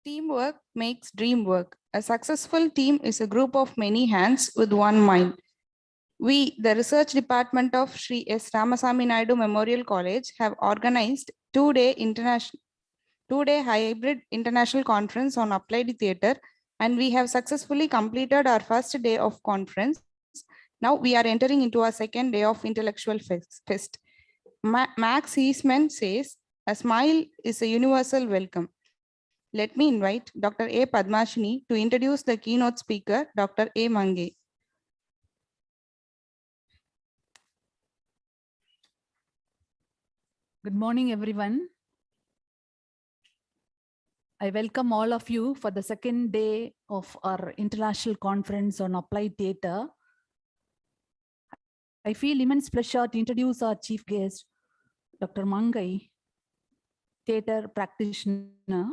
Teamwork makes dream work. A successful team is a group of many hands with one mind. We, the research department of Sri S. Ramasamy Naidu Memorial College, have organized two-day hybrid international conference on applied theatre, and we have successfully completed our first day of conference. Now we are entering into our second day of intellectual fest. Max Eastman says, "A smile is a universal welcome." Let me invite Dr. A. Padmashini to introduce the keynote speaker, Dr. A. Mange. Good morning, everyone. I welcome all of you for the second day of our international conference on applied theatre. I feel immense pleasure to introduce our chief guest, Dr. Mangai, theatre practitioner.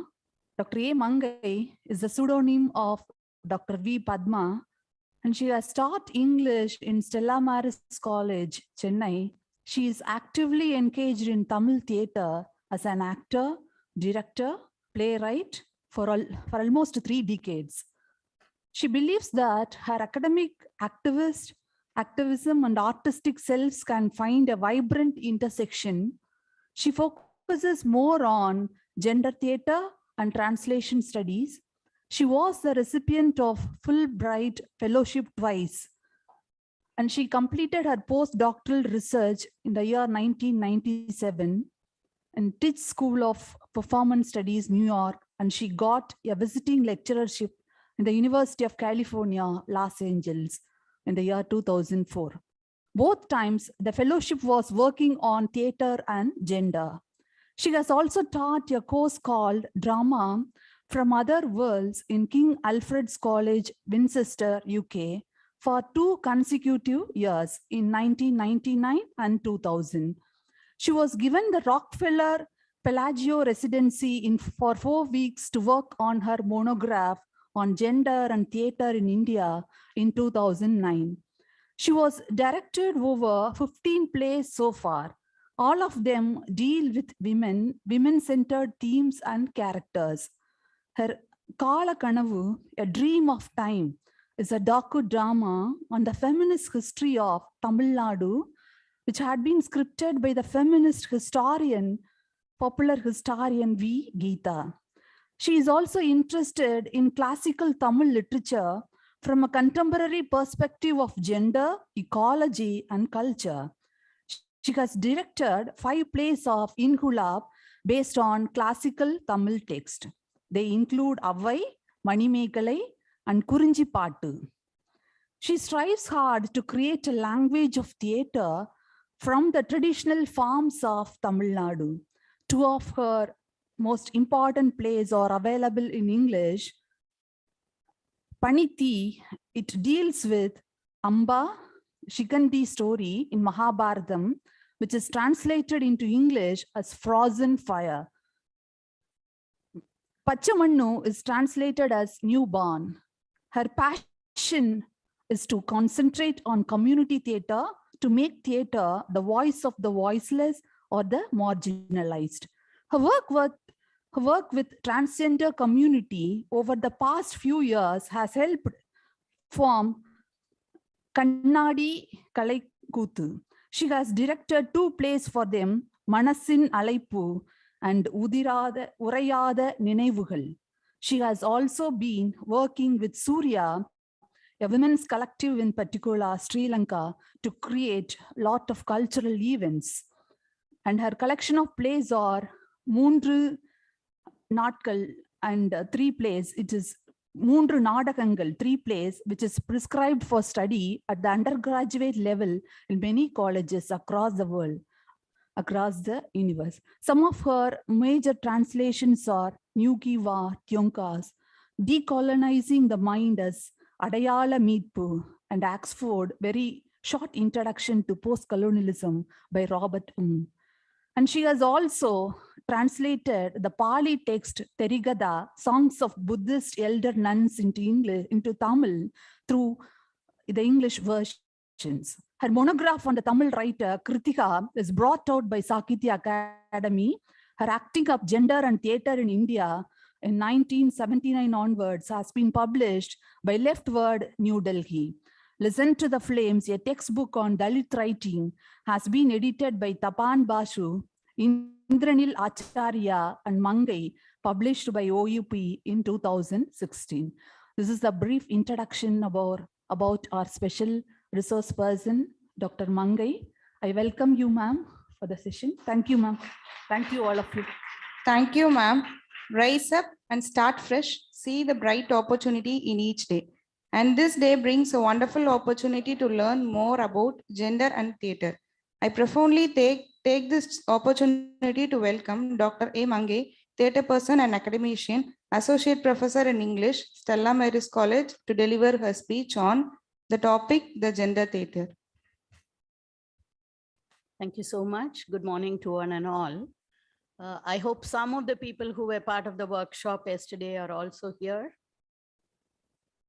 Dr. A. Mangai is the pseudonym of Dr. V. Padma, and she has taught English in Stella Maris College, Chennai. She is actively engaged in Tamil theatre as an actor, director, playwright for almost 3 decades. She believes that her academic activism and artistic selves can find a vibrant intersection. She focuses more on gender theatre and translation studies. She was the recipient of Fulbright Fellowship twice, and she completed her postdoctoral research in the year 1997 in Tisch School of Performance Studies, New York, and she got a visiting lecturership in the University of California, Los Angeles in the year 2004. Both times, the fellowship was working on theatre and gender. She has also taught a course called Drama from Other Worlds in King Alfred's College, Winchester, UK, for 2 consecutive years in 1999 and 2000. She was given the Rockefeller Pelagio residency for 4 weeks to work on her monograph on gender and theatre in India in 2009. She was directed over 15 plays so far. All of them deal with women-centered themes and characters. Her Kala Kanavu, A Dream of Time, is a docu-drama on the feminist history of Tamil Nadu, which had been scripted by the feminist historian, popular historian V. Geeta. She is also interested in classical Tamil literature from a contemporary perspective of gender, ecology, and culture. She has directed 5 plays of Ingulab based on classical Tamil text. They include Avvai, Manimekalai, and Kurinji Pattu. She strives hard to create a language of theatre from the traditional forms of Tamil Nadu. 2 of her most important plays are available in English. Paniti, it deals with Amba, Shikandi story in Mahabharatam, which is translated into English as Frozen Fire. Pachamannu is translated as newborn. Her passion is to concentrate on community theatre to make theatre the voice of the voiceless or the marginalized. Her work with transgender community over the past few years has helped form Kannadi Kalaikuthu. She has directed 2 plays for them, Manasin Alaipu and Urayada Ninaivugal. She has also been working with Surya, a women's collective in particular, Sri Lanka, to create a lot of cultural events. And her collection of plays are Moondru Natkal and 3 plays. It is Moondru Nadakangal, 3 plays, which is prescribed for study at the undergraduate level in many colleges across the world, across the universe. Some of her major translations are Nyugiwa Tionkas, Decolonizing the Mind as Adayala Meetpu, and Oxford, very short introduction to post-colonialism by Robert And she has also translated the Pali text Terigada, Songs of Buddhist Elder Nuns into Tamil through the English versions. Her monograph on the Tamil writer Kritika is brought out by Sakitya Academy. Her acting of gender and theatre in India in 1979 onwards has been published by Leftward New Delhi. Listen to the Flames, a textbook on Dalit writing, has been edited by Tapan Basu, Indranil Acharya, and Mangai, published by OUP in 2016. This is a brief introduction about our special resource person, Dr. Mangai. I welcome you, ma'am, for the session. Thank you, ma'am. Thank you, all of you. Thank you, ma'am. Rise up and start fresh. See the bright opportunity in each day. And this day brings a wonderful opportunity to learn more about gender and theatre. I profoundly take this opportunity to welcome Dr. A. Mangai, theatre person and academician, associate professor in English, Stella Maris College, to deliver her speech on the topic, the gender theatre. Thank you so much. Good morning to one and all. I hope some of the people who were part of the workshop yesterday are also here.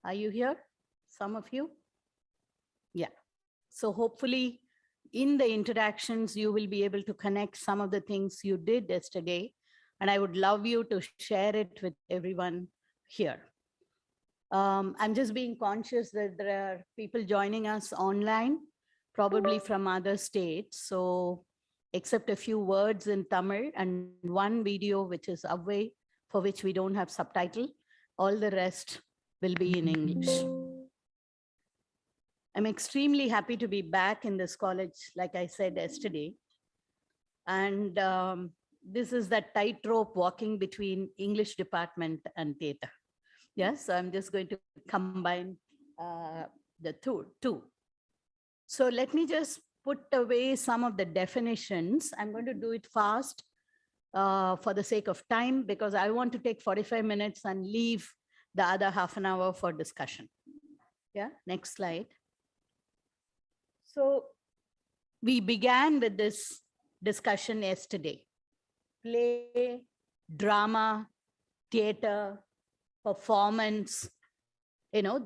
Are you here? Some of you? Yeah. So hopefully in the interactions, you will be able to connect some of the things you did yesterday. And I would love you to share it with everyone here. I'm just being conscious that there are people joining us online, probably from other states. So except a few words in Tamil and one video, which is away, for which we don't have subtitle, all the rest will be in English. I'm extremely happy to be back in this college, like I said yesterday. And this is that tightrope walking between English department and theatre. Yes, so I'm just going to combine the two. So let me just put away some of the definitions. I'm going to do it fast for the sake of time, because I want to take 45 minutes and leave the other half an hour for discussion. Yeah, next slide. So we began with this discussion yesterday. Play, drama, theater, performance,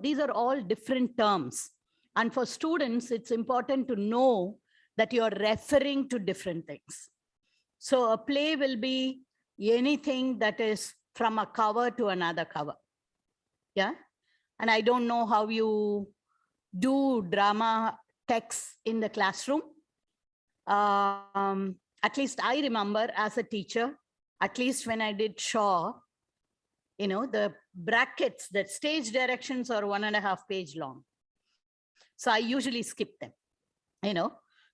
these are all different terms. And for students, it's important to know that you're referring to different things. So a play will be anything that is from a cover to another cover. Yeah. And I don't know how you do drama texts in the classroom. At least I remember as a teacher, at least when I did Shaw, the brackets, the stage directions are 1.5 page long. So I usually skip them,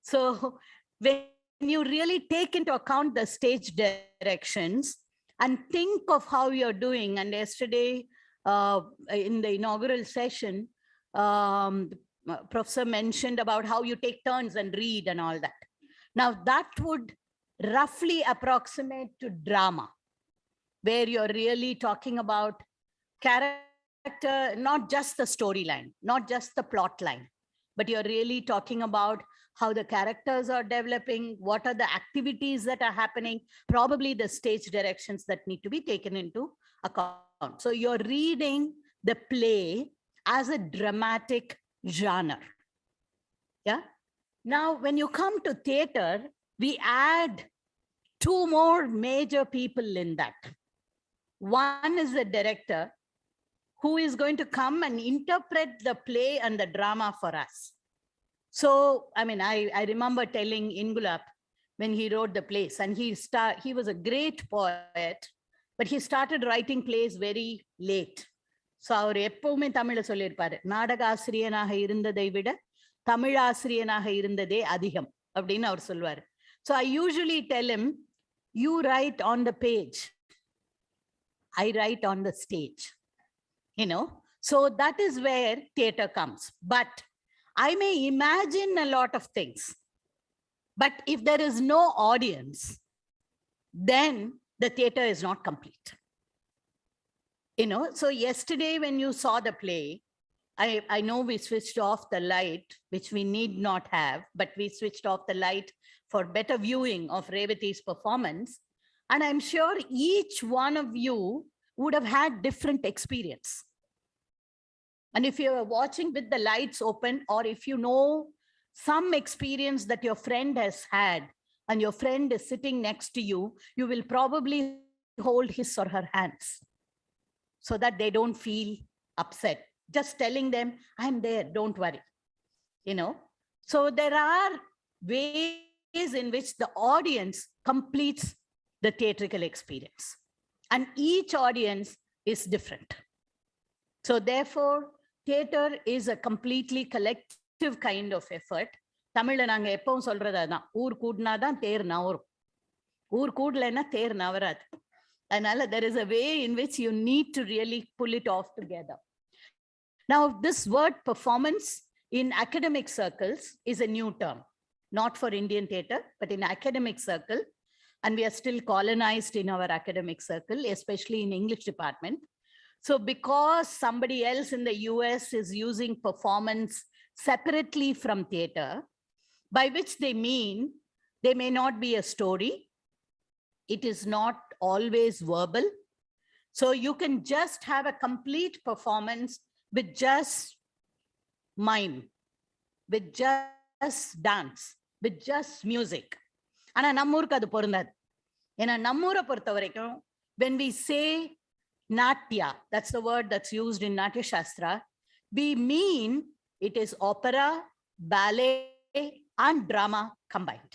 So when you really take into account the stage directions and think of how you're doing, and yesterday in the inaugural session, Professor mentioned about how you take turns and read and all that. Now that would roughly approximate to drama, where you're really talking about character, not just the storyline, not just the plot line, but you're really talking about how the characters are developing, what are the activities that are happening, probably the stage directions that need to be taken into account. So you're reading the play as a dramatic genre. Yeah. Now, when you come to theater, we add two more major people in that. One is the director, who is going to come and interpret the play and the drama for us. So, I remember telling Ingulap when he wrote the plays, and he was a great poet, but he started writing plays very late. So, அவர் எப்பவுமே தமிழ்ல சொல்லியிருப்பாரு, நாடக ஆசிரியனாக இருந்ததை விட தமிழ் ஆசிரியனாக இருந்ததே அதிகம் அப்படின்னு அவர் சொல்வாரு. So I usually tell him, you write on the page, I write on the stage. So that is where theater comes. But I may imagine a lot of things, but if there is no audience, then the theater is not complete. So yesterday when you saw the play, I know we switched off the light, which we need not have, but we switched off the light for better viewing of Revati's performance. And I'm sure each one of you would have had different experience. And if you are watching with the lights open, or if you know some experience that your friend has had and your friend is sitting next to you, you will probably hold his or her hands so that they don't feel upset. Just telling them, I'm there, don't worry. So there are ways in which the audience completes the theatrical experience, and each audience is different. So therefore, theater is a completely collective kind of effort. தமிழ்ல நாங்க எப்பவும் சொல்றது அதான், ஊர் கூடினாதான் தேர் நவரும், ஊர் கூடலைன்னா தேர் நவராது. அதனால there is a way in which you need to really pull it off together. Now, this word performance in academic circles is a new term, not for Indian theater, but in academic circle. And we are still colonized in our academic circle, especially in English department. So because somebody else in the US is using performance separately from theater, by which they mean they may not be a story. It is not always verbal. So you can just have a complete performance with just mime, with just dance, with just music. ஆனா நம்ம ஊருக்கு அது பொருந்தாது. ஏன்னா நம்ம ஊரை பொறுத்த வரைக்கும், when we say natya, that's the word that's used in Natya Shastra, we mean it is opera, ballet, and drama combined.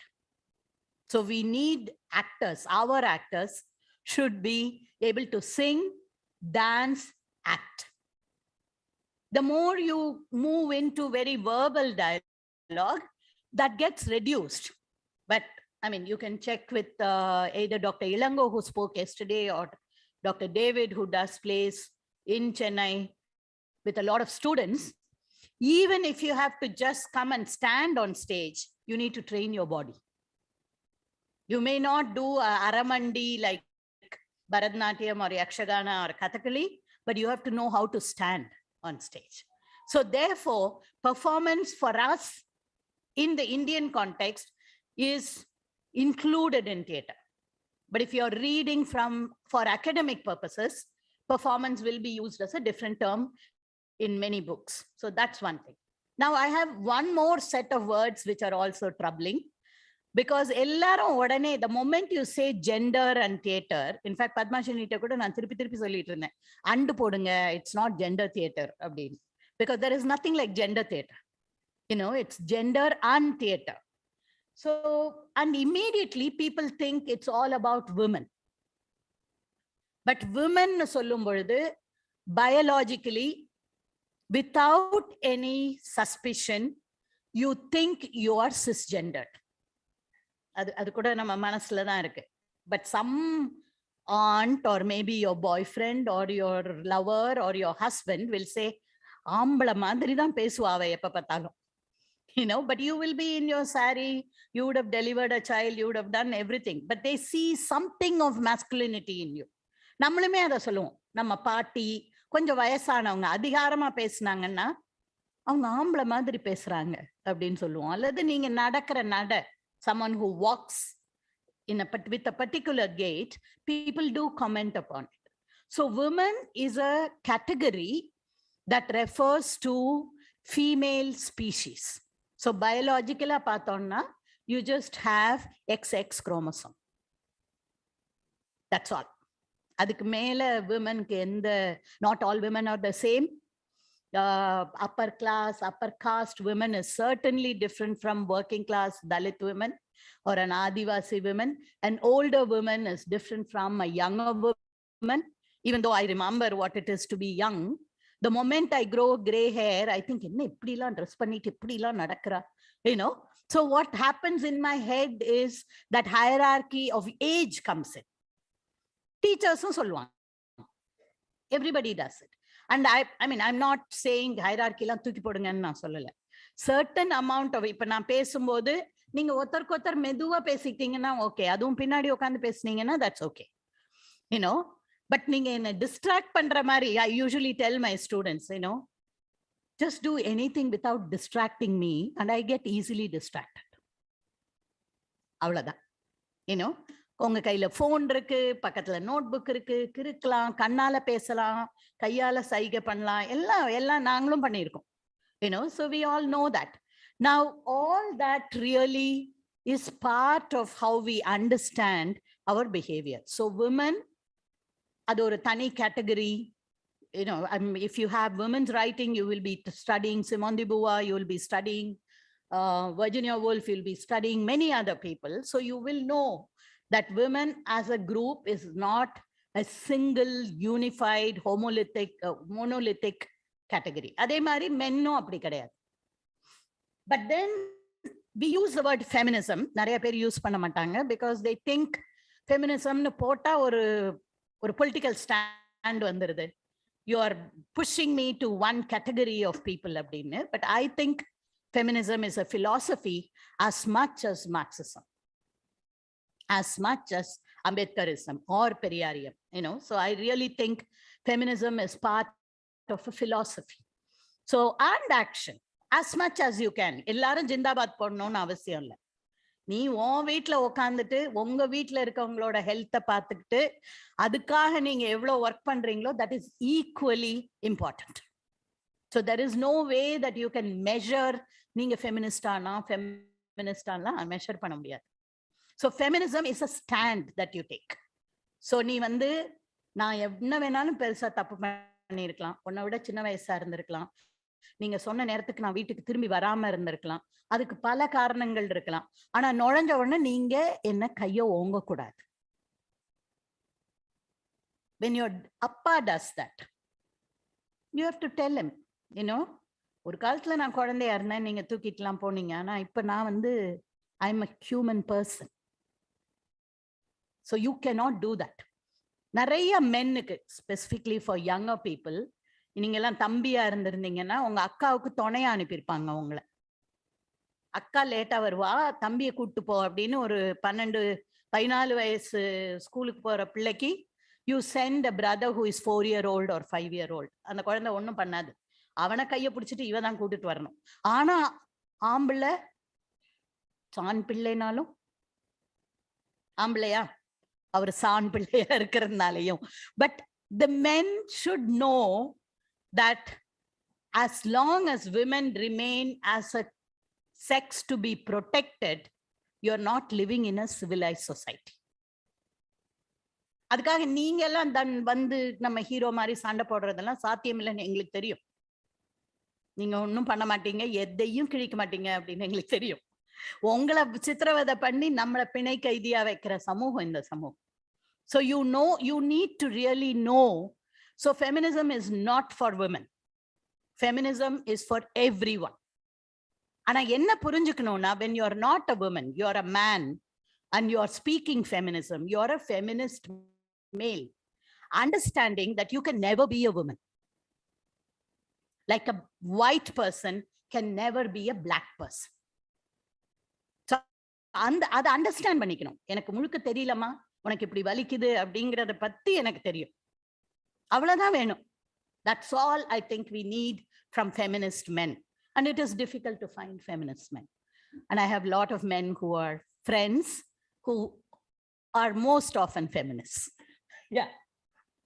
So we need actors. Our actors should be able to sing, dance, act. The more you move into very verbal dialogue, that gets reduced. But I mean, you can check with either Dr. Ilango, who spoke yesterday, or Dr. David, who does plays in Chennai with a lot of students. Even if you have to just come and stand on stage, you need to train your body. You may not do Aramandi like Bharatanatyam or Yakshagana or Kathakali, but you have to know how to stand on stage. So therefore, performance for us in the Indian context is included in theater. But if you're reading for academic purposes, performance will be used as a different term in many books. So that's one thing. Now I have one more set of words which are also troubling, because ellarum odane, the moment you say gender and theater, in fact Padmashinita kuda nan thirupi sollittu irundhen, and podunga, it's not gender theater abdin, because there is nothing like gender theater. It's gender and theater. So, and immediately people think it's all about women. But women sollum பொழுது, biologically, without any suspicion, you think you are cisgendered. அது கூட நம்ம மனசுல தான் இருக்கு. But some aunt or maybe your boyfriend or your lover or your husband will say, ஆம்பளை மாதிரி தான் பேசுவாவ எப்ப பார்த்தாலும். But you will be in your sari, you would have delivered a child, you would have done everything, but they see something of masculinity in you. நம்மளுமே அதை சொல்லுவோம். நம்ம பாட்டி கொஞ்சம் வயசானவங்க அதிகாரமா பேசினாங்கன்னா அவங்க ஆம்பளை மாதிரி பேசுறாங்க அப்படின்னு சொல்லுவோம். அல்லது நீங்க நடக்கிற நட, someone who walks with a particular gait, people do comment upon it. So women is a category that refers to female species. So biologically pathonna, you just have XX chromosome. That's all. அதுக்கு மேல womenக்கு எந்த, not all women are the same. Upper class, upper caste women is certainly different from working class Dalit women or an Adivasi woman. An older woman is different from a younger woman. Even though I remember what it is to be young, the moment I grow gray hair, I think, enna ipdilam dress pannittu ipdilam nadakra, So what happens in my head is that hierarchy of age comes in. Teachers solluvaanga, everybody does it. And I mean, I'm not saying hierarchy la thooki podunga nu na sollala. Certain amount of, ipa na pesumbodhu நீங்க ஒருத்தருக்கு ஒருத்தர் மெதுவா பேசிட்டீங்கன்னா okay, அதுவும் பின்னாடி உட்காந்து பேசுனீங்கன்னா that's okay. But நீங்க என்ன distract பண்ற மாதிரி, I usually tell my students, just do anything without distracting me and I get easily distracted. அவ்வளவுதான். உங்க கையில போன் இருக்கு, பக்கத்துல நோட் புக் இருக்கு, கிறுக்கலாம், கண்ணால பேசலாம், கையால சைகை பண்ணலாம், எல்லாம் நாங்களும் பண்ணியிருக்கோம். So we all know that. Now all that really is part of how we understand our behavior. So women, அது ஒரு தனி category, if you have women's writing, you will be studying Simone de Beauvoir, you will be studying Virginia Woolf, you'll be studying many other people. So you will know that women as a group is not a single unified monolithic category. Adhe mari menno appadi kedaiyadhu. But then we use the word feminism. Nariya per use panna matanga because they think feminism nu pota or political stand vandirudhu. You are pushing me to one category of people abdinu. But I think feminism is a philosophy as much as Marxism, as much as Ambedkarism or Periyariyam, So I really think feminism is part of a philosophy. So, and action, as much as you can. Ellarum jindabad podnonu avasiyam illa. நீ உன் வீட்டுல உட்காந்துட்டு உங்க வீட்டுல இருக்கவங்களோட ஹெல்த்தை பார்த்துக்கிட்டு அதுக்காக நீங்க எவ்வளவு ஒர்க் பண்றீங்களோ that is equally important. So there is no way that you can measure நீங்க ஃபெமினிஸ்டானா மெஷர் பண்ண முடியாது. So feminism is a stand that you take. So நீ நான் என்ன வேணாலும் பெருசா தப்பு பண்ணிருக்கலாம், உன்னை விட சின்ன வயசா இருந்திருக்கலாம், நீங்க சொன்ன நேரத்துக்கு நான் வீட்டுக்கு திரும்பி வராம இருந்திருக்கலாம், அதுக்கு பல காரணங்கள் இருக்கலாம். ஆனா நுழைஞ்ச உடனே நீங்க என்ன கைய ஓங்க கூடாது. When your appa does that, you have to tell him, ஒரு காலத்துல நான் குழந்தையா இருந்தேன், நீங்க தூக்கிட்டுலாம் போனீங்க, ஆனா இப்ப நான் I'm a human person. So you cannot do that. நிறைய மென்னுக்கு ஸ்பெசிஃபிக்லி ஃபார் யங்கர் பீப்புள், நீங்க எல்லாம் தம்பியா இருந்திருந்தீங்கன்னா உங்க அக்காவுக்கு துணையா அனுப்பியிருப்பாங்க உங்களை. அக்கா லேட்டா வருவா, தம்பியை கூட்டு போ அப்படின்னு ஒரு 14 வயசு ஸ்கூலுக்கு போற பிள்ளைக்கு you sent a brother who is 4 year old or 5 year old. அந்த குழந்தை ஒன்றும் பண்ணாது, அவனை கையை பிடிச்சிட்டு இவ தான் கூட்டிட்டு வரணும். ஆனா ஆம்பிள்ளை சான் பிள்ளைனாலும் ஆம்பிள்ளையா அவர் சான் பிள்ளையா இருக்கிறதுனாலையும், but the men should know that as long as women remain as a sex to be protected, you're not living in a civilized society. அதுக்காக நீங்க எல்லாம் நம்ம ஹீரோ மாதிரி சண்டை போடுறதெல்லாம் சாத்தியம் இல்லைன்னு எங்களுக்கு தெரியும். நீங்க ஒன்றும் பண்ண மாட்டீங்க, எதையும் கிழிக்க மாட்டீங்க அப்படின்னு எங்களுக்கு தெரியும். உங்களை சித்திரவதை பண்ணி நம்மளை பிணை கைதியா வைக்கிற சமூகம் இந்த சமூகம். So you need to really know. So feminism is not for women. Feminism is for everyone. ஆனா என்ன புரிஞ்சுக்கணும்னா, when you are not a woman, you are a man and you are speaking feminism, you are a feminist male, understanding that you can never be a woman. Like a white person can never be a black person. So அதை understand பண்ணிக்கணும். எனக்கு முழுக்க தெரியலமா, உனக்கு இப்படி வலிக்குது அப்படிங்கறத பத்தி எனக்கு தெரியும், அவ்வளவுதான் வேணும். That's all I think we need from feminist men. And it is difficult to find feminist men. And I have a lot of men who are friends who are most often feminists. Yeah.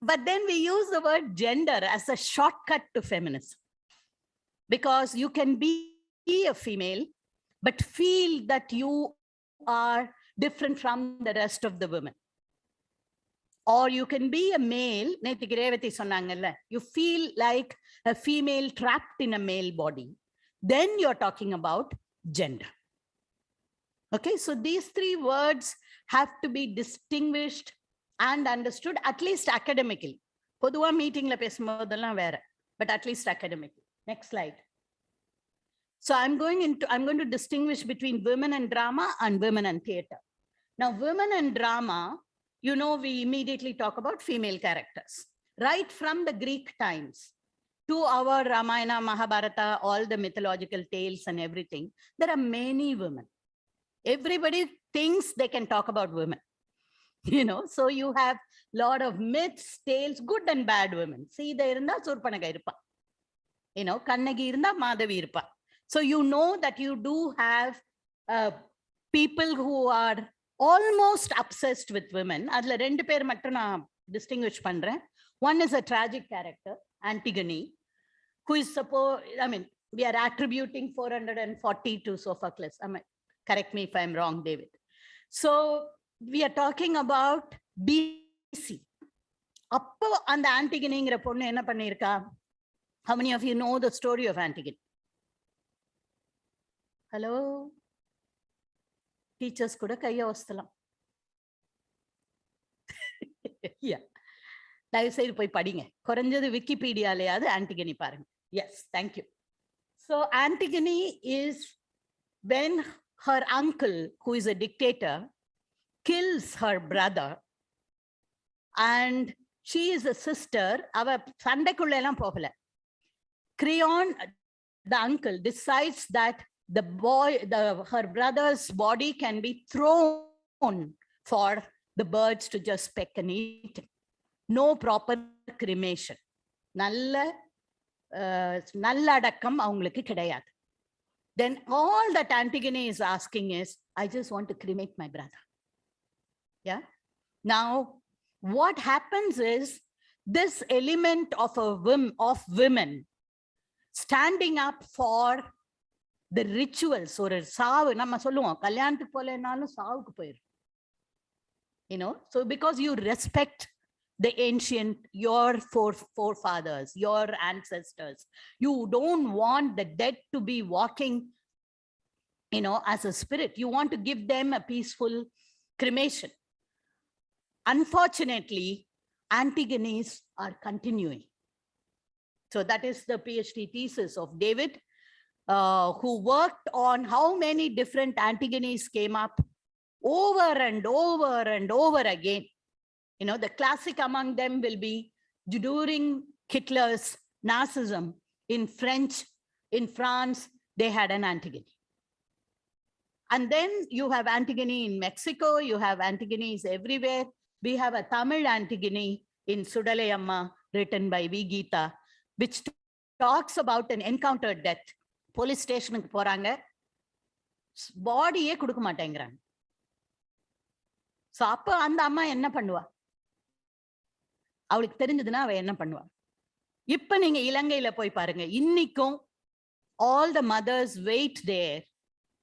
But then we use the word gender as a shortcut to feminism. Because you can be a female, but feel that you are different from the rest of the women. Or you can be a male, நேத்திக்கு ரேவதி சொன்னாங்கல்ல, you feel like a female trapped in a male body. Then you're talking about gender. Okay, so these three words have to be distinguished and understood, at least academically. பொதுவா மீட்டிங்ல பேசும்போதெல்லாம் வேற, but at least academically. Next slide. So I'm going to distinguish between women and drama and women and theater. Now, women and drama, we immediately talk about female characters. Right from the Greek times to our Ramayana, Mahabharata, all the mythological tales and everything, there are many women. Everybody thinks they can talk about women. So you have a lot of myths, tales, good and bad women. Sita irundha Surpanaga irpa. Kannagi irundha Madhavi irpa. So you know that you do have people who are almost obsessed with women. Adla rendu per mattum na distinguish pandren. One is a tragic character, Antigone, who is we are attributing 440 to Sophocles. Correct me if I'm wrong, David. So we are talking about BC. அப்போ அந்த ஆன்டிகனிங்கிற பொண்ணு என்ன பண்ணிருக்கா? How many of you know the story of Antigone? Hello? Teachers கூட கைய வசலாம். Yeah. தயவு செய்து போய் படிங்க. குறைஞ்சது விக்கிபீடியாலயாவது ஆன்டிகனி பாருங்க. Yes, thank you. So Antigone is when her uncle, who is a dictator, kills her brother, and she is a sister. அவ சண்டைக்குள்ள எல்லாம் போகல. Creon, the uncle, decides that her brother's body can be thrown for the birds to just peck and eat. No proper cremation. நல்லடக்கம் அவங்களுக்கு கிடையாது. Then all that Antigone is asking is, I just want to cremate my brother. Yeah. Now, what happens is this element of women standing up for the rituals. ஒரு சாவு நம்ம சொல்லுவோம், கல்யாணத்துக்கு போலனாலும் சாவுக்கு போயிரும். So because you respect the ancient, your forefathers, your ancestors, you don't want the dead to be walking, as a spirit. You want to give them a peaceful cremation. Unfortunately, Antigones are continuing. So that is the PhD thesis of David, who worked on how many different Antigones came up over and over and over again. The classic among them will be during Hitler's Nazism in France, they had an Antigone. And then you have Antigone in Mexico, you have Antigones everywhere. We have a Tamil Antigone in Sudalayamma, written by V. Geeta, which talks about an encountered death. Police station போறாங்க, பாடியே கொடுக்க மாட்டேங்கிறாங்க. So அப்ப அந்த அம்மா என்ன பண்ணுவா? அவளுக்கு தெரிஞ்சதுன்னா அவ என்ன பண்ணுவா? இப்ப நீங்க இலங்கையில போய் பாருங்க, இன்னைக்கும் all the mothers wait there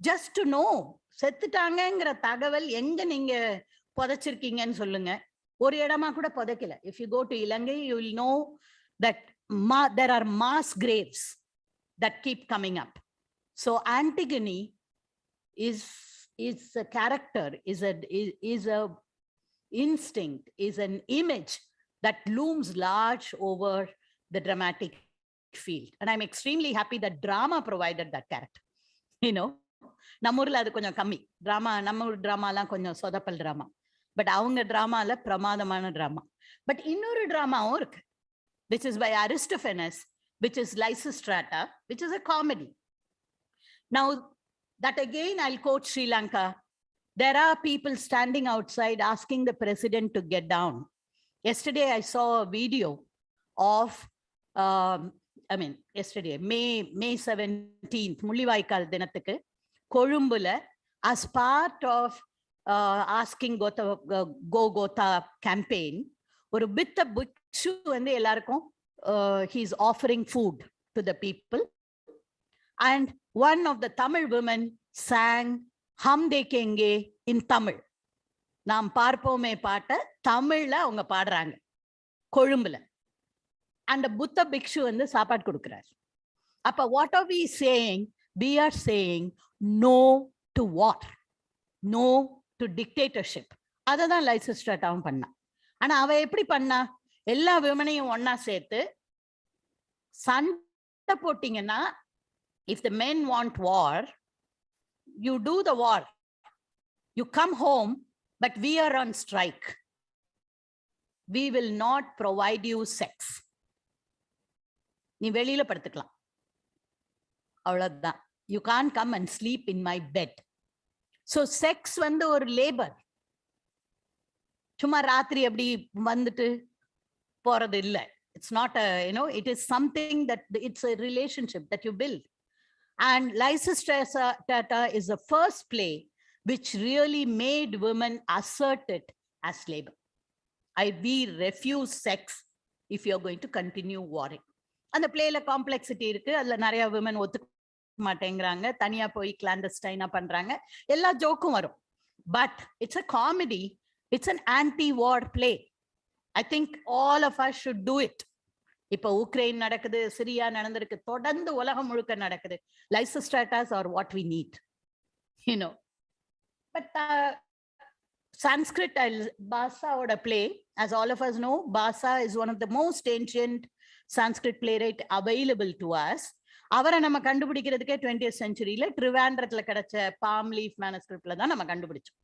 just to know செத்துட்டாங்கங்கிற தகவல் எங்க நீங்க புதைச்சிருக்கீங்கன்னு சொல்லுங்க. ஒரு இடமா கூட புதைக்கல. If you go to Ilangai, you will know that there are mass graves that keep coming up. So Antigone is a character, is a instinct, is an image that looms large over the dramatic field. And I'm extremely happy that drama provided that character. நம்ம ஊர்ல அது கொஞ்சம் கம்மி. Drama, நம்ம ஊர் டிராமாலாம் கொஞ்சம் சொதப்பல் drama. But அவங்க டிராமால பிரமாதமான டிராமா. பட் இன்னொரு டிராமாவும் இருக்கு, which is by Aristophanes, which is Lysistrata, which is a comedy. Now, that again, I'll quote Sri Lanka. There are people standing outside asking the president to get down. Yesterday, I saw a video of, yesterday, May 17th, Mullivaikal Dinathukku, Kolumbula, as part of asking Go Gotha campaign, ஒரு பித்த பிக்ஷு வந்து எல்லாருக்கும் he's offering food to the people, and one of the Tamil women sang Hum Dekhenge in Tamil. நாம் பார்ப்போமே பாட்ட தமிழ்ல அவங்க பாடுறாங்க கொழும்புல. அந்த புத்த பிக்ஷு வந்து சாப்பாடு கொடுக்கிறார். அப்ப what are we saying? We are saying no to war, no to dictatorship. அததான் லைசிஸ்ட்ராட்டாவும் பண்ணா. ஆனா அவ எப்படி பண்ணா? எல்லா விமனையும் ஒன்னா சேர்த்து சண்டை போட்டீங்கன்னா, if the men want war, you do the war, you come home, but we are on strike, we will not provide you sex. நீ வெளியில படுத்துக்கலாம், அவ்வளவுதான். You can't come and sleep in my bed. So sex வந்து ஒரு labour. சும்மா ராத்திரி அப்படி வந்துட்டு போறது இல்லை. It's not a, it is something that it's a relationship that you build. And Lysistrata is the first play which really made women assert it as labor. We refuse sex if you're going to continue warring. And the playல complexity இருக்கு. அதுல நிறைய women ஒத்துக்க மாட்டேங்கிறாங்க, தனியா போய் கிளாண்டஸ்டைனா பண்றாங்க, எல்லா ஜோக்கும் வரும். But it's a comedy, it's an anti-war play. I think all of us should do it. இப்போ உக்ரைன் நடக்குது, சிரியா நடந்திருக்கு, தொடர்ந்து உலகம் முழுக்க நடக்குது. Lysistratas are what we need, you know. But Sanskrit, Bhasa oda play, as all of us know, Bhasa is one of the most ancient Sanskrit playwright available to us. அவரை நம்ம கண்டுபிடிக்கிறதுக்கே 20th centuryல ட்ரிவாண்ட்ரத்துல கிடைச்ச bomb leaf மேனஸ்கிரிப்ட்ல தான் நம்ம கண்டுபிடிச்சோம்.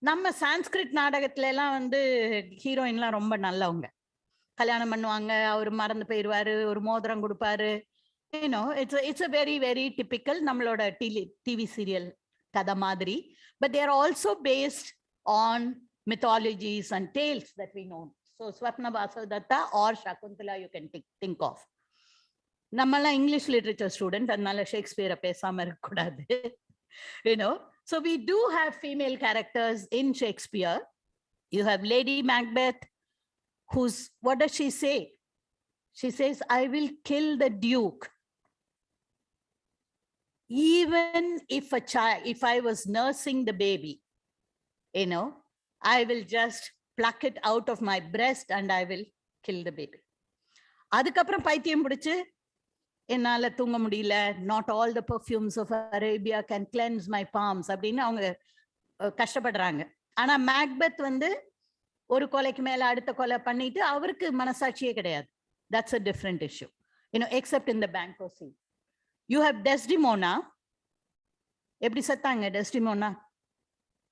நம்ம சான்ஸ்கிரிட் நாடகத்துல எல்லாம் வந்து ஹீரோயின்லாம் ரொம்ப நல்லவங்க, கல்யாணம் பண்ணுவாங்க, அவர் மறந்து போயிடுவாரு, ஒரு மோதிரம் கொடுப்பாரு. It's a very very typical நம்மளோட டிவி சீரியல் கதை மாதிரி. But they are also based on mythologies and tales that we know. So Swapna Vasavadatta or Shakuntala you can think of. நம்மலாம் இங்கிலீஷ் லிட்ரேச்சர் ஸ்டூடெண்ட், அதனால ஷேக்ஸ்பியரை பேசாம இருக்கக்கூடாது. So we do have female characters in Shakespeare. You have Lady Macbeth, what does she say? She says, I will kill the Duke. Even if I was nursing the baby, I will just pluck it out of my breast and I will kill the baby. அதுக்கப்புறம் பைத்தியம் பிடிச்சு என்னால தூங்க முடியல, not all the perfumes of Arabia can cleanse my palms அப்படின்னு அவங்க கஷ்டப்படுறாங்க. ஆனா மேக்பெத் வந்து ஒரு கொலைக்கு மேல அடுத்த கொலை பண்ணிட்டு அவருக்கு மனசாட்சியே கிடையாது. That's a different issue, except in the Banquo scene. You have Desdemona. எப்படி செத்தாங்க Desdemona?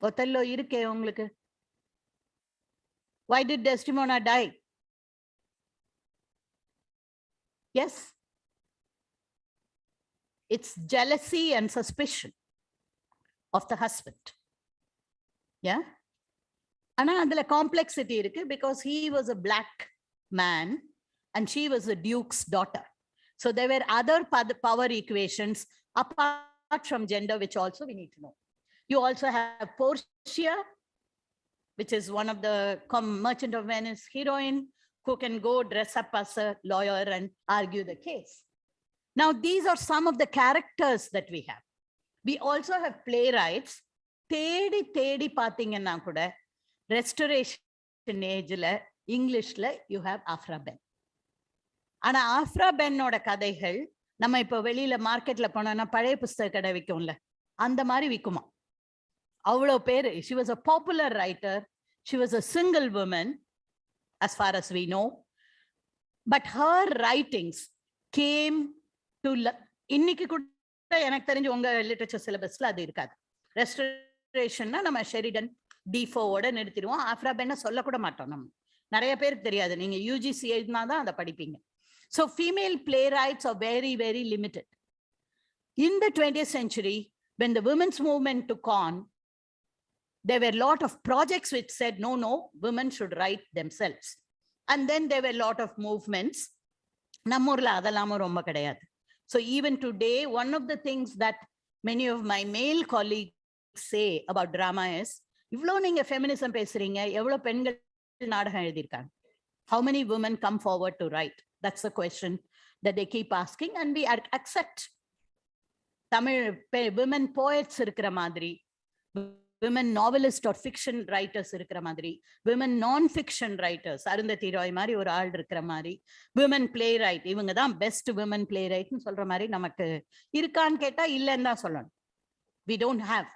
ஒத்தல்லோ இருக்கே உங்களுக்கு. Why did Desdemona die? Yes. It's jealousy and suspicion of the husband. Yeah. ஆனா அதுல complexity இருக்கு because he was a black man and she was a duke's daughter. So there were other power equations apart from gender, which also we need to know. You also have Portia, which is one of the Merchant of Venice heroine who can go dress up as a lawyer and argue the case. Now, these are some of the characters that we have. We also have playwrights. தேடி பாத்தீங்கன்னா கூட restoration ஏஜ்ல இங்கிலீஷ்ல you have Aphra pen. ஆனா Aphra பென்னோட கதைகள் நம்ம இப்ப வெளியில மார்க்கெட்ல போனோம்னா பழைய புஸ்தக கடை விற்கும்ல, அந்த மாதிரி விற்குமா. அவ்வளோ பேரு. She was a popular writer. She was a single woman as far as we know. But her writings came to இன்னைக்கு கூட எனக்கு தெரிஞ்சு உங்க லிட்டரேச்சர் சிலபஸ்ல அது இருக்காது. ரெஸ்டரேஷன்னா நம்ம ஷெரிடன் டிஃபோவோட நிறுத்திடுவோம். ஆஃப்ரா பென்ன சொல்லக்கூட மாட்டோம். நம்ம நிறைய பேருக்கு தெரியாது. நீங்க யூஜிசி எழுதினாதான் அதை படிப்பீங்க. So female playwrights are very very limited. In the 20th century, when the women's movement took on, there were a lot of projects which said no, women should write themselves. And then there were a lot of movements. நம்ம ஊர்ல அதெல்லாமும் ரொம்ப கிடையாது. So even today, one of the things that many of my male colleagues say about drama is, இவ்ளோ நீங்க feminism பேசுறீங்க, எவ்வளோ பெண்கள் நாடகம் எழுதியிருக்காங்க? How many women come forward to write? That's the question that they keep asking, and we accept. Tamil women poets இருக்கிற மாதிரி, women novelist or fiction writers இருக்கிற மாதிரி, women non-fiction writers, Arundhati Rai மாதிரி ஒரு ஆள் இருக்கிற மாதிரி, women playwright, இவங்க தான் பெஸ்ட் women playwrightனு சொல்ற மாதிரி நமக்கு இருக்கான்னு கேட்டா இல்லைன்னு தான் சொல்லணும். We don't have.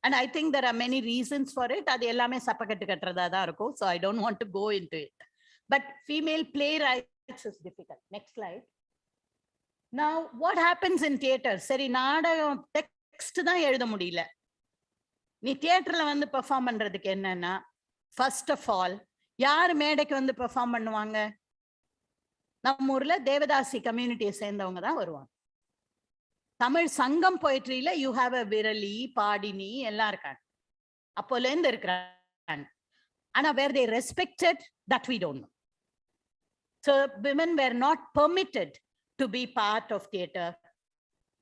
And I think there are many reasons for it. அது எல்லாமே சப்பக்கட்டு கட்டுறதா தான் இருக்கும். So I don't want to go into it. But female playwrights is difficult. Next slide. Now, what happens in theater? சரி, நாடகம் text தான் எழுத முடியல. நீ தியேட்டர்ல வந்து பெர்ஃபார்ம் பண்றதுக்கு என்னன்னா, ஃபர்ஸ்ட் ஆஃப் ஆல் யார் மேடைக்கு வந்து பெர்ஃபார்ம் பண்ணுவாங்க? நம்ம ஊர்ல தேவதாசி கம்யூனிட்டியை சேர்ந்தவங்க தான் வருவாங்க. தமிழ் சங்கம் போயிட்ரியில யூ ஹாவ் அ விரலி, பாடினி எல்லாம் இருக்காங்க, அப்போல இருந்து இருக்கிறாங்க. ஆனா were they respected, that we don't know. So women were not permitted to be part of theater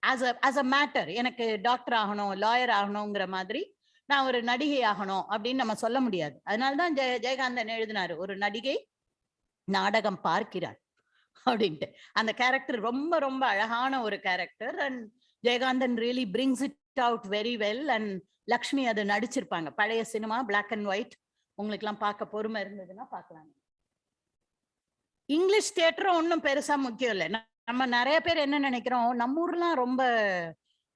as a matter. எனக்கு டாக்டர் ஆகணும், லாயர் ஆகணுங்கிற மாதிரி, நான் ஒரு நடிகை ஆகணும் அப்படின்னு நம்ம சொல்ல முடியாது. அதனால்தான் ஜெயகாந்தன் எழுதினாரு, ஒரு நடிகை நாடகம் பார்க்கிறார் அப்படின்ட்டு. அந்த கேரக்டர் ரொம்ப ரொம்ப அழகான ஒரு character. And Jayakanthan really brings it out very well. And Lakshmi அதை நடிச்சிருப்பாங்க. பழைய சினிமா, பிளாக் அண்ட் ஒயிட். உங்களுக்கு எல்லாம் பார்க்க பொறுமை இருந்ததுன்னா பார்க்கலாம். இங்கிலீஷ் தியேட்டரும் ஒன்றும் பெருசா முக்கியம் இல்லை. நம்ம நிறைய பேர் என்ன நினைக்கிறோம், நம்ம ஊர்லாம் ரொம்ப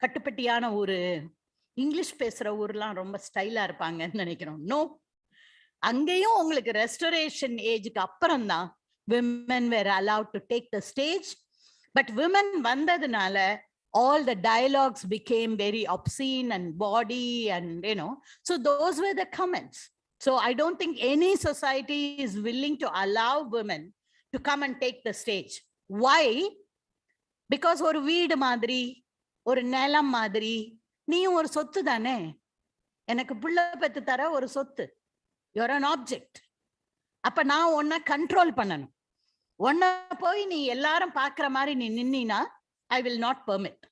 கட்டுப்பட்டியான ஊரு, இங்கிலீஷ் பேசுற ஊர்லாம் ரொம்ப ஸ்டைலா இருப்பாங்கன்னு நினைக்கிறோம். நோ, அங்கேயும் உங்களுக்கு ரெஸ்டரேஷன் ஏஜுக்கு அப்புறம் தான் women were allowed to take the stage. But women வந்ததுனால all the dialogues became very obscene and bawdy and so those were the comments. So I don't think any society is willing to allow women to come and take the stage. Why? Because ஒரு வீடு மாதிரி, ஒரு நிலம் மாதிரி, நீயும் ஒரு சொத்து தானே, எனக்கு புள்ள பெத்து தர ஒரு சொத்து, you're an object. அப்ப நான் உன்னை கண்ட்ரோல் பண்ணணும். உன்னை போய் நீ எல்லாரும் பாக்குற மாதிரி நீ நின்னா ஐ வில் நாட் பெர்மிட்.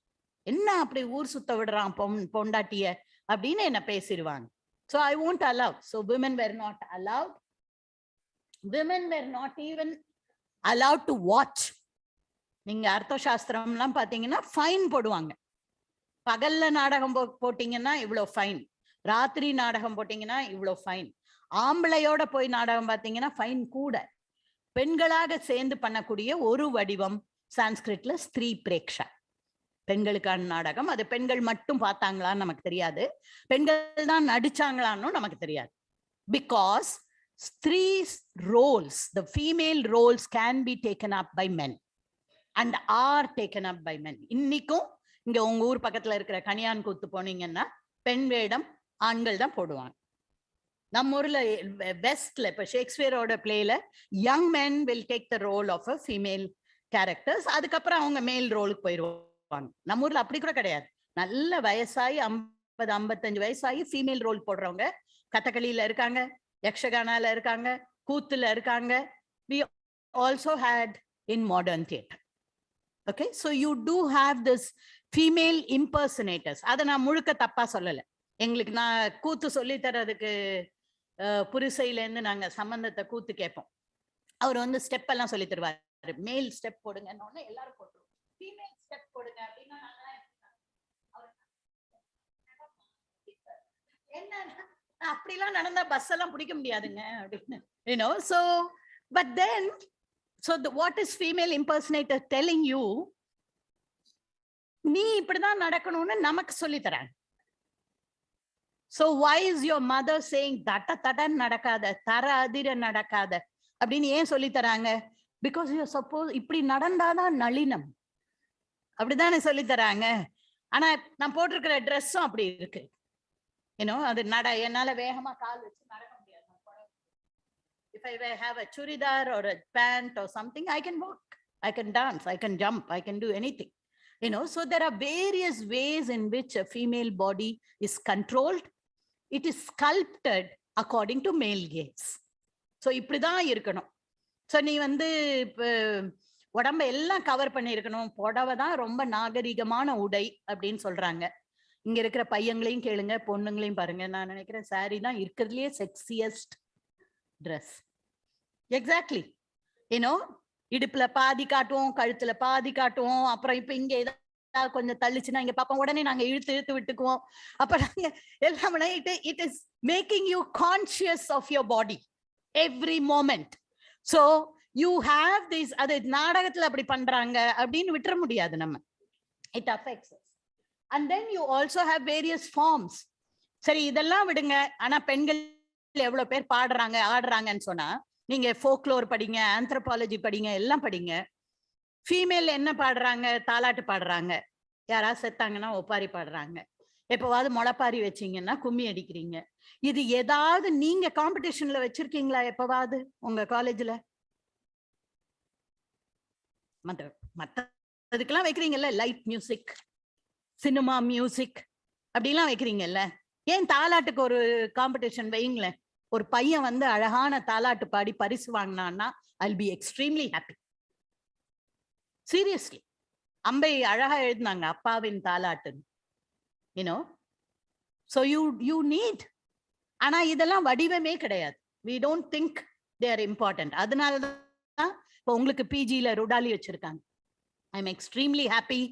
என்ன அப்படி ஊர் சுத்த விடுறான் பொண்டாட்டிய அப்படின்னு என்ன பேசிடுவாங்க. So I won't allow. So women were not allowed. Women were not even allowed to watch. நீங்க அர்த்த சாஸ்திரம்லாம் பாத்தீங்கன்னா ஃபைன் போடுவாங்க. பகல்ல நாடகம் போட்டீங்கன்னா இவ்வளோ ஃபைன், ராத்திரி நாடகம் போட்டீங்கன்னா இவ்வளோ ஃபைன், ஆம்பளையோட போய் நாடகம் பார்த்தீங்கன்னா ஃபைன் கூட. பெண்களாக சேர்ந்து பண்ணக்கூடிய ஒரு வடிவம் சான்ஸ்கிரிட்ல ஸ்திரீ பிரேக்ஷா, பெண்களுக்கான நாடகம். அது பெண்கள் மட்டும் பார்த்தாங்களான்னு நமக்கு தெரியாது, பெண்கள் தான் நடிச்சாங்களான்னு நமக்கு தெரியாது. பிகாஸ் ஸ்திரீஸ் roles, the female roles can be taken up by men and are taken up by men. இன்னைக்கும் இங்க உங்க ஊர் பக்கத்துல இருக்கிற கனியான் கூத்து போனீங்கன்னா பெண் வேடம் ஆண்கள் தான் போடுவாங்க. நம்ம ஊர்ல வெஸ்ட்ல இப்ப ஷேக்ஸ்பியரோட பிளேல young men will take the role of a female characters, அதுக்கப்புறம் அவங்க மேல் ரோலுக்கு போயிடுவாங்க. நம்ம ஊர்ல அப்படி கூட கிடையாது. நல்ல வயசாகி 50-55 வயசாகி ஃபீமேல் ரோல் போடுறவங்க கதகளியில இருக்காங்க, யக்ஷகானால இருக்காங்க, கூத்துல இருக்காங்க. we also had in modern theatre. Okay, so you do have this female impersonators. அதை நான் முழுக்க தப்பா சொல்லலை. எங்களுக்கு நான் கூத்து சொல்லி தரதுக்கு புரிசையில இருந்து நாங்க சம்பந்தத்தை கூத்து கேட்போம். அவர் வந்து ஸ்டெப் எல்லாம் சொல்லி தருவாரு. மேல் ஸ்டெப் போடுங்கன்னு எல்லாரும் போட்டுருவோம், ஃபீமேல் ஸ்டெப் போடுங்க அப்படின்னா என்ன அப்படிலாம் நடந்தா பஸ் எல்லாம் பிடிக்க முடியாதுங்க அப்படின்னு. So but then so what is female impersonator telling you? நீ இப்படிதான் நடக்கணும்னு நமக்கு சொல்லி தராங்க. So why is your mother saying தட நடக்காத, தர அதிர நடக்காத அப்படின்னு ஏன் சொல்லி தராங்க? Because you suppose இப்படி நடந்தாதான் நளினம், அப்படிதானே சொல்லி தராங்க. ஆனா நான் போட்டிருக்கிற ட்ரெஸ்ஸும் அப்படி இருக்கு. அது என்னால வேகமா கால் வச்சு நடக்க முடியாது. If I have a churidar or a pant or something, I can walk, I can dance, I can jump, I can do anything. So there are various ways in which a female body is controlled. It is sculpted according to male gaze. So இப்படிதான் இருக்கணும். So நீ வந்து உடம்ப எல்லாம் cover பண்ணியிருக்கணும், புடவை தான் ரொம்ப நாகரிகமான உடை அப்படின்னு சொல்றாங்க. இங்க இருக்கிற பையங்களையும் கேளுங்க, பொண்ணுங்களையும் பாருங்க. நான் நினைக்கிறேன் சாரி தான் இருக்கிறதுலயே செக்ஸியஸ்ட் ட்ரெஸ். எக்ஸாக்ட்லி. இடுப்புல பாதி காட்டுவோம், கழுத்துல பாதி காட்டுவோம். அப்புறம் இப்ப இங்க ஏதாவது கொஞ்சம் தள்ளிச்சுன்னா இங்க பாப்போம், உடனே நாங்க இழுத்து விட்டுக்குவோம். அப்ப நாங்க எல்லாமே it is making you conscious of your body every moment. So you have this. அது நாடகத்துல அப்படி பண்றாங்க அப்படின்னு விட்டுற முடியாது நம்ம. It affects. And then you also have various forms. சரி, இதெல்லாம் விடுங்க. ஆனா பெண்கள் எவ்வளவு பேர் பாடுறாங்க ஆடுறாங்கன்னு சொன்னா, நீங்க ஃபோக்லோர் படிங்க, ஆந்த்ரோபாலஜி படிங்க, எல்லாம் படிங்க. ஃபீமேல் என்ன பாடுறாங்க? தாலாட்டு பாடுறாங்க. யாராவது செத்தாங்கன்னா ஒப்பாரி பாடுறாங்க. எப்பவாவது முளைப்பாரி வச்சீங்கன்னா கும்மி அடிக்கிறீங்க. இது ஏதாவது நீங்க காம்படிஷன்ல வச்சிருக்கீங்களா எப்பவாவது உங்க காலேஜ்ல? மற்றதுக்கெல்லாம் வைக்கிறீங்கல்ல, லைட் மியூசிக், சினிமா மியூசிக் அப்படிலாம் வைக்கிறீங்கல்ல. ஏன் தாலாட்டுக்கு ஒரு காம்படிஷன் வைங்களேன். ஒரு பையன் வந்து அழகான தாலாட்டு பாடி பரிசு வாங்கினான்னா I'll be extremely happy. Seriously. அம்பை அழகா எழுதினாங்க அப்பாவின் தாலாட்டுன்னு. So you need. ஆனா இதெல்லாம் வடிவமே கிடையாது. We don't think they are important. அதனாலதான் இப்போ உங்களுக்கு பிஜில ருடாலி வச்சிருக்காங்க. I'm extremely happy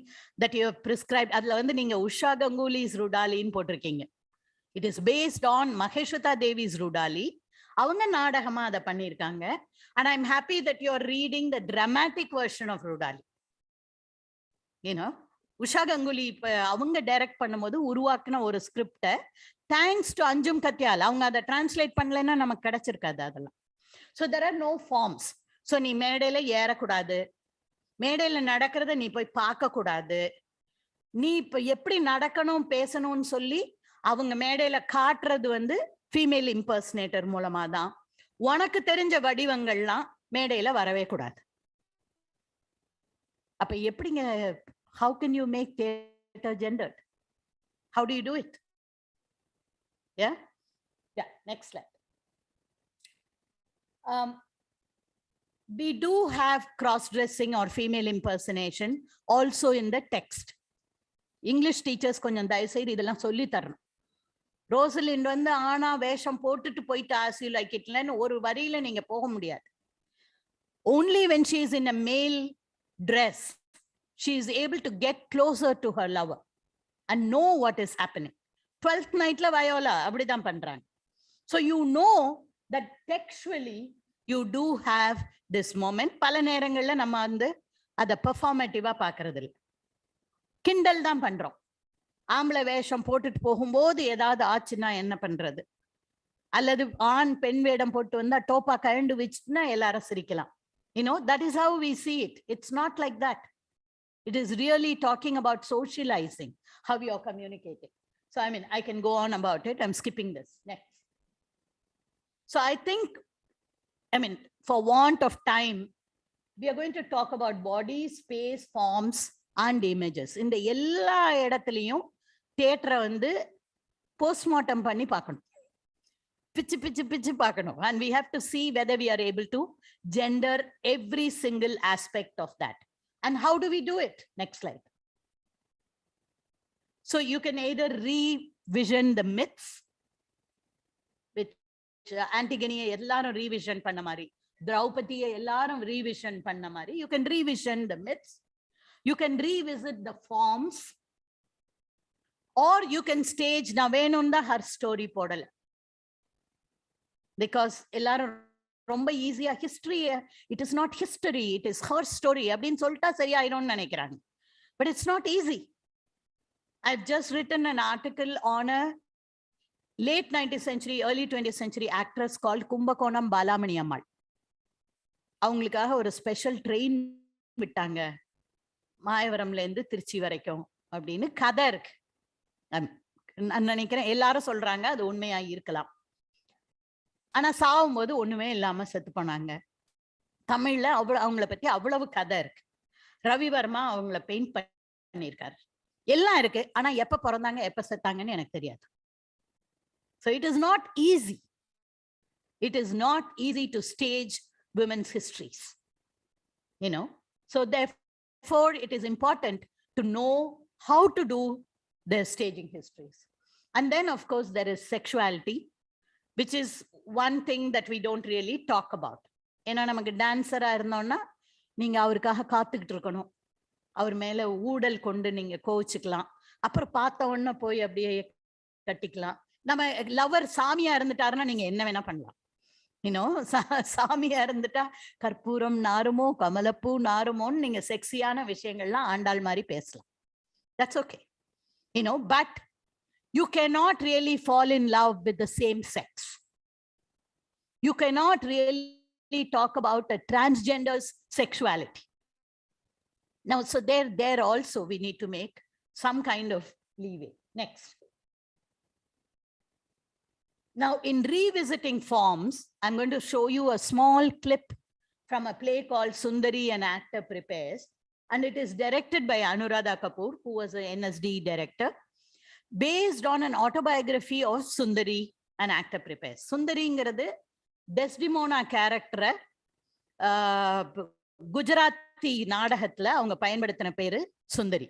that you have prescribed. அதுல வந்து நீங்க உஷா கங்குலிஸ் ருடாலின்னு போட்டிருக்கீங்க. It is based on Maheshwata Devi's Rudali. அவங்க நாடகமா அதை பண்ணியிருக்காங்க. And I'm happy that you're reading the dramatic version of Rudali. You know, Usha Ganguly இப்ப அவங்க டைரக்ட் பண்ணும்போது உருவாக்குன ஒரு ஸ்கிரிப்ட தேங்க்ஸ் டு அஞ்சும் கத்தியால் அவங்க அதை டிரான்ஸ்லேட் பண்ணலைன்னா நமக்கு கிடைச்சிருக்காது அதெல்லாம். So there are no forms. So நீ மேடையில ஏறக்கூடாது, மேடையில நடக்கிறத நீ போய் பார்க்க கூடாது, நீ இப்ப எப்படி நடக்கணும் பேசணும்னு சொல்லி அவங்க மேடையில காட்டுறது வந்து ஃபீமேல் இம்பர்சனேட்டர் மூலமா தான். உனக்கு தெரிஞ்ச வடிவங்கள்லாம் மேடையில வரவே கூடாது. அப்ப எப்படிங்க, how can you make theater gendered? How do you do it? Yeah, next slide. We do have cross-dressing or female impersonation also in the text. English teachers கொஞ்சம் தயவு செய்து இதெல்லாம் சொல்லி தரணும். ரோசலிண்ட் வந்து ஆனா வேஷம் போட்டுட்டு போயிட்டு as you like it ன்னு ஒரு வரியில நீங்க போக முடியாது. Only when she is in a male dress she is able to get closer to her lover and know what is happening. 12th nightல வயோலா அப்படிதான் பண்றாங்க. So you know that textually you do have this moment. பல நேரங்கள்ல நம்ம வந்து அதை பெர்ஃபார்மேட்டிவா பாக்குறது இல்லை, கிண்டல் தான் பண்றோம். ஆம்பளை வேஷம் போட்டுட்டு போகும்போது ஏதாவது ஆச்சுன்னா என்ன பண்றது, அல்லது ஆண் பெண் வேடம் போட்டு வந்தா டோப்பா கழண்டு வச்சுன்னா எல்லாரும் சிரிக்கலாம். You know, that is how we see it. It's not like that. It is really talking about socializing, how you are communicating. So I mean, I can go on about it. I'm skipping this. Next. So I think, I mean, for want of time, we are going to talk about body, space, forms and images. இந்த எல்லா இடத்துலயும் தியேட்டரை வந்து postmortem பண்ணி பார்க்கணும், பிச்சு பிச்சு பிச்சு பார்க்கணும். And we have to see whether we are able to gender every single aspect of that. And how do we do it? Next slide. So you can either revision the myths, which Antigone எல்லாரும் revision பண்ண மாதிரி, திரௌபதியை எல்லாரும் revision பண்ண மாதிரி. You can revision the myths, you can revisit the forms, or you can stage நான் வேணும்னு தான் her story போடல, because எல்லாரும் ரொம்ப ஈஸியா history, it is not history, it is her story அப்படின்னு சொல்லிட்டா சரியாயிடும்னு நினைக்கிறாங்க. But it's not easy. I've just written an article on a late 19th century, early 20th century actress called Kumbakonam Balamani Ammal. அவங்களுக்காக ஒரு special train விட்டாங்க மாயவரம்ல இருந்து திருச்சி வரைக்கும் அப்படின்னு கதை இருக்கு. நான் நினைக்கிறேன் எல்லாரும் சொல்றாங்க அது உண்மையா இருக்கலாம். ஆனா சாவும் போது ஒண்ணுமே இல்லாம செத்து போனாங்க. தமிழ்ல அவங்கள பத்தி அவ்வளவு கதை இருக்கு. ரவிவர்மா அவங்கள பெயிண்ட் பண்ணியிருக்காரு, எல்லாம் இருக்கு. ஆனா எப்ப பிறந்தாங்க எப்ப செத்தாங்கன்னு எனக்கு தெரியாது. So it is not easy. It is not easy to stage women's histories, you know. So therefore it is important to know how to do their staging histories. And then of course there is sexuality, which is one thing that we don't really talk about. ஏன்னா நமக்கு டான்ஸரா இருந்தோம்னா நீங்க அவருக்காக காத்துக்கிட்டு இருக்கணும், அவர் மேல ஊடல் கொண்டு நீங்க கோவிச்சுக்கலாம், அப்புறம் பார்த்த உடனே போய் அப்படியே கட்டிக்கலாம். நம்ம லவர் சாமியா இருந்துட்டாருன்னா நீங்க என்ன வேணா பண்ணலாம். இன்னும் சாமியா இருந்துட்டா கற்பூரம் நாருமோ கமலப்பூ நாருமோன்னு நீங்க செக்ஸியான விஷயங்கள்லாம் ஆண்டாள் மாதிரி பேசலாம். That's okay, you know, but you cannot really fall in love with the same sex. You cannot really talk about a transgender's sexuality. Now, so there also we need to make some kind of leeway. Next. Now, in revisiting forms, I'm going to show you a small clip from a play called Sundari, an Actor Prepares, and it is directed by Anuradha Kapoor, who was an NSD director, based on an autobiography of Sundari, an Actor Prepares. Sundariங்கிறது Desdemona கேரக்டரை குஜராத்தி நாடகத்துல அவங்க பயன்படுத்தின பேரு சுந்தரி,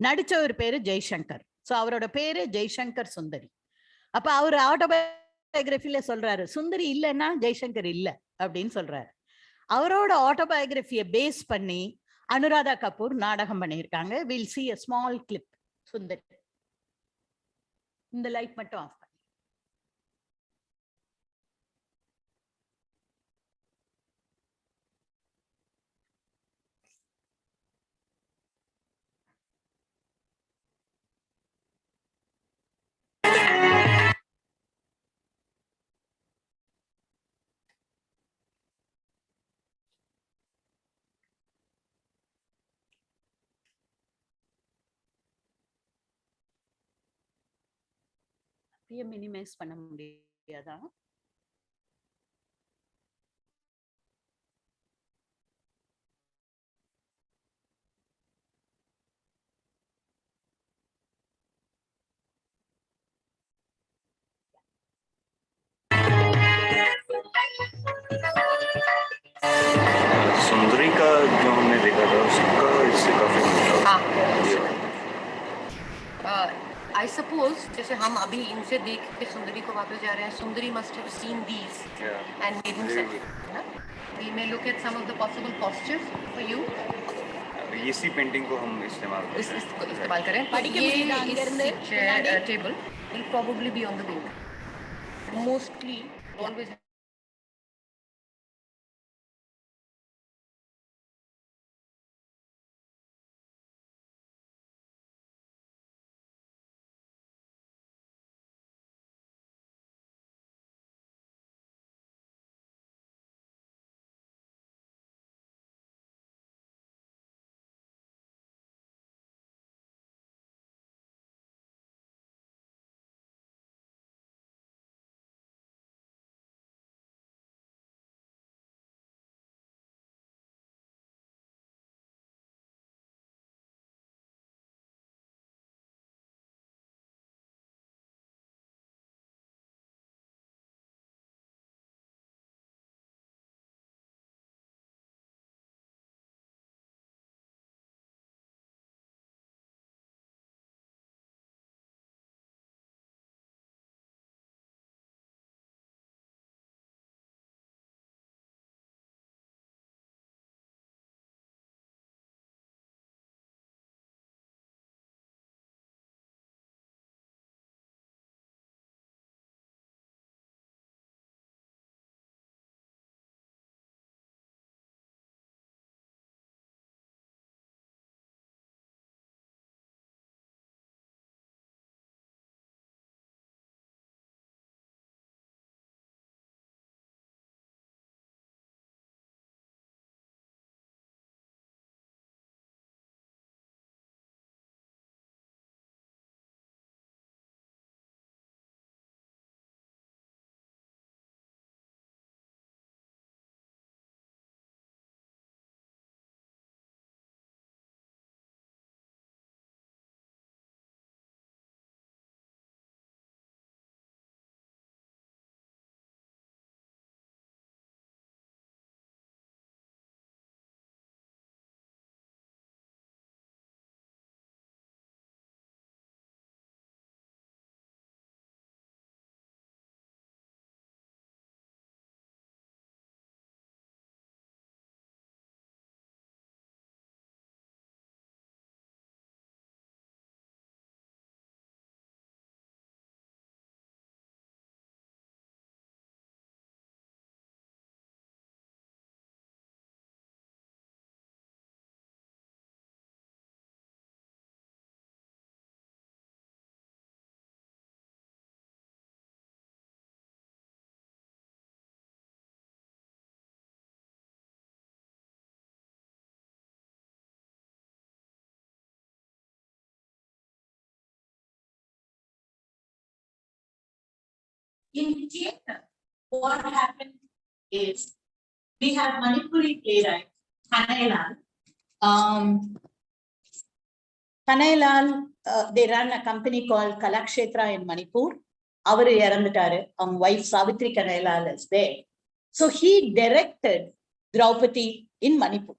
நடிச்சவர் பேரு Jaishankar. So அவரோட பேரு ஜெய்சங்கர் சுந்தரி. அப்ப அவர் ஆட்டோபயோகிராஃபில சொல்றாரு சுந்தரி இல்லைன்னா ஜெய்சங்கர் இல்ல அப்படின்னு சொல்றாரு. அவரோட ஆட்டோபயோகிராஃபியை பேஸ் பண்ணி அனுராதா கபூர் நாடகம் பண்ணியிருக்காங்க. We'll see a small clip. சுந்தரி, இந்த லைட் மட்டும் ஆஃப். அப்படியே மினிமைஸ் பண்ண முடியாதா? सुंदरी का जो हमने देखा था उसका इससे काफी मिलता आई सपोज जैसे हम अभी इनसे देख के सुंदरी को वापस जा रहे हैं, सुंदरी must have seen these and made himself. We may look at some of the possible postures for you. इसी पेंटिंग को हम इस्तेमाल इस्तेमाल करें तो ये इस table will probably be on the wing. Mostly always in theatre, what happened is we have Manipuri playwright, Kanailal. Kanailal, they run a company called Kalakshetra in Manipur. Our wife Savitri Kanailal is there. So he directed Draupadi in Manipur.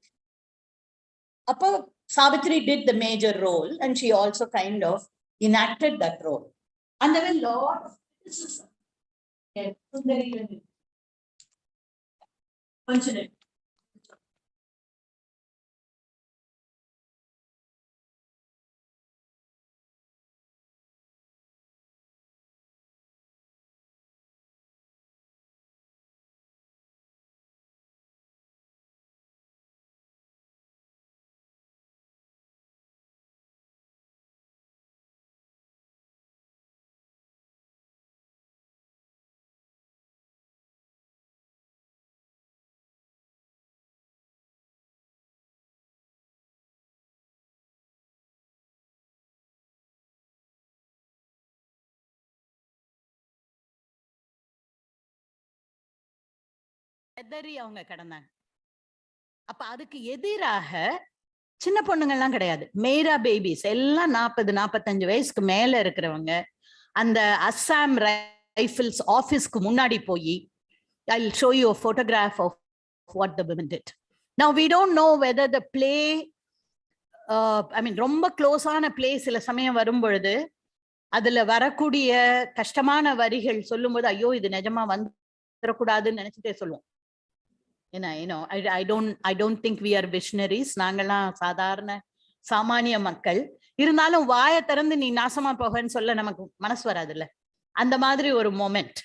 Appa, Savitri did the major role and she also kind of enacted that role. And there were a lot of criticism. Fortunate. கதறி அவங்க கிடந்தாங்க. அப்ப அதுக்கு எதிராக சின்ன பொண்ணுங்கள்லாம் கிடையாது, மேரா babies எல்லாம் 40-45 வயசுக்கு மேல இருக்கிறவங்க அந்த அஸ்ஸாம் ரைஃபிள்ஸ் ஆபீஸ்க்கு முன்னாடி போய் I'll show you a photograph of what the women did. Now we don't know whether the play ரொம்ப க்ளோஸான பிளே சில சமயம் வரும் பொழுது அதுல வரக்கூடிய கஷ்டமான வரிகள் சொல்லும்போது ஐயோ இது நிஜமா வந்துடக்கூடாதுன்னு நினைச்சிட்டே சொல்லுவோம். ஏன்னா I don't think we are visionaries. நாங்கெல்லாம் சாதாரண சாமானிய மக்கள். இருந்தாலும் வாயை திறந்து நீ நாசமா போகன்னு சொல்ல நமக்கு மனசு வராதுல்ல, அந்த மாதிரி ஒரு moment.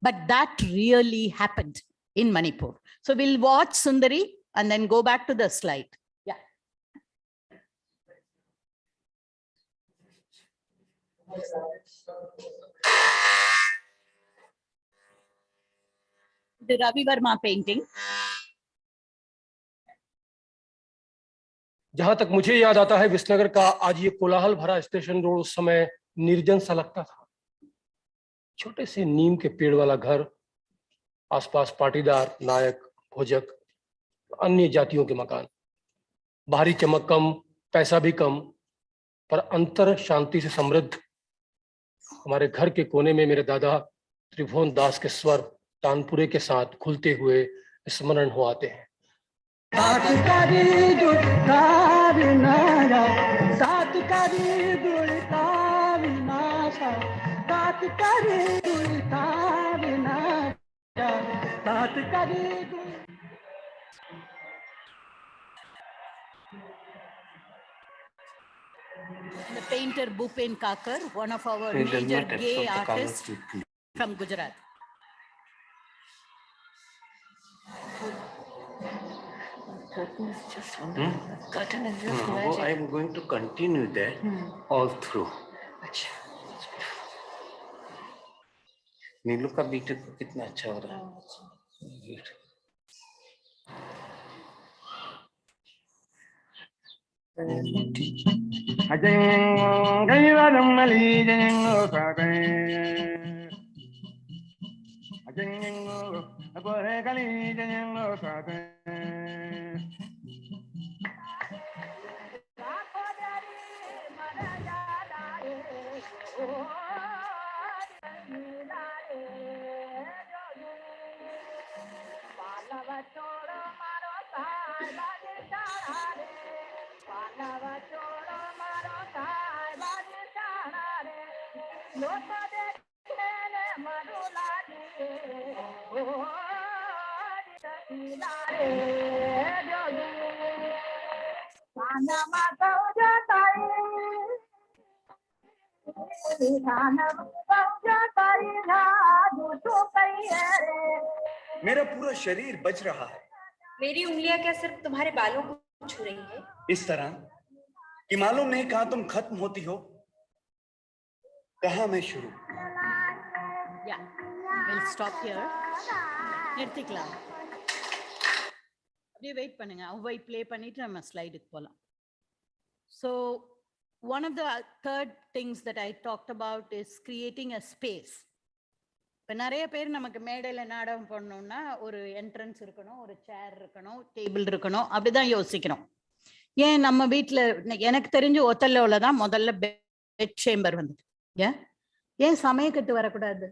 But that really happened in Manipur. So we'll watch Sundari and then go back to the slide. Yeah. The Ravi Verma painting. जहां तक मुझे याद आता है विसनगर का आज ये कोलाहल भरा स्टेशन रोड उस समय निर्जन सा लगता था। छोटे से नीम के पेड़ वाला घर, आसपास पाटीदार, नायक, भोजक, अन्य जातियों के मकान। बाहरी चमक कम, पैसा भी कम, पर अंतर शांति से समृद्ध। हमारे घर के कोने में मेरे दादा त्रिभुवन दास के स्वर तानपुरे के साथ खुलते हुए स्मरण हो आते हैं। The painter Bhupen Kakar, one of our major gay artists from Gujarat. Curtain is just wonderful. Curtain is just magic. I am going to continue that all through. नीलू का बीट कितना अच्छा हो रहा है। मेरा पूरा शरीर बच रहा है। मेरी उंगलियां क्या सिर्फ तुम्हारे बालों को छू रही है? इस तरह कि मालूम नहीं कहाँ तुम खत्म होती हो, कहाँ मैं शुरू। Yeah, we'll stop here. நிறுத்திக்கலாம். அப்படியே வெயிட் பண்ணுங்க, அவ்வை ப்ளே பண்ணிட்டு நம்ம ஸ்லைடுக்கு போலாம். So one of the third things that I talked about is creating a space. இப்போ நிறைய பேர் நமக்கு மேடையில் நாடகம் பண்ணணும்னா ஒரு என்ட்ரன்ஸ் இருக்கணும், ஒரு சேர் இருக்கணும், டேபிள் இருக்கணும், அப்படிதான் யோசிக்கிறோம். ஏன் நம்ம வீட்டில் எனக்கு தெரிஞ்சு ஒத்தல்லோவில் தான் முதல்ல பெட் சேம்பர் வந்தது. ஏன் சமயக்கட்டு வரக்கூடாது?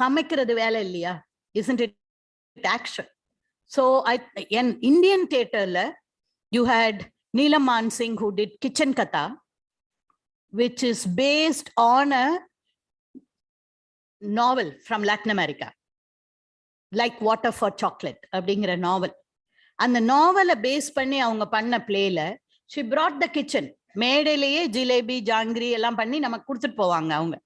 சமைக்கிறது வேலை இல்லையா? Isn't it action? So in Indian theaterல you had Neelam Mansingh who did Kitchen Katha, which is based on a novel from Latin America, Like Water for Chocolate அப்படிங்கிற நாவல். அந்த நாவலை பேஸ் பண்ணி அவங்க பண்ண பிளேல she brought the kitchen. மேடையிலேயே jalebi jangiri எல்லாம் பண்ணி நமக்கு கொடுத்துட்டு போவாங்க அவங்க.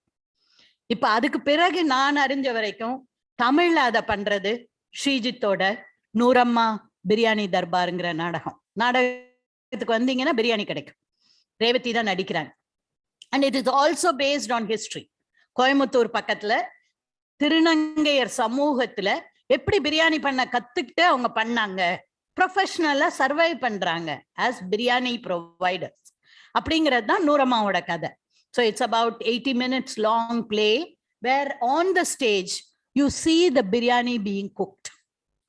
இப்ப அதுக்கு பிறகு நான் அறிஞ்ச வரைக்கும் தமிழ்ல அதை பண்றது ஸ்ரீஜித்தோட நூறம்மா பிரியாணி தர்பாருங்கிற நாடகத்துக்கு வந்தீங்கன்னா பிரியாணி கிடைக்கும். ரேவதி தான் நடிக்கிறாங்க. And it is also based on history. Coimbatore பக்கத்துல திருநங்கையர் சமூகத்துல எப்படி பிரியாணி பண்ண கத்துக்கிட்டு அவங்க பண்ணாங்க, ப்ரொஃபஷனலா சர்வைவ் பண்றாங்க ஆஸ் பிரியாணி ப்ரொவைடர்ஸ் அப்படிங்கிறது தான் நூறம்மாவோட கதை. So it's about 80 minutes long play where on the stage you see the biryani being cooked.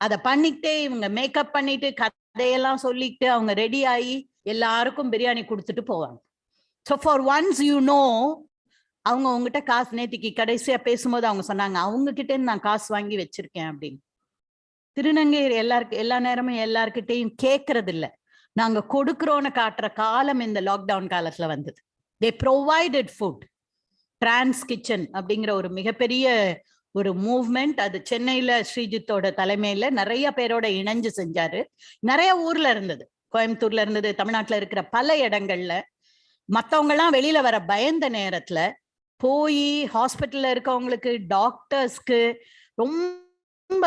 அதை பண்ணிக்கிட்டே இவங்க மேக்கப் பண்ணிட்டு கதையெல்லாம் சொல்லிக்கிட்டு அவங்க ரெடி ஆகி எல்லாருக்கும் பிரியாணி கொடுத்துட்டு போவாங்க. So for once you know, அவங்க உங்ககிட்ட காசு, நேத்திக்கு கடைசியா பேசும்போது அவங்க சொன்னாங்க அவங்க கிட்ட நான் காசு வாங்கி வச்சிருக்கேன் அப்படின்னு. திருநங்கையர் எல்லா நேரமும் எல்லார்கிட்டையும் கேட்கறது இல்லை, நாங்க கொடுக்குறோன்னு காட்டுற காலம் இந்த லாக்டவுன் காலத்துல வந்தது. தே ப்ரொவைடட் ஃபுட். டிரான்ஸ் கிச்சன் அப்படிங்கிற ஒரு மிகப்பெரிய ஒரு மூவ்மெண்ட், அது சென்னையில ஸ்ரீஜித்தோட தலைமையில நிறைய பேரோட இணைஞ்சு செஞ்சாரு. நிறைய ஊர்ல இருந்தது, கோயம்புத்தூர்ல இருந்தது, தமிழ்நாட்டுல இருக்கிற பல இடங்கள்ல. மத்தவங்க எல்லாம் வெளியில வர பயந்த நேரத்துல போய் ஹாஸ்பிட்டல்ல இருக்கவங்களுக்கு, டாக்டர்ஸ்க்கு, ரொம்ப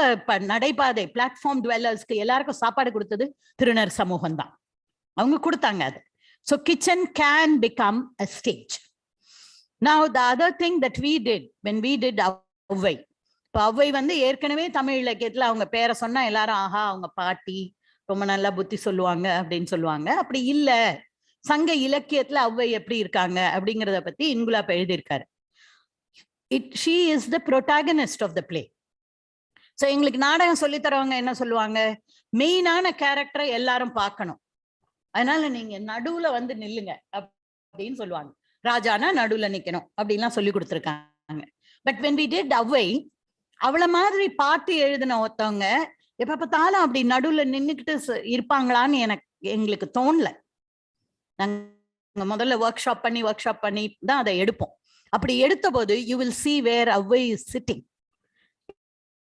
நடைபாதை பிளாட்ஃபார்ம் டுவெல்லர்ஸ்க்கு எல்லாருக்கும் சாப்பாடு கொடுத்தது திருநர் சமூகம் தான். அவங்க கொடுத்தாங்க அது. So kitchen can become a stage. Now the other thing that we did when we did Avvai, இப்போ ஔவை வந்து ஏற்கனவே தமிழ் இலக்கியத்துல அவங்க பேரை சொன்னா எல்லாரும் ஆஹா அவங்க பாட்டி ரொம்ப நல்லா புத்தி சொல்லுவாங்க அப்படின்னு சொல்லுவாங்க. அப்படி இல்ல, சங்க இலக்கியத்துல ஔவை எப்படி இருக்காங்க அப்படிங்கிறத பத்தி இன்குலாப் எழுதியிருக்காரு. she is the protagonist of the play. So எங்களுக்கு நாடகம் சொல்லித்தரவங்க என்ன சொல்லுவாங்க, மெயினான கேரக்டரை எல்லாரும் பார்க்கணும், அதனால நீங்க நடுவுல வந்து நில்லுங்க அப்படின்னு சொல்லுவாங்க. ராஜானா நடுவுல நிக்கணும் அப்படின்லாம் சொல்லி கொடுத்துருக்காங்க. But when we did Avvai, அவளை மாதிரி பாட்டு எழுதின ஒருத்தவங்க எப்ப பார்த்தாலும் அப்படி நடுவுல நின்னுக்கிட்டு இருப்பாங்களான்னு எங்களுக்கு தோணல. நாங்க முதல்ல ஒர்க் ஷாப் பண்ணி தான் அதை எடுப்போம். அப்படி எடுத்த போது you will see where Avvai is sitting,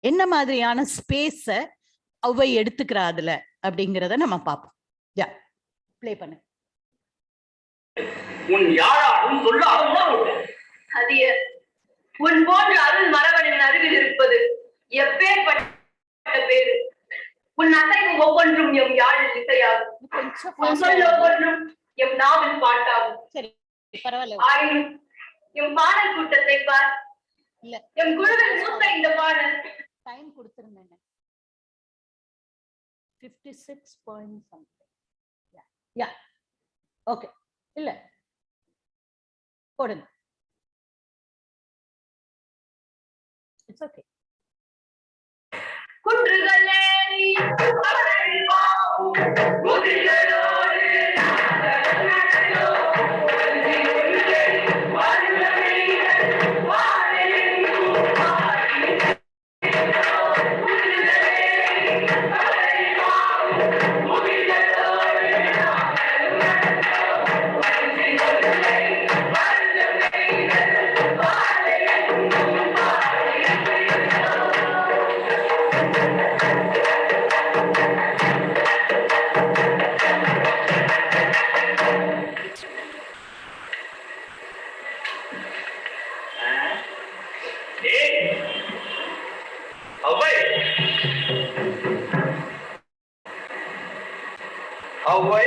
என்ன மாதிரியான ஸ்பேஸ ஔவை எடுத்துக்கிறா அதுல அப்படிங்கிறத நம்ம பார்ப்போம். யா, ப்ளே பண்ணு. உன் யாராலும் சொல்லாலும் அதிய உன் போன்ற அருள் மரபனின் அருகில் இருப்பது எப்பேற்பட்ட பேரு. உன் அசைவு ஒவ்வொன்றும் எம் யாழில் இசையாகும், உன் சொல் ஒவ்வொன்றும் எம் நாவில் பாட்டாகும். சரி, பரவாயில்ல. ஆயினும் எம் பாடல் கூட்டத்தை பார், இல்ல எம் குழுவில் மூத்த இந்த பாடல் டைம் கொடுத்திருந்தேன் 56 point something. யா ஓகே, இல்ல போடுங்க, இட்ஸ் ஓகே. குன்றுகளேறி ஔவை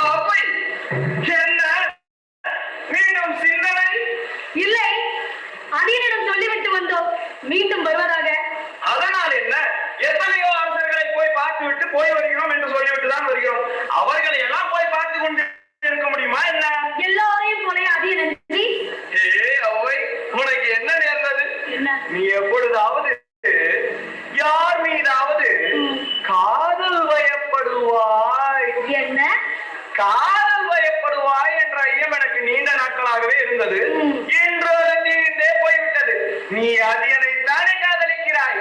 ஔவை என்ன மீண்டும் சிந்தனை இல்லை, அடியனிடம் சொல்லிவிட்டு வந்தோம், மீண்டும் வருவதாக. அதனால் என்ன, எத்தனையோ அரசர்களை போய் பார்த்துவிட்டு போய் வருகிறோம் என்று சொல்லிவிட்டு தான் வருகிறோம். அவர்களை எல்லாம் போய் பார்த்து கொண்டு இருக்க முடியுமா என்ன? எல்லோரையும் போல அதிக நன்றி. ஔவை, உனக்கு என்ன நேர்ந்தது? என்ன? நீ எப்பொழுதாவது யார் மீதாவது காதல் வயப்படுவாய்? என்ன காதல் வயப்படுவாய் என்ற ஐயம் எனக்கு நீண்ட நாட்களாகவே இருந்தது. இன்று தீர்ந்தே போய்விட்டது. நீ அதியனைத்தானே காதலிக்கிறாய்?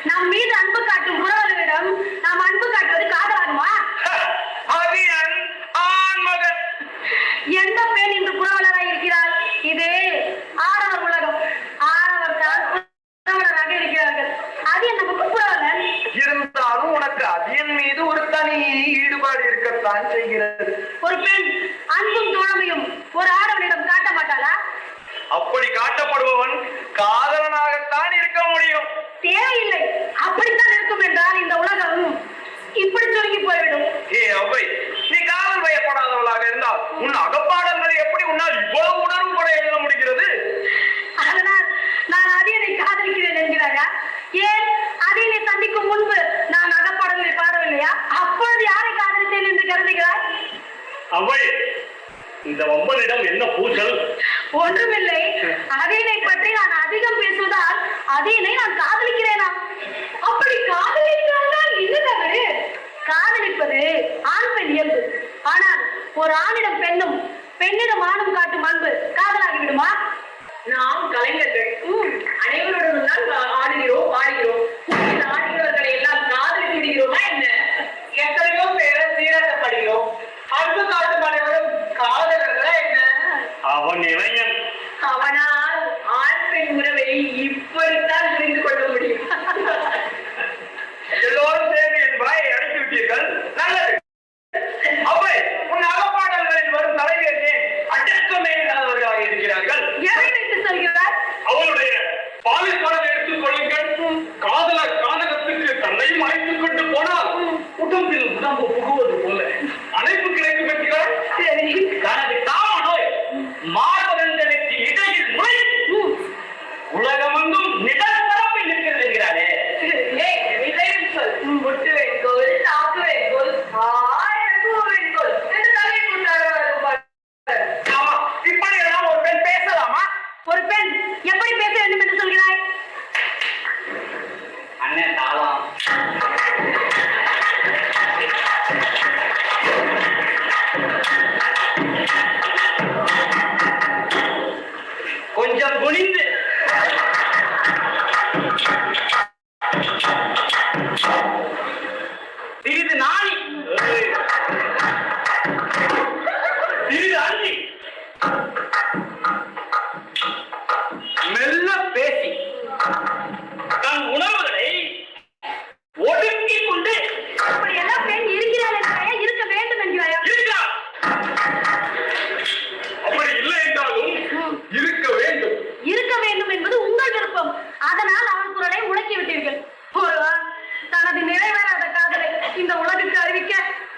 நம் மீது அன்பு காட்டும் புறவர்களிடம் நாம் அன்பு காட்டுவது காதலாகுமா? அதியன் ஆண்மகன். எந்த பெண் இன்று புறவலராய் இருக்கிறார்? இது ஆடவர் உலகம். ஆடவர் தான் புறவலராக இருக்கிறார்கள். அதியன் நமக்கு புறவலன். இருந்தாலும் உனக்கு அதியன் மீது ஒரு தனி ஈடுபாடு இருக்கத்தான் செய்கிறது. ஒரு பெண் அன்பும் தோழமையும் ஒரு ஆடவனிடம் காட்ட மாட்டாளா? அப்படி காட்டப்படுபவன் காதலனாகத்தான் இருக்க முடியும். தேவையில்லை, அப்படித்தான் இருக்கும் என்றால் இந்த உலகம் இப்படி சுருங்கி போய்விடும். ஔவை, நீ காதல் வயப்படாதவளாக இருந்தால் உன் அகப்பாடங்களை எப்படி உன்னால் இவ்வளவு உணர்வு கூட எழுத முடிகிறது? அதனால் நான் அதியனை காதலிக்கிறேன் என்கிறாயா? ஏன், அதியனை சந்திக்கும் முன்பு நான் அகப்பாடல்களை பாடவில்லையா? அப்பொழுது யாரை காதலித்தேன் என்று கருதுகிறாய்? ஔவை, இந்த ஒவ்வொன்றிடம் என்ன பூசல்? ஒன்றுமில்லை, அதீனை பற்றி நான் அதிகம் பேசுவதால் அதீனை நான் காதலிக்கிறேனா? அப்படி காதலித்தால் தான் என்ன தவறு? காதலிப்பது ஆண் பெண் இயல்பு. ஆனால் ஒரு ஆணிடம் பெண்ணும் பெண்ணிடம் ஆணும் காட்டும் அன்பு காதலாகி விடுமா? நாம் கலைஞர்கள் அனைவருடன் தான் ஆடுகிறோம் பாடுகிறோம். ஆடுகிறவர்களை எல்லாம் காதலித்து விடுகிறோமா என்ன? எத்தனையோ பேரை சீரட்டப்படுகிறோம். அன்பு காட்டும் அனைவரும் காதலர்களா என்ன? அவன் இளைஞன். அவனால் ஆண் பெண் உறவை இப்படித்தான் புரிந்து கொள்ள முடியும். எல்லோரும் சேர்ந்து என் வாயை அடைத்து விட்டீர்கள். நல்லது. அவை உன் அகப்பாடல்களில் வரும் தலைவர்களே அடக்கமே இல்லாதவர்களாக இருக்கிறார்கள். எதை வைத்து சொல்கிறார்? அவளுடைய பாலில் படம் எடுத்துக் கொள்ளுங்கள். காதகத்துக்கு தன்னையும் அழைத்துக் கொண்டு போனால் உடம்பில் உடம்பு புகுவது போல அழைப்பு கிடைக்கும் என்கிறார். சரி, தனது காம நோய் மார்பகங்களுக்கு இடையில் நுழை உலகமெங்கும் நிலப்பரப்பை நிற்கிறது என்கிறாரே. இதையும் சொல். முட்டு வைக்கோல், சாக்கு வைக்கோல், வைக்கோல் என்று தலையை கொண்டாடுவார். ஆமா, இப்படி எல்லாம் ஒரு பெண் பேசலாமா? ஒரு பெண் எப்படி பேச வேண்டும் என்று சொல்கிறாய்? அண்ணே தாளம். கொஞ்சம் குனிந்து சிறிது நாணி சிறிது அள்ளி மெல்ல பேசி தன் உணர்வுகளை ஒடுக்கிக் கொண்டு அப்படியெல்லாம் பெண் இருக்கிறாள் என்கிறாயா? இருக்க வேண்டும் என்கிறாயா? இருக்கிறார். அப்படி இல்லை என்றாலும் இருக்க வேண்டும். இருக்க வேண்டும் என்பது உங்கள் விருப்பம். அதனால் அவன் குரலை முடக்கி விட்டீர்கள். ஒருவன் தனது நிறைவேறாத காதலை இந்த உலகுக்கு அறிவிக்க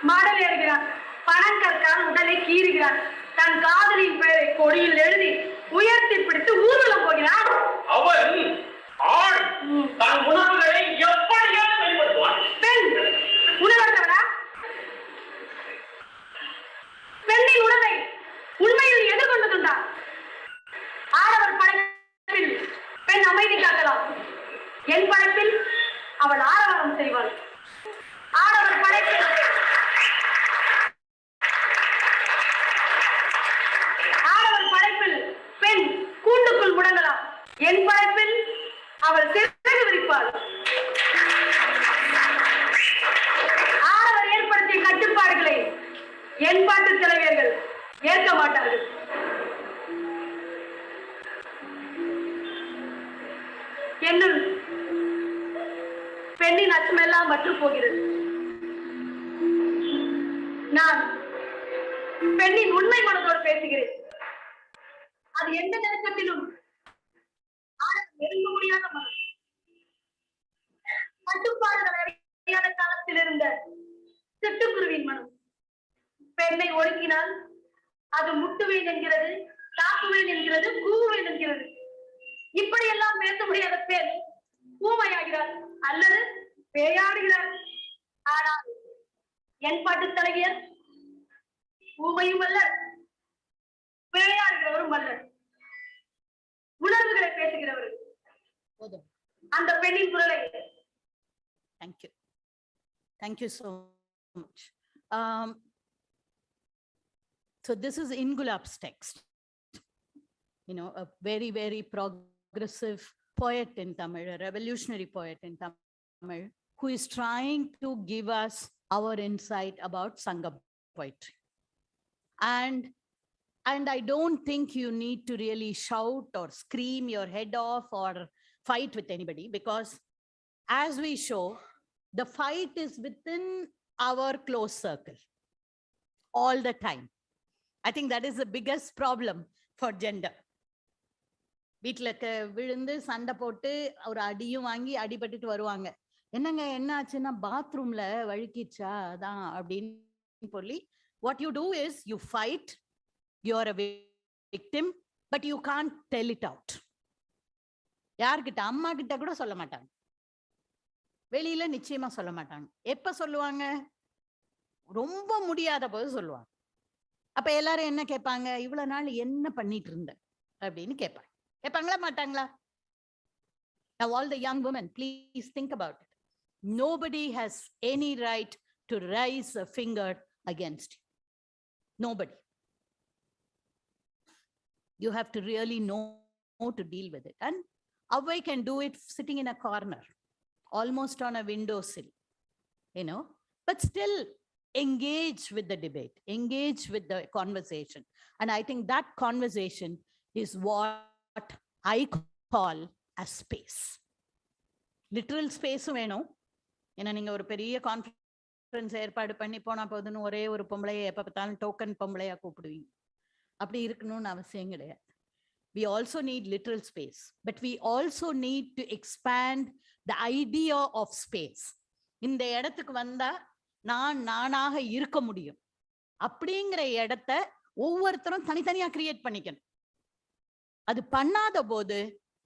மாடல் ஏறுகிறான். பணம் கற்கால் உடலை கீறுகிறான். தன் காதலின் பெயரை கொடியில் எழுதி உயர்த்தி பிடித்து ஊர்வலம் போகிறான். அவன் ஆண் தன் உணர்வுகளை எப்படியாவது வெளிப்படுத்துவான். பெண் உணர்ந்தவனா? பெண்ணின் உணர்வை உண்மையில் எதிர்கொண்டதுண்டா? ஆடவர் படைப்பில் பெண் அமைதி காக்கலாம். என் படைப்பில் அவள் ஆரவாரம் செய்வாள். ஆடவர் படைப்பில் பெண் கூண்டுக்குள் முடங்கலாம். என் படைப்பில் அவள் சிறகு விரிப்பாள். ஆடவர் ஏற்படுத்திய கட்டுப்பாடுகளை என் பாட்டு தலைவர்கள் ஏற்க மாட்டார்கள். என்னுள் பெண்ணின் அச்சமெல்லாம் மற்று போகிறது. நான் பெண்ணின் உண்மை மனதோடு பேசுகிறேன். அது எந்த நெருக்கத்திலும் நெருங்க முடியாத மனம். கட்டுப்பாடுகள் அறியாத காலத்தில் இருந்த சிட்டுக்குருவின் மனம். பெண்ணை ஒடுக்கினால் அது முட்டுவேன் என்கிறது, தாக்குவேன் என்கிறது, கூவுவேன் என்கிறது. இப்படியெல்லாம் பேச முடியாத பெண் ஊமையாகிறார் அல்லது பேயாடுகிறார். ஆனால் என் பாட்டு தலைவியர் ஊமையும் அல்ல, பேயாடுகிறவரும் அல்ல, உணர்வுகளை பேசுகிறவர். அந்த பெண்ணின் குரலை. Thank you so much. So this is Ingulap's text. You know, a very, very progressive poet in Tamil, a revolutionary poet in Tamil, who is trying to give us our insight about Sangha poetry. And I don't think you need to really shout or scream your head off or fight with anybody, because as we show, the fight is within our close circle all the time. I think that is the biggest problem for gender. வீட்டுல விழுந்து சண்டை போட்டு ஒரு அடியும் வாங்கி அடிபட்டுட்டு வருவாங்க. என்னங்க என்ன ஆச்சுன்னா பாத்ரூம்ல வழுக்கிச்சா அதான் அப்படின்னு சொல்லி, what you do is you fight, you are a victim, but you can't tell it out. யார்கிட்ட? அம்மா கிட்ட கூட சொல்ல மாட்டாங்க, வெளியில நிச்சயமா சொல்ல மாட்டாங்க. எப்ப சொல்லுவாங்க? ரொம்ப முடியாத போது சொல்லுவாங்க. அப்ப எல்லாரும் என்ன கேட்பாங்க? இவ்வளவு நாள் என்ன பண்ணிட்டு இருந்த? அப்படின்னு கேட்பாங்களா மாட்டாங்களா? Now all the young women, please think about it. Nobody has any right to raise a finger against you. Nobody. You have to really know to deal with it. And Avvai can do it sitting in a corner, almost on a windowsill, but still engage with the debate, engage with the conversation. And I think that conversation is what I call a space. Literal space வேணும். ஏன்னா நீங்க ஒரு பெரிய conference ஏற்பாடு பண்ணி போனா போதுன்னு ஒரே ஒரு பொம்பளையை எப்ப பார்த்தாலும் டோக்கன் பொம்பளையா கூப்பிடுவீங்க. அப்படி இருக்கணும்னு அவசியம் கிடையாது. We also need literal space, but we also need to expand the idea of space. இந்த இடத்துக்கு வந்தா நானாக இருக்க முடியும் அப்படிங்கிற இடத்த ஒவ்வொருத்தரும் தனித்தனியா கிரியேட் பண்ணிக்கணும். அது பண்ணாத போது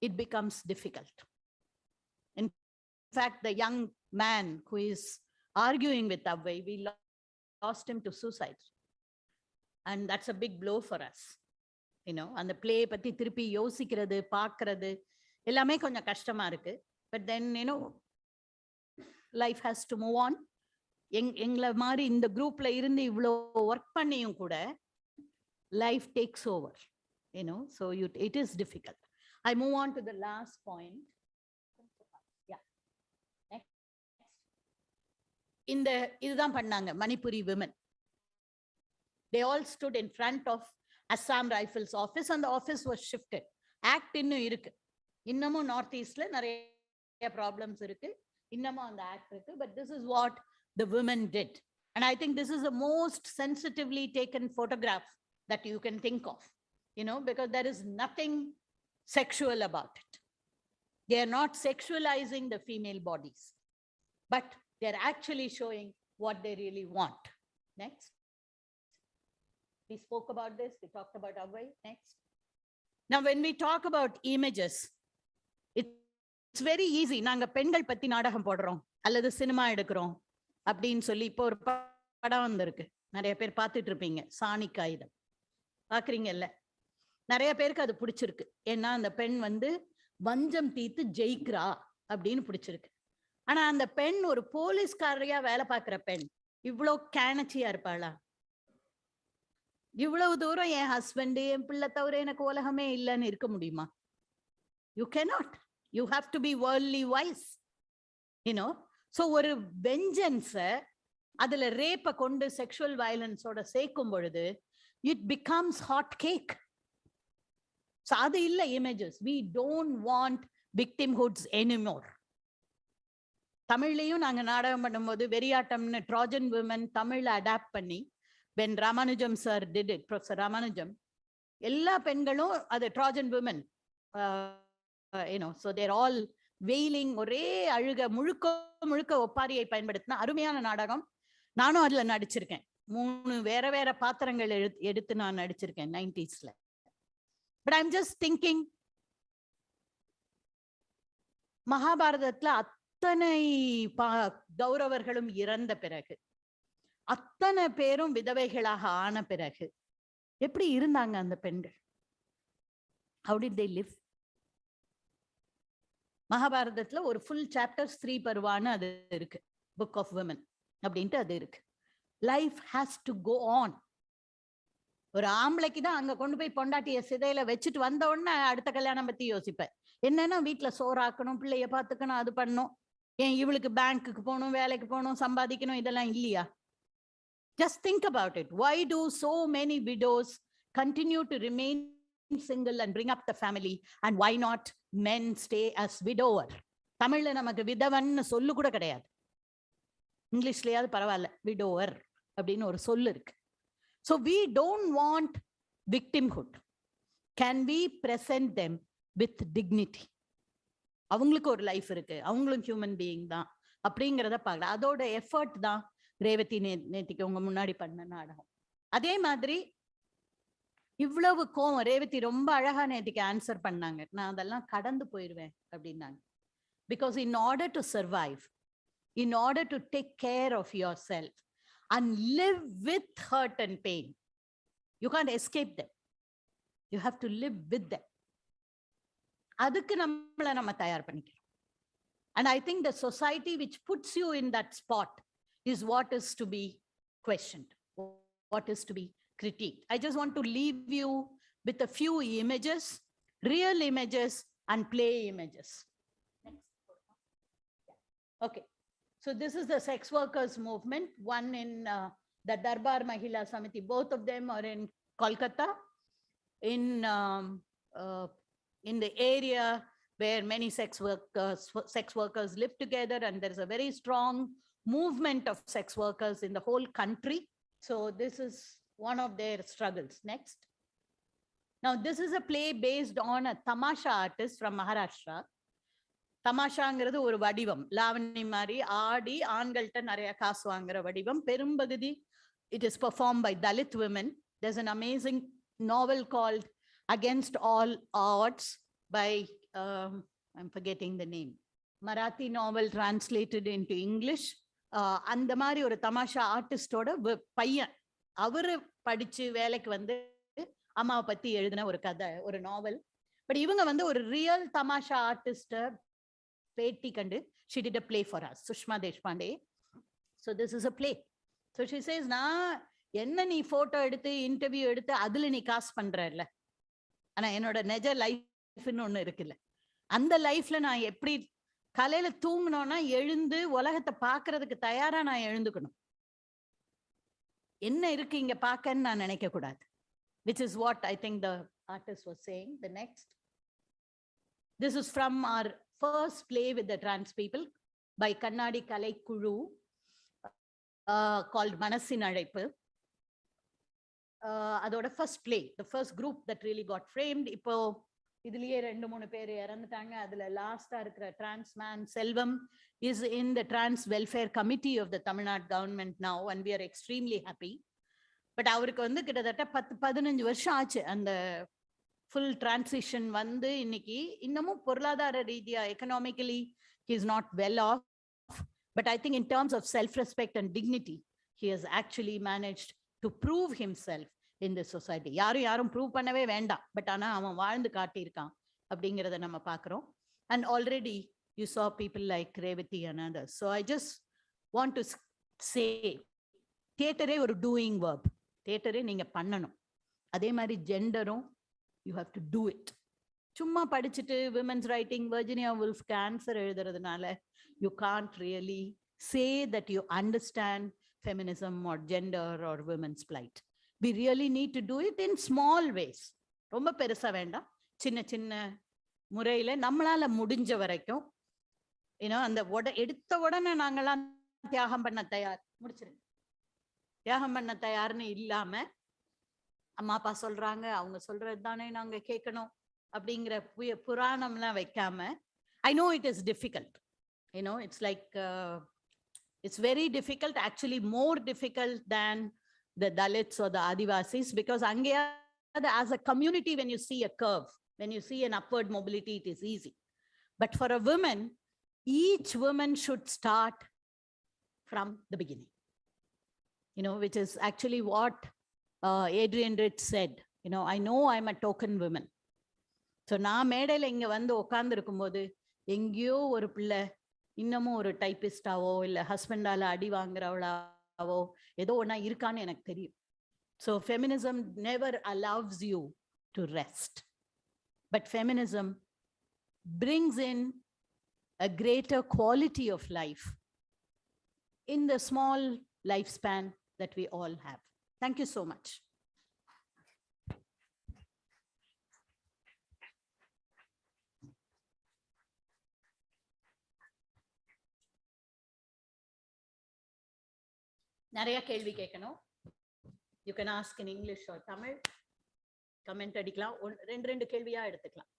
it becomes difficult. In fact, the young man who is arguing with Avvai, we lost him to suicide. And that's a big blow for us. அந்த பிளே பத்தி திருப்பி யோசிக்கிறது, பார்க்கறது எல்லாமே கொஞ்சம் கஷ்டமா இருக்கு. But than life has to move on. எங்களை மாதிரி இந்த குரூப்ல இருந்து இவ்வளோ ஒர்க் பண்ணியும் கூட life takes over, so it is difficult. I move on to the last point. Yeah. Next. இதுதான் பண்ணாங்க Manipuri women. They all stood in front of Assam Rifles office and the office was shifted. Act இன்னும் இருக்கு. இன்னமும் north ஈஸ்ட்ல நிறைய problems இருக்கு. இன்னமும் அந்த act இருக்கு. But this is what the women did. And I think this is the most sensitively taken photograph that you can think of, because there is nothing sexual about it. They are not sexualizing the female bodies, but they're actually showing what they really want. Next. We spoke about this. We talked about Avvai. Next. Now, when we talk about images, it's very easy. நாங்க பெண்கள் பத்தி நாடகம் போடுறோம் அல்லது cinema எடுக்கிறோம் அப்படின்னு சொல்லி இப்போ ஒரு படம் வந்திருக்கு. நிறைய பேர் பார்த்துட்டு இருப்பீங்க, சாணிக் ஆயுதம். பாக்குறீங்கல்ல? நிறைய பேருக்கு அது பிடிச்சிருக்கு. ஏன்னா அந்த பெண் வஞ்சம் தீர்த்து ஜெயிக்கிறா அப்படின்னு பிடிச்சிருக்கு. ஆனா அந்த பெண் ஒரு போலீஸ்காரரையா வேலை பார்க்கிற பெண் இவ்வளோ கேனச்சியா இருப்பாளா? இவ்வளவு தூரம் என் ஹஸ்பண்ட் என் பிள்ளை தவிர எனக்கு உலகமே இல்லைன்னு இருக்க முடியுமா? You cannot. You have to be worldly wise. So ஒரு வெஞ்சன்ஸ அதுல ரேப்பை கொண்டு செக்ஷுவல் வயலன்ஸோட சேர்க்கும் பொழுது it becomes hot cake. So அது இல்ல images. We don't want victimhoods anymore. தமிழ்லையும் நாங்க நாடகம் பண்ணும்போது வெறியாட்டம்னு ட்ராஜன் விமன் தமிழ்ல அடாப்ட் பண்ணி when Ramanujam sir did it, Professor Ramanujam, எல்லா பெண்களும் அது Trojan women, so they're all wailing, ஒரே அழுக, முழுக்க ஒப்பாரியை பயன்படுத்தின அருமையான நாடகம். நானும் அதுல நடிச்சிருக்கேன். 3 வேற வேற பாத்திரங்கள் எடுத்து நான் நடிச்சிருக்கேன் 90s. But I'm just thinking, மகாபாரதத்துல அத்தனை கௌரவர்களும் இறந்த பிறகு, அத்தனை பேரும் விதவைகளாக ஆன பிறகு எப்படி இருந்தாங்க அந்த பெண்கள்? How did they live? மகாபாரதத்துல ஒரு ஃபுல் சாப்டர் ஸ்திரீ பருவான்னு அது இருக்கு, புக் ஆஃப் விமன் அப்படின்ட்டு அது இருக்கு. Life has to go on. ஒரு ஆம்பளைக்கு தான் அங்க கொண்டு போய் பொண்டாட்டிய சிதையில வச்சுட்டு வந்த உடனே அடுத்த கல்யாணம் பத்தி யோசிப்பேன். என்னன்னா வீட்டுல சோறாக்கணும், பிள்ளைய பாத்துக்கணும், அது பண்ணணும். ஏன் இவளுக்கு பேங்க்குக்கு போகணும், வேலைக்கு போகணும், சம்பாதிக்கணும், இதெல்லாம் இல்லையா? Just think about it. Why do so many widows continue to remain single and bring up the family, and why not men stay as widower? தமிழ்ல நமக்கு விதவன்னு சொல்லு கூட கிடையாது. இங்கிலீஷ்லயாவது பரவாயில்ல, widower அப்படின்னு ஒரு சொல்லு இருக்கு. So we don't want victimhood. Can we present them with dignity? அவங்களுக்கு ஒரு லைஃப் இருக்கு, அவங்களும் ஹியூமன் பீயிங் தான் அப்படிங்கிறத பார்க்கலாம். அதோட எஃபர்ட் தான் ரேவதி நேத்திக்கு உங்க முன்னாடி பண்ண நாடகம். அதே மாதிரி இவ்வளவு கோவம், ரேவதி ரொம்ப அழகா நேத்திக்கு ஆன்சர் பண்ணாங்க. நான் அதெல்லாம் கடந்து போயிடுவேன் அப்படின்னாங்க. Because in order to survive, in order to take care of yourself and live with hurt and pain, you can't escape them. You have to live with them. அதுக்கு நம்மள நம்ம தயார் பண்ணிக்கிறோம். And I think the society which puts you in that spot is what is to be questioned, what is to be critiqued. I just want to leave you with a few images, real images and play images. Okay, so this is the sex workers movement, one in the Darbar Mahila Samiti. Both of them are in Kolkata, in the area where many sex workers live together, and there is a very strong movement of sex workers in the whole country. So this is one of their struggles. Next. Now, this is a play based on a tamasha artist from Maharashtra. தமாஷாங்கிறது ஒரு வடிவம், லாவணி மாதிரி ஆடி ஆண்கள்கிட்ட நிறைய காசு வாங்குற வடிவம். பெரும்பகுதி it is performed by Dalit women. There's an amazing novel called Against All Odds by I'm forgetting the name. Marathi novel translated into English. அந்த மாதிரி ஒரு தமாஷா ஆர்டிஸ்டோட பையன், அவரு படிச்சு வேலைக்கு வந்து அம்மாவை பத்தி எழுதின ஒரு கதை, ஒரு நாவல். பட் இவங்க வந்து ஒரு ரியல் தமாஷா ஆர்டிஸ்ட பேட்டி கண்டு she did a play for us, Sushma Deshpande. So this is a play. So she says, நான் என்ன நீ போட்டோ எடுத்து இன்டர்வியூ எடுத்து அதுல நீ காசு பண்றல்ல, ஆனா என்னோட நிஜ லைஃப்னு ஒண்ணு இருக்குல்ல, அந்த லைஃப்ல நான் எப்படி காலையில தூங்கணும்னா எழுந்து உலகத்தை பாக்குறதுக்கு தயாரா நான் எழுந்துக்கணும். என்ன இருக்கு இங்க பாக்கன்னு நான் நினைக்க கூடாது. Which is what I think the artist was saying. The next. This is from our first play with the trans people by Kannadi Kalai Kulu, called Manassin Azhaippu. அதோட first play, the first group that really got framed. இப்போ இதுலயே 2-3 பேர் இறந்துட்டாங்க. அதுல லாஸ்டா இருக்கிற trans man Selvam is in the trans welfare committee of the Tamil Nadu government now, and we are extremely happy. But அவருக்கு வந்து கிட்டத்தட்ட 10-15 வருஷம் ஆச்சு அந்த full transition வந்து. இன்னைக்கு இன்னமும் பொருளாதார ரீதியா economically he is not well off, but I think in terms of self-respect and dignity he has actually managed to prove himself in this society. யாரும் ப்ரூவ் பண்ணவே வேண்டாம், பட் ஆனா அவன் வாழ்ந்து காட்டியிருக்கான் அப்படிங்கிறத நம்ம பார்க்கிறோம். And already you saw people like Revati and others. So I just want to say, தியேட்டரே ஒரு டூயிங் verb. தியேட்டரே நீங்க பண்ணணும். அதே மாதிரி ஜெண்டரும் you have to do it. சும்மா படிச்சுட்டு women's writing Virginia Woolf answer எழுதுறதுனால you can't really say that you understand feminism or gender or women's plight. We really need to do it in small ways. ரொம்ப பெருசா வேண்டாம், சின்ன சின்ன முறையில நம்மளால முடிஞ்ச வரைக்கும். அந்த எடுத்த உடனே நாங்கெல்லாம் தியாகம் பண்ண தயார், முடிச்சிருங்க, தியாகம் பண்ண தயார்னு இல்லாம அம்மா அப்பா சொல்றாங்க அவங்க சொல்றது தானே நாங்க கேட்கணும் அப்படிங்கிற புராணம்லாம் வைக்காம. I know it is difficult. It's like it's very difficult, actually more difficult than the Dalits or the Adivasis, because as a community, when you see a curve, when you see an upward mobility, it is easy. But for a woman, each woman should start from the beginning, which is actually what Adrienne Rich said. I know I'm a token woman. So நான் மேடையில இங்க வந்து உட்கார்ந்து இருக்கும்போது எங்கேயோ ஒரு பிள்ளை இன்னமும் ஒரு டைப்பிஸ்டாவோ இல்ல ஹஸ்பண்டால அடி வாங்குறவளாவோ ஏதோ ஒன்னா இருக்கான்னு எனக்கு தெரியும். So feminism never allows you to rest, but feminism brings in a greater quality of life in the small lifespan that we all have. Thank you so much. நிறைய கேள்வி கேட்கணும். You can ask in English or Tamil. Comment அடிக்கலாம், 2 கேள்வியா எடுத்துக்கலாம்.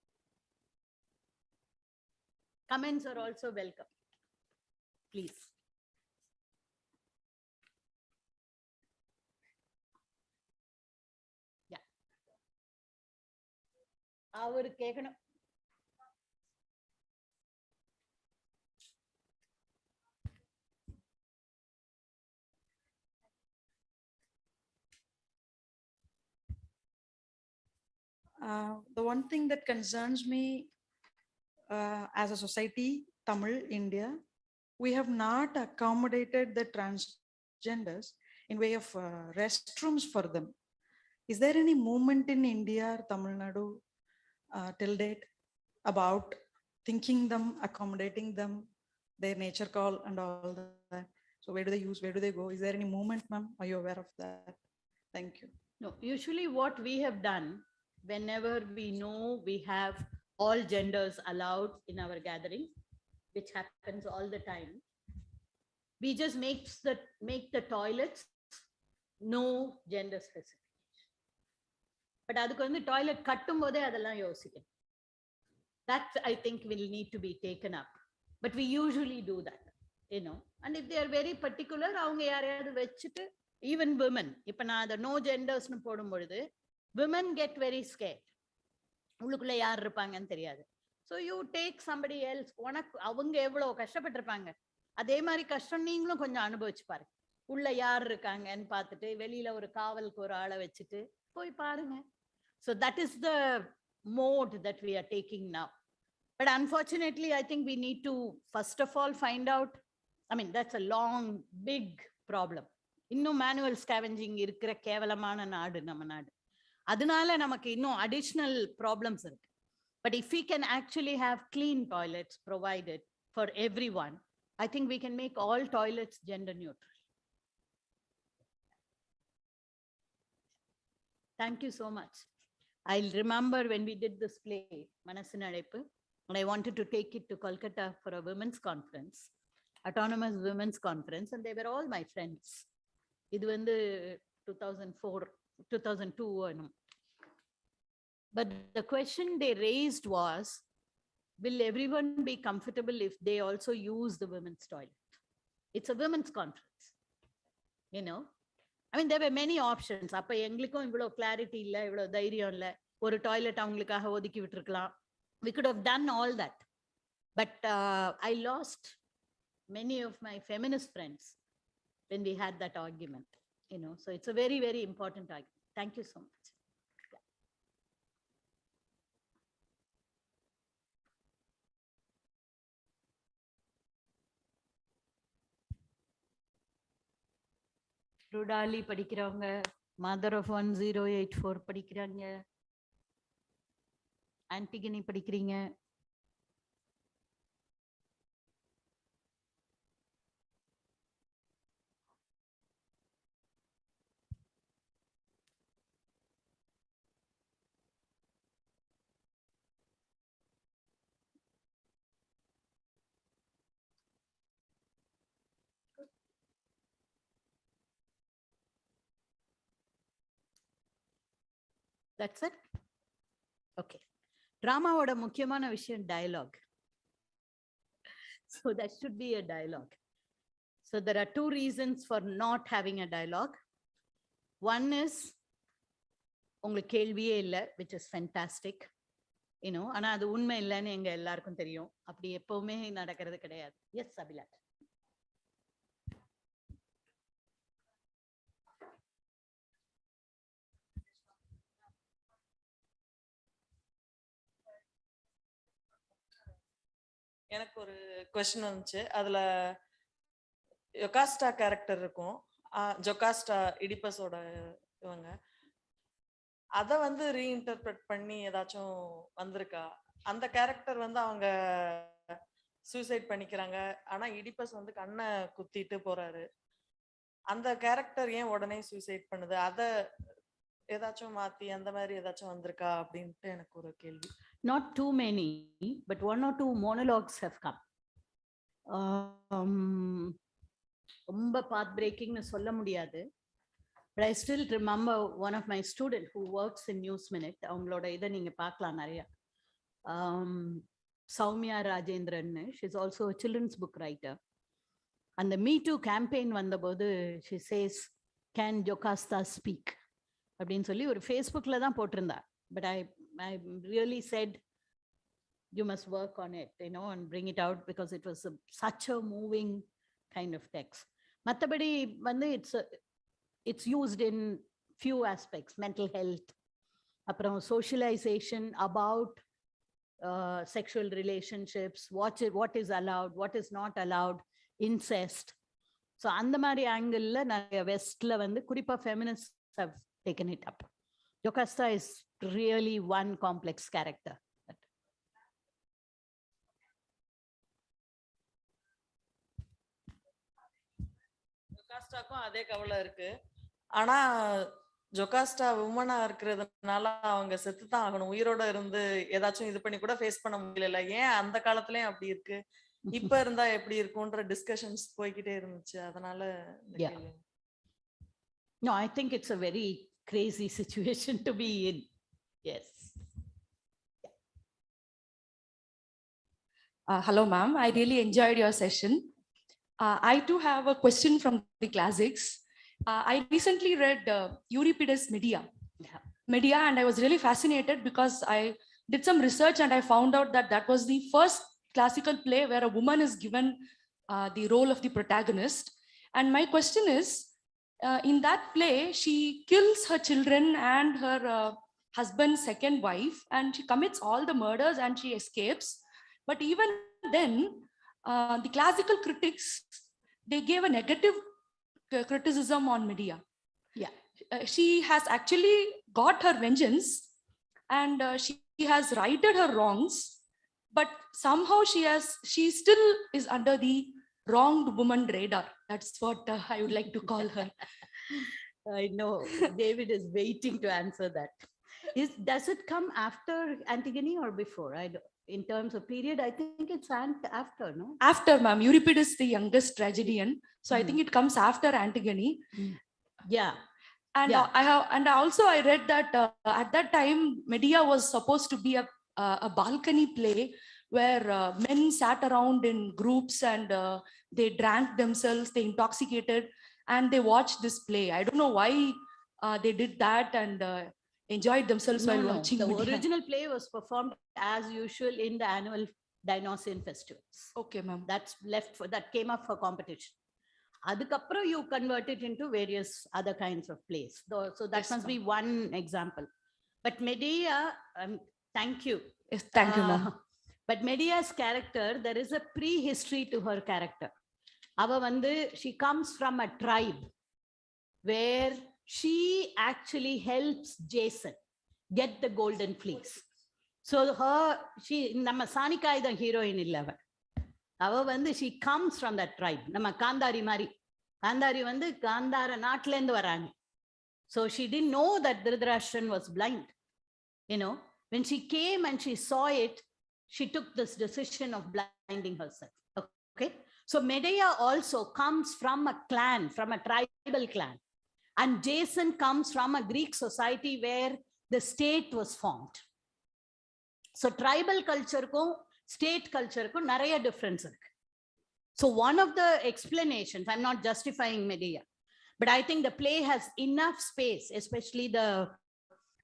Comments are also welcome. Please. Yeah. அவரு கேட்கணும். The one thing that concerns me as a society, Tamil, India, we have not accommodated the transgenders in way of restrooms for them. Is there any movement in India or Tamil Nadu till date about thinking them, accommodating them, their nature call and all that? So where do they use, where do they go? Is there any movement, ma'am? Are you aware of that? Thank you. No, usually what we have done, whenever we know we have all genders allowed in our gathering, which happens all the time, we just make the toilets no gender specific. But அதுக்கு வந்து toilet கட்டும் போதே அதெல்லாம் யோசிக்கணும். That I think will need to be taken up. But we usually do that, you know. And if they are very particular, அவங்க யாரையாவது வச்சுட்டு, even women, இப்ப நான் அந்த no gendersனு போடும் பொழுது women get very scared. உள்ளுக்குள்ள யார் இருப்பாங்கன்னு தெரியாது. So you take somebody else. உனக்கு அவங்க எவ்வளவு கஷ்டப்பட்டிருப்பாங்க, அதே மாதிரி கஷ்டம் நீங்களும் கொஞ்சம் அனுபவிச்சு பாருங்க. உள்ள யார் இருக்காங்கன்னு பார்த்துட்டு வெளியில ஒரு காவலுக்கு ஒரு ஆளை வச்சுட்டு போய் பாருங்க. So that is the mode that we are taking now. But unfortunately, I think we need to first of all find out, I mean, that's a long, big problem. இன்னும் manual scavenging இருக்கிற கேவலமான நாடு நம்ம நாடு. அதனால நமக்கு இன்னும் additional problems இருக்கு. But if we can actually have clean toilets provided for everyone, I think we can make all toilets gender neutral. Thank you so much. I'll remember when we did this play, Manasin Adaipu, and I wanted to take it to Kolkata for a women's conference, autonomous women's conference, and they were all my friends. It was 2004, 2002. But the question they raised was, will everyone be comfortable if they also use the women's toilet? It's a women's conference, you know. I mean, there were many options. அப்ப எங்களுக்கும் இவ்வளவு clarity இல்ல, இவ்வளவு தைரியம் இல்ல. ஒரு toilet அவங்களுக்காக ஒதுக்கி விட்டுருக்கலாம். We could have done all that. But I lost many of my feminist friends when we had that argument, you know. So it's a very, very important argument. Thank you so much. Rudaali படிக்கிறவங்க, mother of 1084 படிக்கிறாங்க, ஆன்டிகனி படிக்கிறீங்க. That's it. Okay. Drama-voda முக்கியமான விஷயம் dialogue. So that should be a dialogue. So there are two reasons for not having a dialogue. One is உங்களுக்கு கேள்வியே இல்லை, which is fantastic. You know, ஆனா அது உண்மை இல்லைன்னு எங்க எல்லாருக்கும் தெரியும். அப்படி எப்பவுமே நடக்கிறது கிடையாது. Yes, Abhilash. எனக்கு ஒரு क्वेश्चन வந்துச்சு. அதுல யொகாஸ்டா கேரக்டர் இருக்கும், ஜொகாஸ்டா இடிபஸோட இவங்க, அத வந்து ரீஇன்டர்பிரட் பண்ணி ஏதாச்சும் வந்திருக்கா? அந்த கேரக்டர் வந்து அவங்க சூசைட் பண்ணிக்கிறாங்க, ஆனா இடிபஸ் வந்து கண்ணை குத்திட்டு போறாரு. அந்த கேரக்டர் ஏன் உடனே சூசைட் பண்ணுது? அத ஏதாச்சும் மாத்தி அந்த மாதிரி ஏதாச்சும் வந்திருக்கா அப்படின்ட்டு எனக்கு ஒரு கேள்வி. Not too many, but one or two monologues have come. ரொம்ப path breaking னு சொல்ல முடியாது. But I still remember one of my student who works in News Minute. அவங்களோட இதை நீங்க பார்க்கலாம் நிறைய. Soumya Rajendran, she's also a children's book writer. And the Me Too campaign வந்தபோது she says, can Jocasta speak? அப்படின்னு சொல்லி ஒரு Facebookல தான் போட்டிருந்தா. But I really said, you must work on it, you know, and bring it out, because it was such a moving kind of text. மற்றபடி வந்து it's used in few aspects, mental health, அப்புறம் socialization about sexual relationships, what is allowed, what is not allowed, incest. So அந்த மாதிரி angle நிறைய வெஸ்ட்ல வந்து குறிப்பா feminists have taken it up. Jocasta is really one complex character. ஜொகாஸ்டாக்கும் அதே கவலை இருக்கு. ஆனா ஜொகாஸ்டா உமனா இருக்கிறதுனால அவங்க செத்துதான் ஆகணும். உயிரோட இருந்து ஏதாச்சும் இது பண்ணி கூட ஃபேஸ் பண்ண முடியல. ஏன் அந்த காலத்துலயும் அப்படி இருக்கு, இப்ப இருந்தா எப்படி இருக்கும்ன்ற டிஸ்கஷன்ஸ் போய்கிட்டே இருந்துச்சு. அதனால இந்த கேள்வி. No, I think it's a very crazy situation to be in. Yes. Hello, ma'am. I really enjoyed your session. I too have a question from the classics. I recently read Euripides' Medea. Medea, and I was really fascinated because I did some research and I found out that that was the first classical play where a woman is given the role of the protagonist. And my question is, in that play, she kills her children and her husband's second wife, and she commits all the murders and she escapes. But even then, the classical critics, they gave a negative criticism on Medea. Yeah. She has actually got her vengeance and she has righted her wrongs, but somehow she still is under the wronged woman radar. That's what I would like to call her. I know David is waiting to answer that. Does it come after Antigone or before? In terms of period, I think it's after, no? After, ma'am. Euripides is the youngest tragedian, so I think it comes after Antigone. Yeah. And Yeah. I read that at that time Medea was supposed to be a balcony play where men sat around in groups and they drank themselves, they intoxicated, and they watched this play. I don't know why they did that and enjoyed themselves while watching The Medea. original play was performed as usual in the annual Dionysian festivals. Okay, ma'am. That came up for competition. Adukapra you convert it into various other kinds of plays. So that Yes, must ma'am. be one example. But Medea, thank you. Yes, thank you, ma'am. But Medea's character, there is a prehistory to her character. Ava vandu, she comes from a tribe where she actually helps Jason get the golden fleece. So she nama Sanika is the heroine illava. Ava vandu, she comes from that tribe. Nama Kandari mari. Kandari vandu Kandara naatlendu varanga. So she didn't know that Dhritarashtra was blind. You know, when she came and she saw it, she took this decision of blinding herself. Okay. So Medea also comes from a clan, from a tribal clan. And Jason comes from a Greek society where the state was formed. So tribal culture ko state culture ko naraya difference irukku. So one of the explanations, I'm not justifying Medea, but I think the play has enough space, especially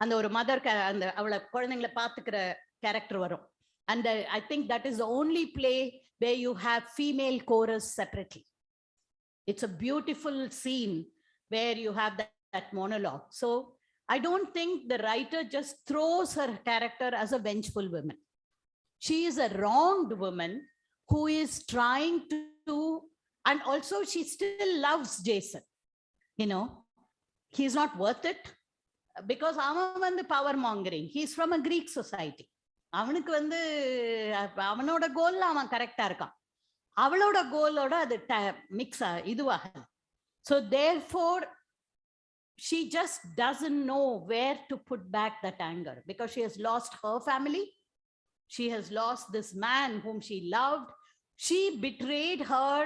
அந்த ஒரு mother அந்த அவளை குழந்தைங்களை பார்த்துக்கிற character வரும். And I think that is the only play where you have female chorus separately. It's a beautiful scene where you have that monologue. So I don't think the writer just throws her character as a vengeful woman. She is a wronged woman who is trying to, and also she still loves Jason. You know, he's not worth it because avan vandu power mongering. He's from a Greek society. அவனுக்கு வந்து அவனோட கோல்ல அவன் கரெக்டா இருக்கான், அவளோட கோலோட அது mix இதுவாக. So therefore she just doesn't know where to put back that anger because she has lost her family. She has lost this man whom she loved. She betrayed her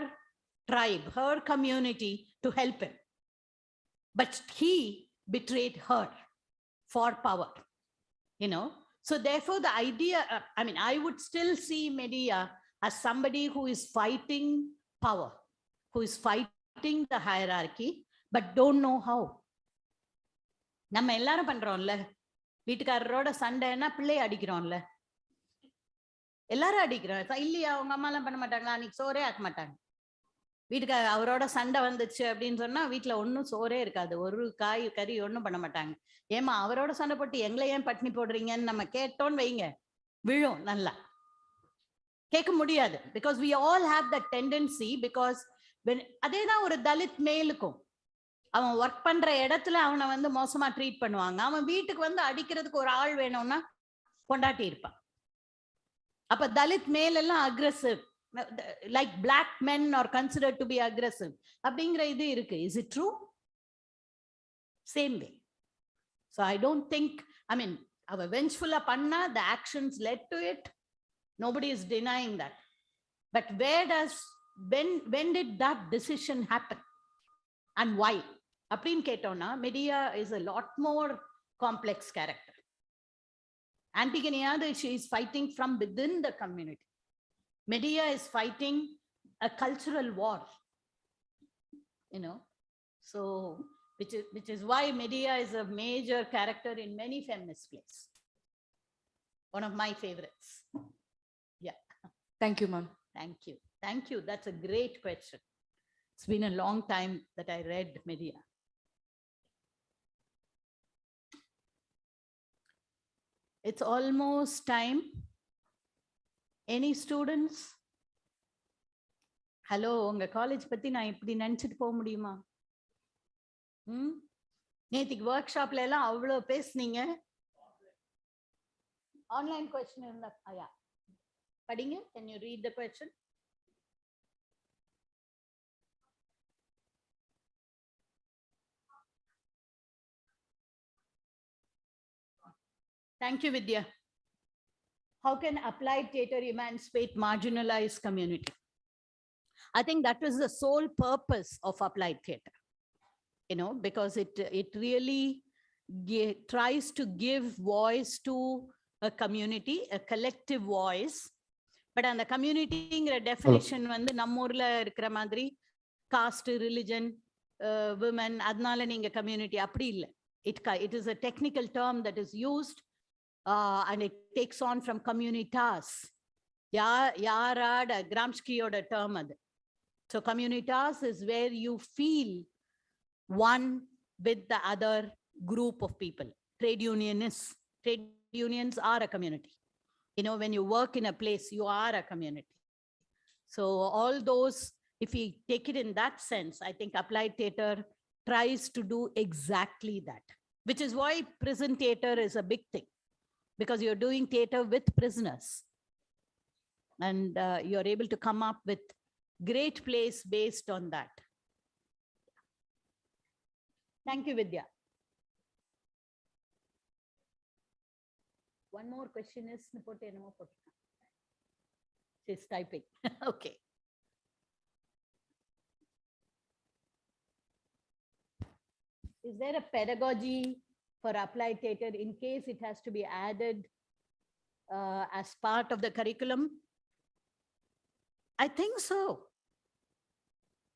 tribe, her community to help him. But he betrayed her for power, you know. So therefore the idea, I mean, I would still see Medea as somebody who is fighting power, who is fighting the hierarchy, but don't know how. நம்ம எல்லாரும் பண்றோம்ல, வீட்டுக்காரரோட சண்டைன்னா பிள்ளை அடிக்கிறோம்ல, எல்லாரும் அடிக்கிறோம் இல்லையா? அவங்க அம்மா எல்லாம் பண்ண மாட்டாங்களா? அன்னைக்கு சோறே ஆக்க மாட்டாங்க. வீட்டுக்கு அவரோட சண்டை வந்துச்சு அப்படின்னு சொன்னா வீட்டுல ஒன்றும் சோறே இருக்காது, ஒரு காய் கறி ஒன்றும் பண்ண மாட்டாங்க. ஏமா அவரோட சண்டை போட்டு எங்களை ஏன் பட்டினி போடுறீங்கன்னு நம்ம கேட்டோன்னு வைங்க, விழும் நல்லா. கேட்க முடியாது. Because we all have that tendency, because அதேதான் ஒரு தலித் மேலுக்கும். அவன் ஒர்க் பண்ற இடத்துல அவனை வந்து மோசமா ட்ரீட் பண்ணுவாங்க, அவன் வீட்டுக்கு வந்து அடிக்கிறதுக்கு ஒரு ஆள் வேணும்னா கொண்டாட்டி இருப்பான். அப்ப தலித் மேல் எல்லாம் aggressive, like black men are considered to be aggressive அப்படிங்கிற இது இருக்கு. Is it true? Same way. So I don't think, I mean, அவ vengeful பண்ணா, the actions led to it, nobody is denying that. But when did that decision happen and why அப்படின்னு கேட்டோம்னா, Medea is a lot more complex character. Antigone, she is fighting from within the community. Medea is fighting a cultural war, you know. So which is why Medea is a major character in many feminist plays. One of my favorites. Yeah. Thank you, ma'am. Thank you. That's a great question. It's been a long time that I read Medea. It's almost time. Any students? Hello, உங்க college பத்தி நான் இப்படி நினைச்சிட்டு போக முடியுமா? நேத்திக்கு work ஷாப்ல எல்லாம் அவ்வளவு பேசுனீங்க. ஆன்லைன் கொஸ்டின் இருந்தா ஐயா படிங்க. Can you read the question? Thank you, Vidya. How can applied theatre emancipate marginalized community? I think that is the sole purpose of applied theatre, you know, because it really tries to give voice to a community, a collective voice. But on the community definition, வந்து நம்ம ஊர்ல இருக்கிற மாதிரி caste, religion, women, அதனால நீங்க community அப்படி இல்லை. It is a technical term that is used. And it takes on from communitas. Yarada Gramsciyoda term adu. So communitas is where you feel one with the other group of people. Trade unions are a community. You know, when you work in a place, you are a community. So all those, if we take it in that sense, I think applied theatre tries to do exactly that, which is why prison theatre is a big thing. Because you're doing theatre with prisoners, and you're able to come up with great plays based on that. Thank you, Vidya. One more question is, she's typing. Okay. Is there a pedagogy for applied theatre in case it has to be added as part of the curriculum? I think so.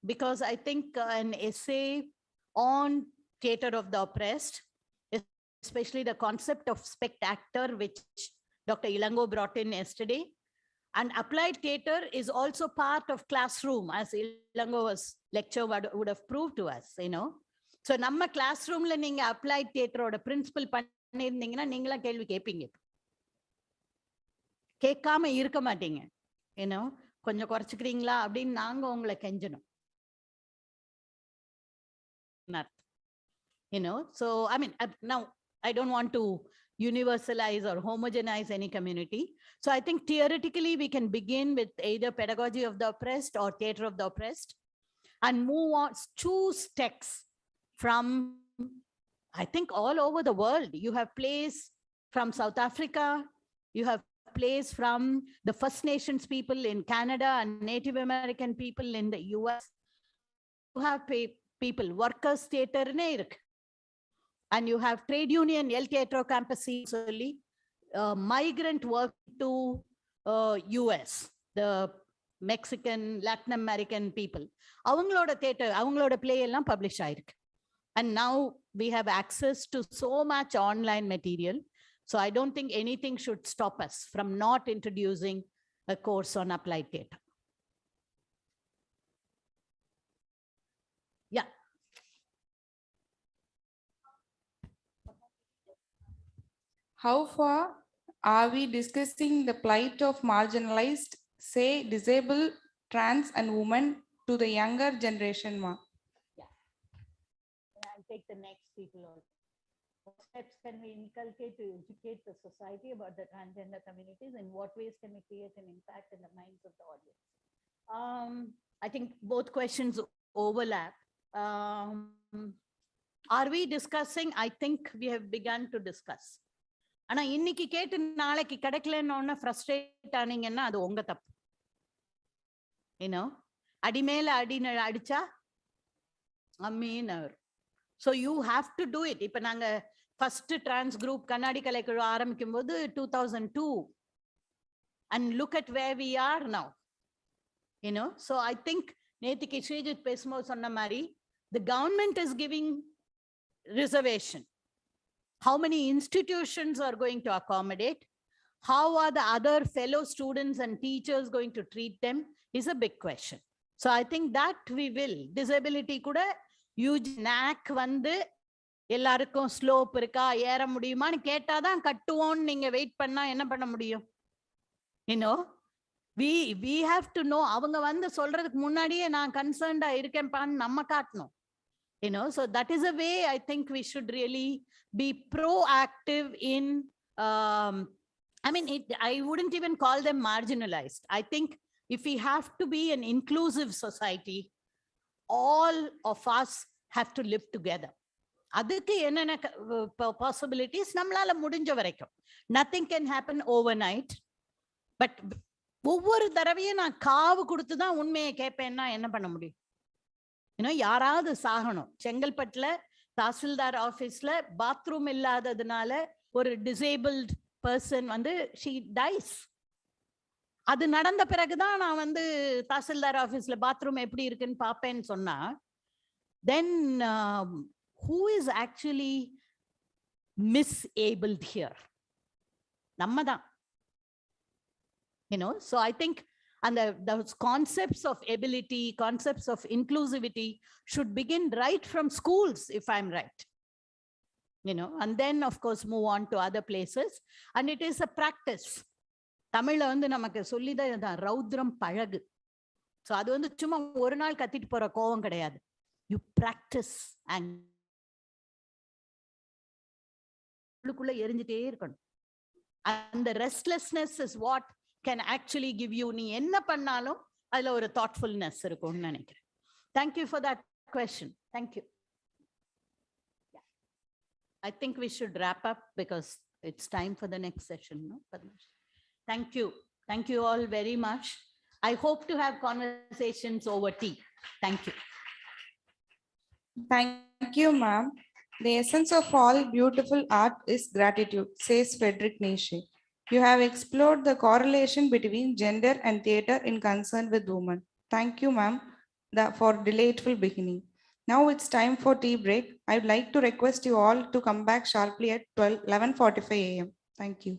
Because I think an essay on theatre of the oppressed, especially the concept of spectator, which Dr. Ilango brought in yesterday, and applied theatre is also part of classroom, as Ilango's lecture would have proved to us, you know. So நம்ம class ரூம்ல நீங்க applied தியேட்டரோட principal பண்ணிருந்தீங்கன்னா நீங்களா கேள்வி கேட்பீங்க, கேட்காம இருக்க மாட்டீங்க. ஏன்னா கொஞ்சம் குறைச்சிக்கிறீங்களா அப்படின்னு நாங்க உங்களை கெஞ்சணும். You know, so I mean, now I don't want to universalize or homogenize any community. So I think theoretically we can begin with either pedagogy of the oppressed or theatre of the oppressed, and move on, choose texts from, I think, all over the world. You have plays from South Africa, you have plays from the First Nations people in Canada and Native American people in the US. You have people, workers theatre, and you have trade union, El Teatro Campus, migrant work to US, the Mexican, Latin American people. அவங்களோட theatre, அவங்களோட play எல்லாம் publish ஆயிருக்கு. And now we have access to so much online material. So I don't think anything should stop us from not introducing a course on applied theatre. How far are we discussing the plight of marginalized, say, disabled, trans, and women to the younger generation, ma? I'll take the next people also. What steps can we inculcate to educate the society about the transgender communities? In what ways can we create an impact in the minds of the audience? I think both questions overlap. Are we discussing? I think we have begun to discuss. ஆனா இன்னைக்கு கேட்டு நாளைக்கு கிடைக்கலன்னு frustrate ஆனீங்கன்னா அது உங்க தப்பு. அடி மேல அடி அடிச்சா அம்மீன் அவர். So you have to do it. இப்ப நாங்க first trans group கண்ணாடி கலைக்குழு ஆரம்பிக்கும் போது 2002 and look at where we are now. So I think நேத்திக்கு ஸ்ரீஜித் பேசும்போது சொன்ன மாதிரி the government is giving reservation. How many institutions are going to accommodate? How are the other fellow students and teachers going to treat them is a big question. So I think that we will. Disability kuda NAC வந்து எல்லாருக்கும் slope இருக்கா ஏற முடியுமான்னு கேட்டாதான் கட்டுவோம்னு நீங்க wait பண்ணா என்ன பண்ண முடியும்? we have to know. அவங்க வந்து சொல்றதுக்கு முன்னாடியே நான் கன்சர்ன்டா இருக்கேன்பான்னு நம்ம காட்டணும். So that is a way I think we should really be proactive in, I wouldn't even call them marginalized. I think if we have to be an inclusive society, all of us have to live together. அதுக்கு என்னென்ன possibilities நம்மளால முடிஞ்ச வரைக்கும். Nothing can happen overnight. But ஒவ்வொரு தடவையும் நான் காவு கொடுத்து தான் உண்மையை கேட்பேன்னா என்ன பண்ண முடியும்? யாராவது சாகணும். செங்கல்பட்டுல தாசில்தார் ஆபீஸ்ல பாத்ரூம் இல்லாததுனால ஒரு டிசேபிள்ட் பர்சன் வந்து she dies. அது நடந்த பிறகுதான் நான் வந்து தாசில்தார் ஆபீஸ்ல பாத்ரூம் எப்படி இருக்குன்னு பாப்பேன்னு சொன்னா then who is actually misabled here? நம்ம தான். So I think and those concepts of ability, concepts of inclusivity should begin right from schools, if I'm right. And then of course move on to other places. And it is a practice. தமிழ்ல வந்து நமக்கு சொல்லிதான் ரௌத்ரம் பழகு. So அது வந்து சும்மா ஒரு நாள் கத்திட்டு போற கோவம் கிடையாது. You practice and உள்ளுக்குள்ள எரிஞ்சிட்டே இருக்கணும். And the restlessness is what can actually give you நீ என்ன பண்ணாலும் அதுல ஒரு thoughtfulness இருக்கும்னு நினைக்கிறேன். Thank you for that question. Thank you. Yeah. I think we should wrap up because it's time for the next session. No? Thank you. Thank you all very much. I hope to have conversations over tea. Thank you. Thank you, ma'am. The essence of all beautiful art is gratitude, says Friedrich Nietzsche. You have explored the correlation between gender and theater in concern with women. Thank you, ma'am, for delightful beginning. Now it's time for tea break. I'd like to request you all to come back sharply at 11:45 a.m. Thank you.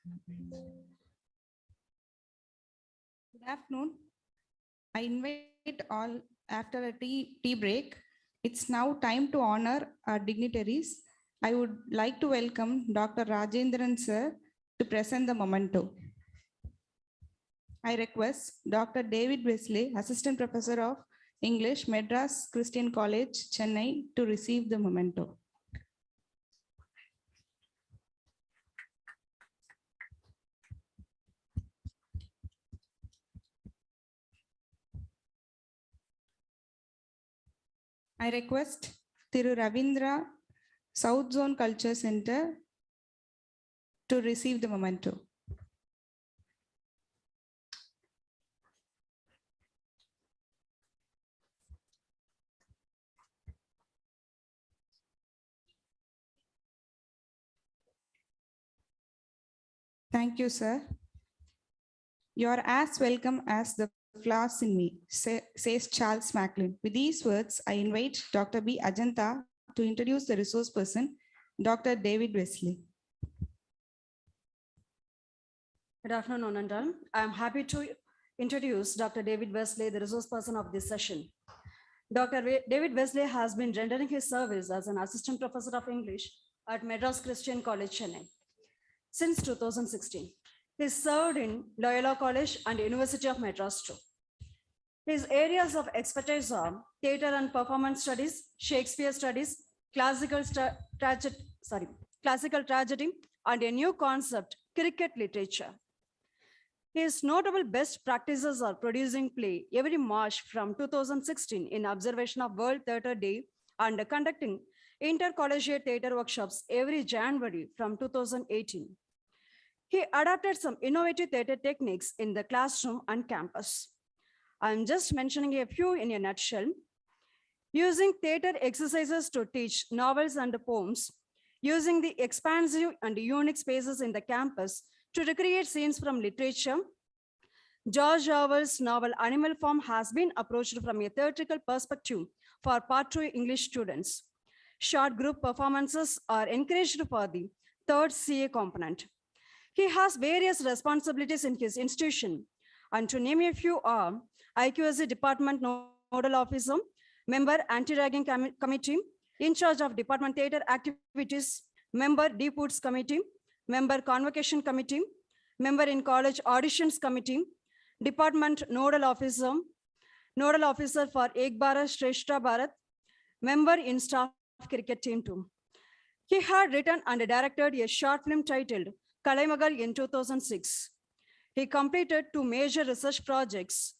Good afternoon. I invite all after a tea break. It's now time to honor our dignitaries. I would like to welcome Dr. Rajendran sir to present the memento. I request Dr. David Wesley, Assistant Professor of English, Madras Christian College, Chennai, to receive the memento. I request Thiru Ravindra, South Zone Culture Center, to receive the memento. Thank you, sir. You are as welcome as the flowers in me, says Charles Macklin. With these words, I invite Dr. B. Ajanta to introduce the resource person, Dr. David Wesley. Good afternoon, Anandal. I am happy to introduce Dr. David Wesley, the resource person of this session. Dr. David Wesley has been rendering his service as an assistant professor of English at Madras Christian College, Chennai since 2016. He served in Loyola College and University of Madras too. His areas of expertise are theater and performance studies, Shakespeare studies, classical tragedy, and a new concept, cricket literature. His notable best practices are producing play every March from 2016 in observation of World Theatre Day and conducting intercollegiate theatre workshops every January from 2018. He adapted some innovative theatre techniques in the classroom and campus. I'm just mentioning a few in a nutshell. Using theatre exercises to teach novels and poems, using the expansive and unique spaces in the campus to recreate scenes from literature. George Orwell's novel Animal Farm has been approached from a theatrical perspective for Part 2 English students. Short group performances are encouraged for the third CA component. He has various responsibilities in his institution, and to name a few are IQAC Department Nodal Officer, member Anti-Ragging Committee, in charge of Department Theatre Activities, member DPUTS Committee, member Convocation Committee, member in College Auditions Committee, Department Nodal Officer for Ek Bharat Shrestha Bharat, member in Staff Cricket Team too. He had written and directed a short film titled Kalaimagal in 2006. He completed 2 major research projects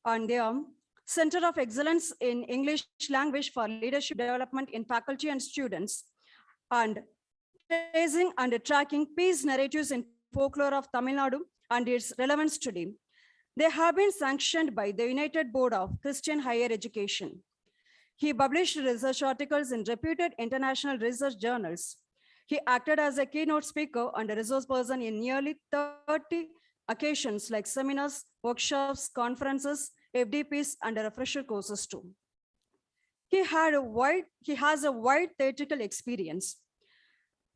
on the Center of Excellence in English Language for Leadership Development in Faculty and Students, and tracing and tracking peace narratives in folklore of Tamil Nadu and its relevance today. They have been sanctioned by the United Board of Christian Higher Education. He published research articles in reputed international research journals. He acted as a keynote speaker and a resource person in nearly 30 occasions like seminars, workshops, conferences, FDPs, and refresher courses too. He has a wide theatrical experience.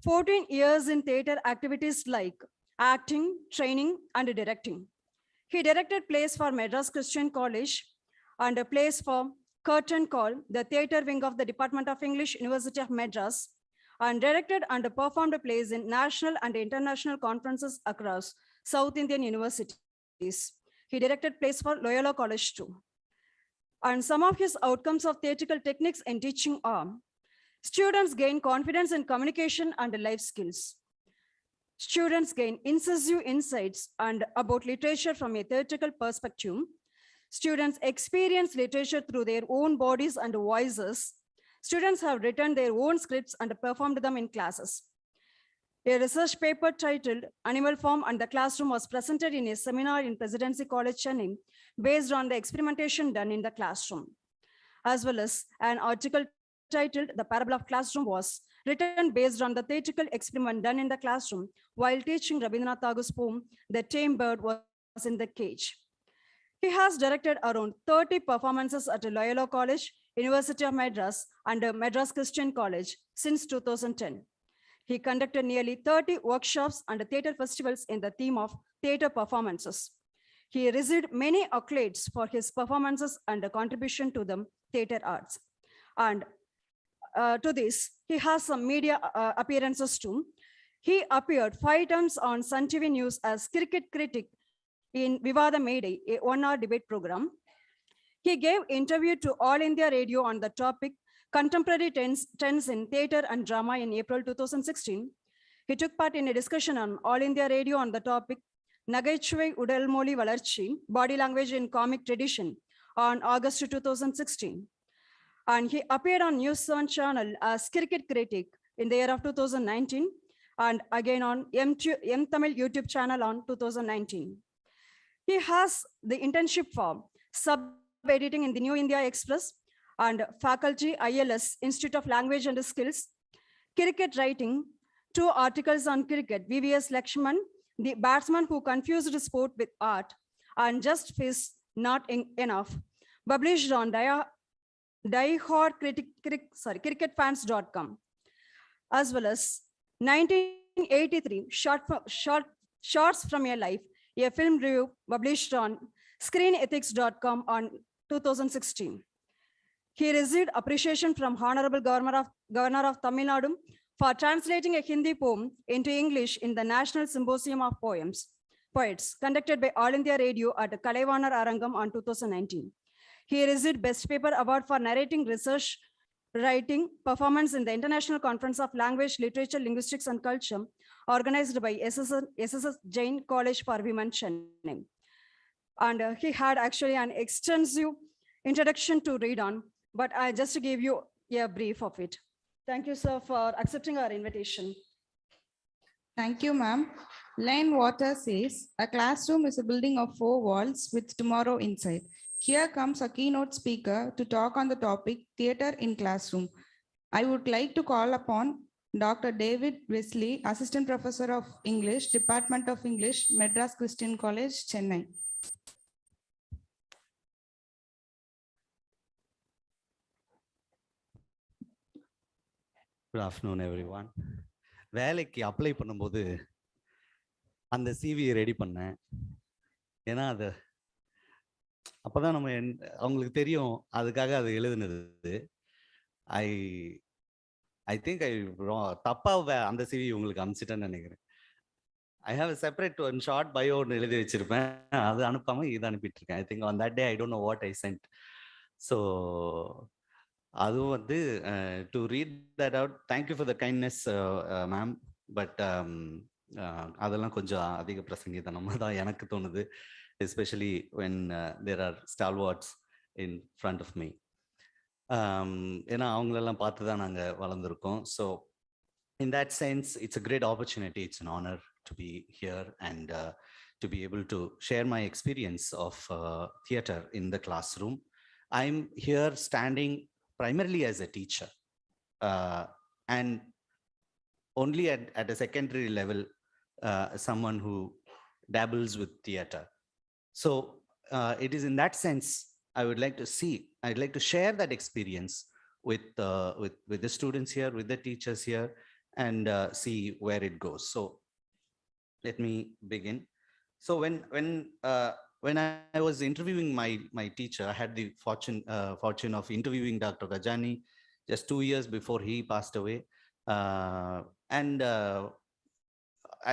14 years in theater activities like acting, training, and directing. He directed plays for Madras Christian College and plays for Curtain Call, the theater wing of the Department of English, University of Madras, and directed and performed plays in national and international conferences across South Indian universities. He directed plays for Loyola College too. And some of his outcomes of theatrical techniques in teaching are: students gain confidence in communication and life skills. Students gain incisive insights and about literature from a theatrical perspective. Students experience literature through their own bodies and voices. Students have written their own scripts and performed them in classes. A research paper titled Animal Farm and the Classroom was presented in a seminar in Presidency College, Chennai, based on the experimentation done in the classroom, as well as an article titled The Parable of Classroom was written based on the theatrical experiment done in the classroom while teaching Rabindranath Tagore's poem, The Tame Bird Was in the Cage. He has directed around 30 performances at Loyola College, University of Madras, and Madras Christian College since 2010. He conducted nearly 30 workshops and theater festivals in the theme of theater performances. He received many accolades for his performances and contribution to the theater arts. And to this, he has some media appearances too. He appeared 5 times on Sun TV News as cricket critic in Vivada Mayday, a 1-hour debate program. He gave interview to All India Radio on the topic Contemporary Trends in Theatre and Drama in April 2016. He took part in a discussion on All India Radio on the topic Nagaichuve Udalmoli Valarchi, Body Language in Comic Tradition on August 2016. And he appeared on News 7 channel as cricket critic in the year of 2019 and again on M Tamil YouTube channel on 2019. He has the internship for sub-editing in the New India Express and faculty ILS, Institute of Language and Skills, cricket writing, 2 articles on cricket, VVS Lakshman, the batsman who confused sport with art, and Just Fizz Not Enough, published on cricketfans.com, as well as 1983 Shots from Your Life, a film review published on screenethics.com on 2016. He received appreciation from Honorable Governor of Tamil Nadu for translating a Hindi poem into English in the National Symposium of Poets conducted by All India Radio at Kalaivanar Arangam on 2019. He received Best Paper Award for narrating research writing performance in the International Conference of Language, Literature, Linguistics and Culture organized by SSS Jain College for Women, Chennai. And he had actually an extensive introduction to read on, but I just gave you a brief of it. Thank you, sir, for accepting our invitation. Thank you, ma'am. Lane Water says, a classroom is a building of 4 walls with tomorrow inside. Here comes a keynote speaker to talk on the topic theater in classroom. I would like to call upon Dr. David Wesley, Assistant Professor of English, Department of English, Madras Christian College, Chennai. Good afternoon, everyone. வேலைக்கு apply பண்ணும்போது அந்த சிவியை ready பண்ணேன். ஏன்னா அது அப்பதான் நம்ம அவங்களுக்கு தெரியும் அதுக்காக அது எழுதுனது. ஐ திங்க் தப்பா அந்த சிவி உங்களுக்கு அனுப்பிச்சிட்டேன்னு நினைக்கிறேன். I have a separate one short bio ஒன்று எழுதி வச்சிருப்பேன். அது அனுப்பாம இது அனுப்பிட்டு இருக்கேன். I think on that day I don't know what I sent. So அதுவும் வந்து to read that out, thank you for the kindness ma'am. But அதெல்லாம் கொஞ்சம் அதிக பிரசங்கித்தனமாக தான் எனக்கு தோணுது, especially when there are stalwarts in front of me. ஏன்னா அவங்களெல்லாம் பார்த்து தான் நாங்கள் வளர்ந்துருக்கோம். So in that sense, it's a great opportunity. It's an honor to be here and to be able to share my experience of theater in the classroom. I'm here standing primarily as a teacher and only at a secondary level, someone who dabbles with theater. So it is in that sense, I'd like to share that experience with the students here, with the teachers here, and see where it goes. So let me begin. So when I was interviewing my teacher, I had the fortune of interviewing Dr. Rajani just 2 years before he passed away. And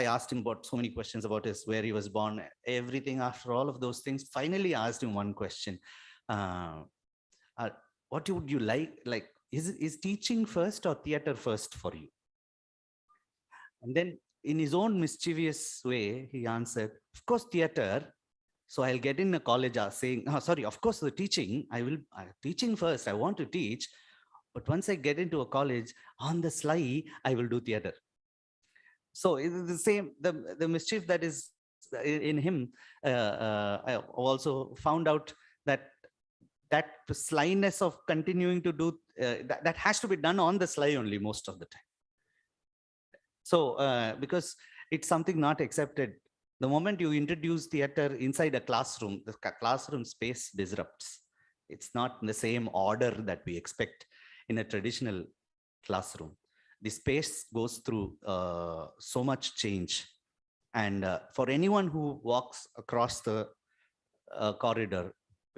I asked him about so many questions about where he was born, everything. After all of those things, finally asked him one question. What would you like, is teaching first or theater first for you? And then in his own mischievous way, he answered, of course, theater. So I'll get in a college saying, oh, sorry, of course, the teaching, teaching first, I want to teach. But once I get into a college, on the sly, I will do theater. So it's the same, the mischief that is in him. I also found out that slyness of continuing to do, that has to be done on the sly only most of the time. So because it's something not accepted. The moment you introduce theater inside a classroom, the classroom space disrupts. It's not in the same order that we expect in a traditional classroom. the space goes through so much change. And for anyone who walks across the corridor,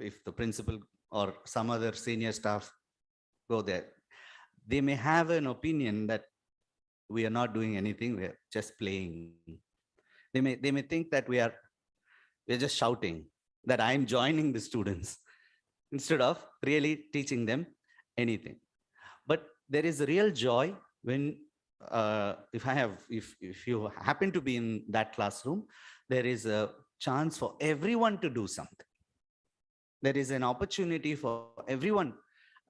if the principal or some other senior staff go there, they may have an opinion that we are not doing anything, we're just playing. They may think that we're just shouting, that I'm joining the students instead of really teaching them anything. But there is a real joy when if you happen to be in that classroom, there is a chance for everyone to do something. There is an opportunity for everyone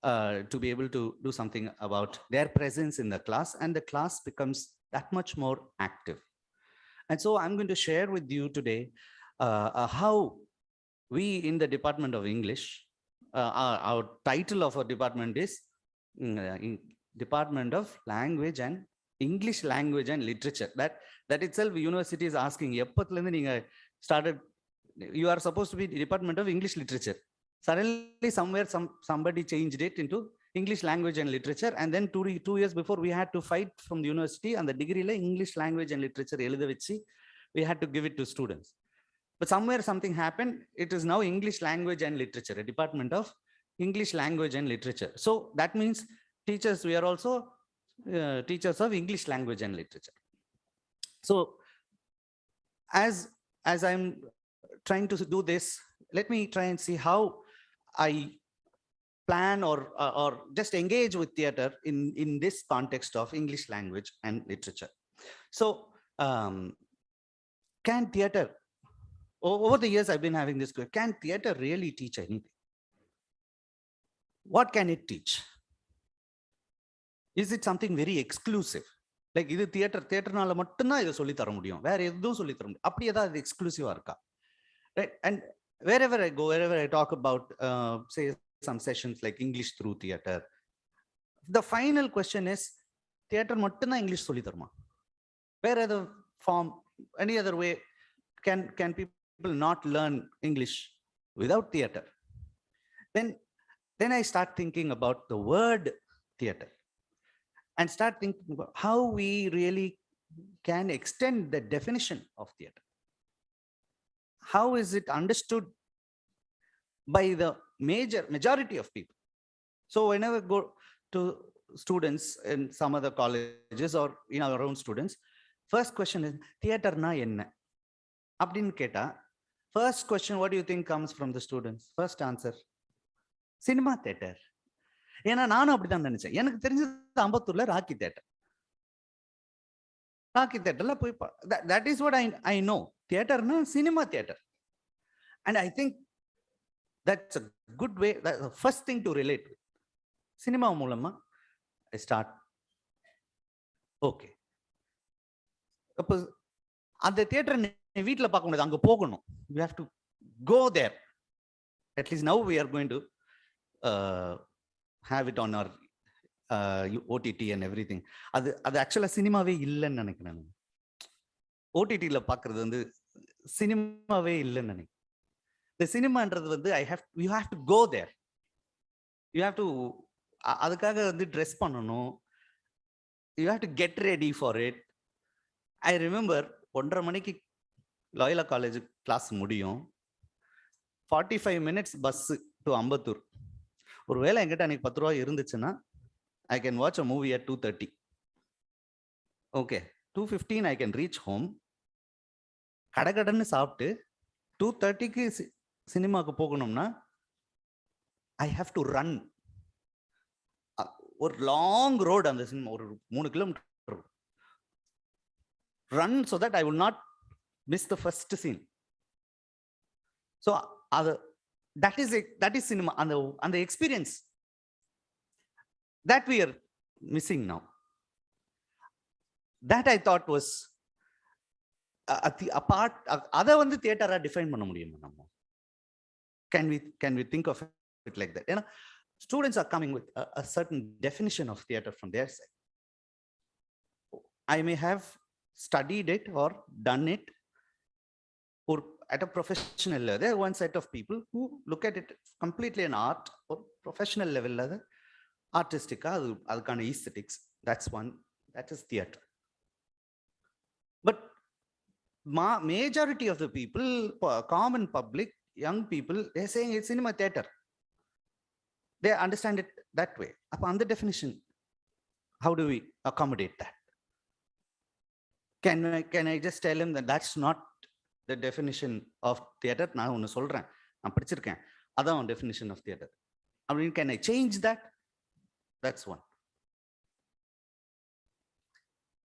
to be able to do something about their presence in the class, and the class becomes that much more active. And so I'm going to share with you today how we in the Department of English, our title of our department is Department of Language and English Language and Literature. That itself, university is asking, started, you are supposed to be the Department of English Literature. Suddenly somewhere somebody changed it into English Language and Literature, and then 2 years before we had to fight from the university and the degree English Language and Literature we had to give it to students. But somewhere something happened. It is now English Language and Literature, a Department of English Language and Literature. So that means teachers, we are also teachers of English Language and Literature. So as I'm trying to do this, let me try and see how I plan or just engage with theater in this context of English language and literature. So can theater, over the years I've been having this question, can theater really teach anything? What can it teach? Is it something very exclusive? Like this theater-nala mattumna idu solli thara mudiyum, vera edhum solli thara mudiyum, appadi edha exclusive irukka, right? And wherever I go, wherever I talk about say some sessions like English through theater, the final question is, theater mattumna English solli tharuma? Where other form, any other way can people not learn English without theater? Then I start thinking about the word theater and start thinking about how we really can extend the definition of theater. How is it understood by the majority of people? So whenever I go to students in some other colleges or in our own students, first question is, theater na enna? Abdin keta, first question, what do you think comes from the students? First answer, cinema theater. ஏன்னா நானும் அப்படிதான் நினைச்சேன். எனக்கு தெரிஞ்சது அம்பத்தூர்ல ராக்கி தேட்டர்ல போய் that is what I know. Theaterனா cinema theater. And I think that's a good way, that's the first thing to relate with. Cinema மூலமா I start. Okay. அப்போ அந்த தியேட்டர் நீ வீட்டில் பார்க்க முடியாது, அங்கே போகணும். You have to go there. At least now we are going to have it on our OTT and everything. அது ஆக்சுவலா சினிமாவே இல்லைன்னு நினைக்கிறேன். OTTல பார்க்கறது வந்து சினிமாவே இல்லைன்னு நினைக்கிறேன். இந்த சினிமான்றது வந்து you have to go there. You have to, அதுக்காக வந்து ட்ரெஸ் பண்ணணும். You have to get ready for it. I remember 1:30 மணிக்கு லாயலா காலேஜ் கிளாஸ் முடியும். 45 minutes பஸ் டு அம்பத்தூர். ஒருவேளை என்கிட்ட அன்னைக்கு 10 ரூபாய் இருந்துச்சுன்னா I can watch a movie at 2:30. Okay, 2:15 I can reach home. கடகடன்னு சாப்பிட்டு 2:30க்கு சினிமாவுக்கு போகணும்னா I have to run. ஒரு லாங் ரோடு, அந்த சினிமா ஒரு 3 kilometre. Run so that I will not miss the first scene. So that is cinema, and the experience that we are missing now. That I thought was a part. Other one the theater define பண்ண முடியுமா நம்ம? Can we think of it like that? You know, students are coming with a certain definition of theater from their side. I may have studied it or done it, or at a professional level. There are one set of people who look at it completely an art or professional level, artistic, adukana aesthetics. That's one. That is theater. But majority of the people, common public, young people, they're saying it's cinema theater. They understand it that way. Upon the definition, how do we accommodate that? Can I just tell him that that's not the definition of theater? நான் ஒன்னு சொல்றேன், நான் படிச்சிருக்கேன், அதான் definition of theater. I mean, can I change that? That's one.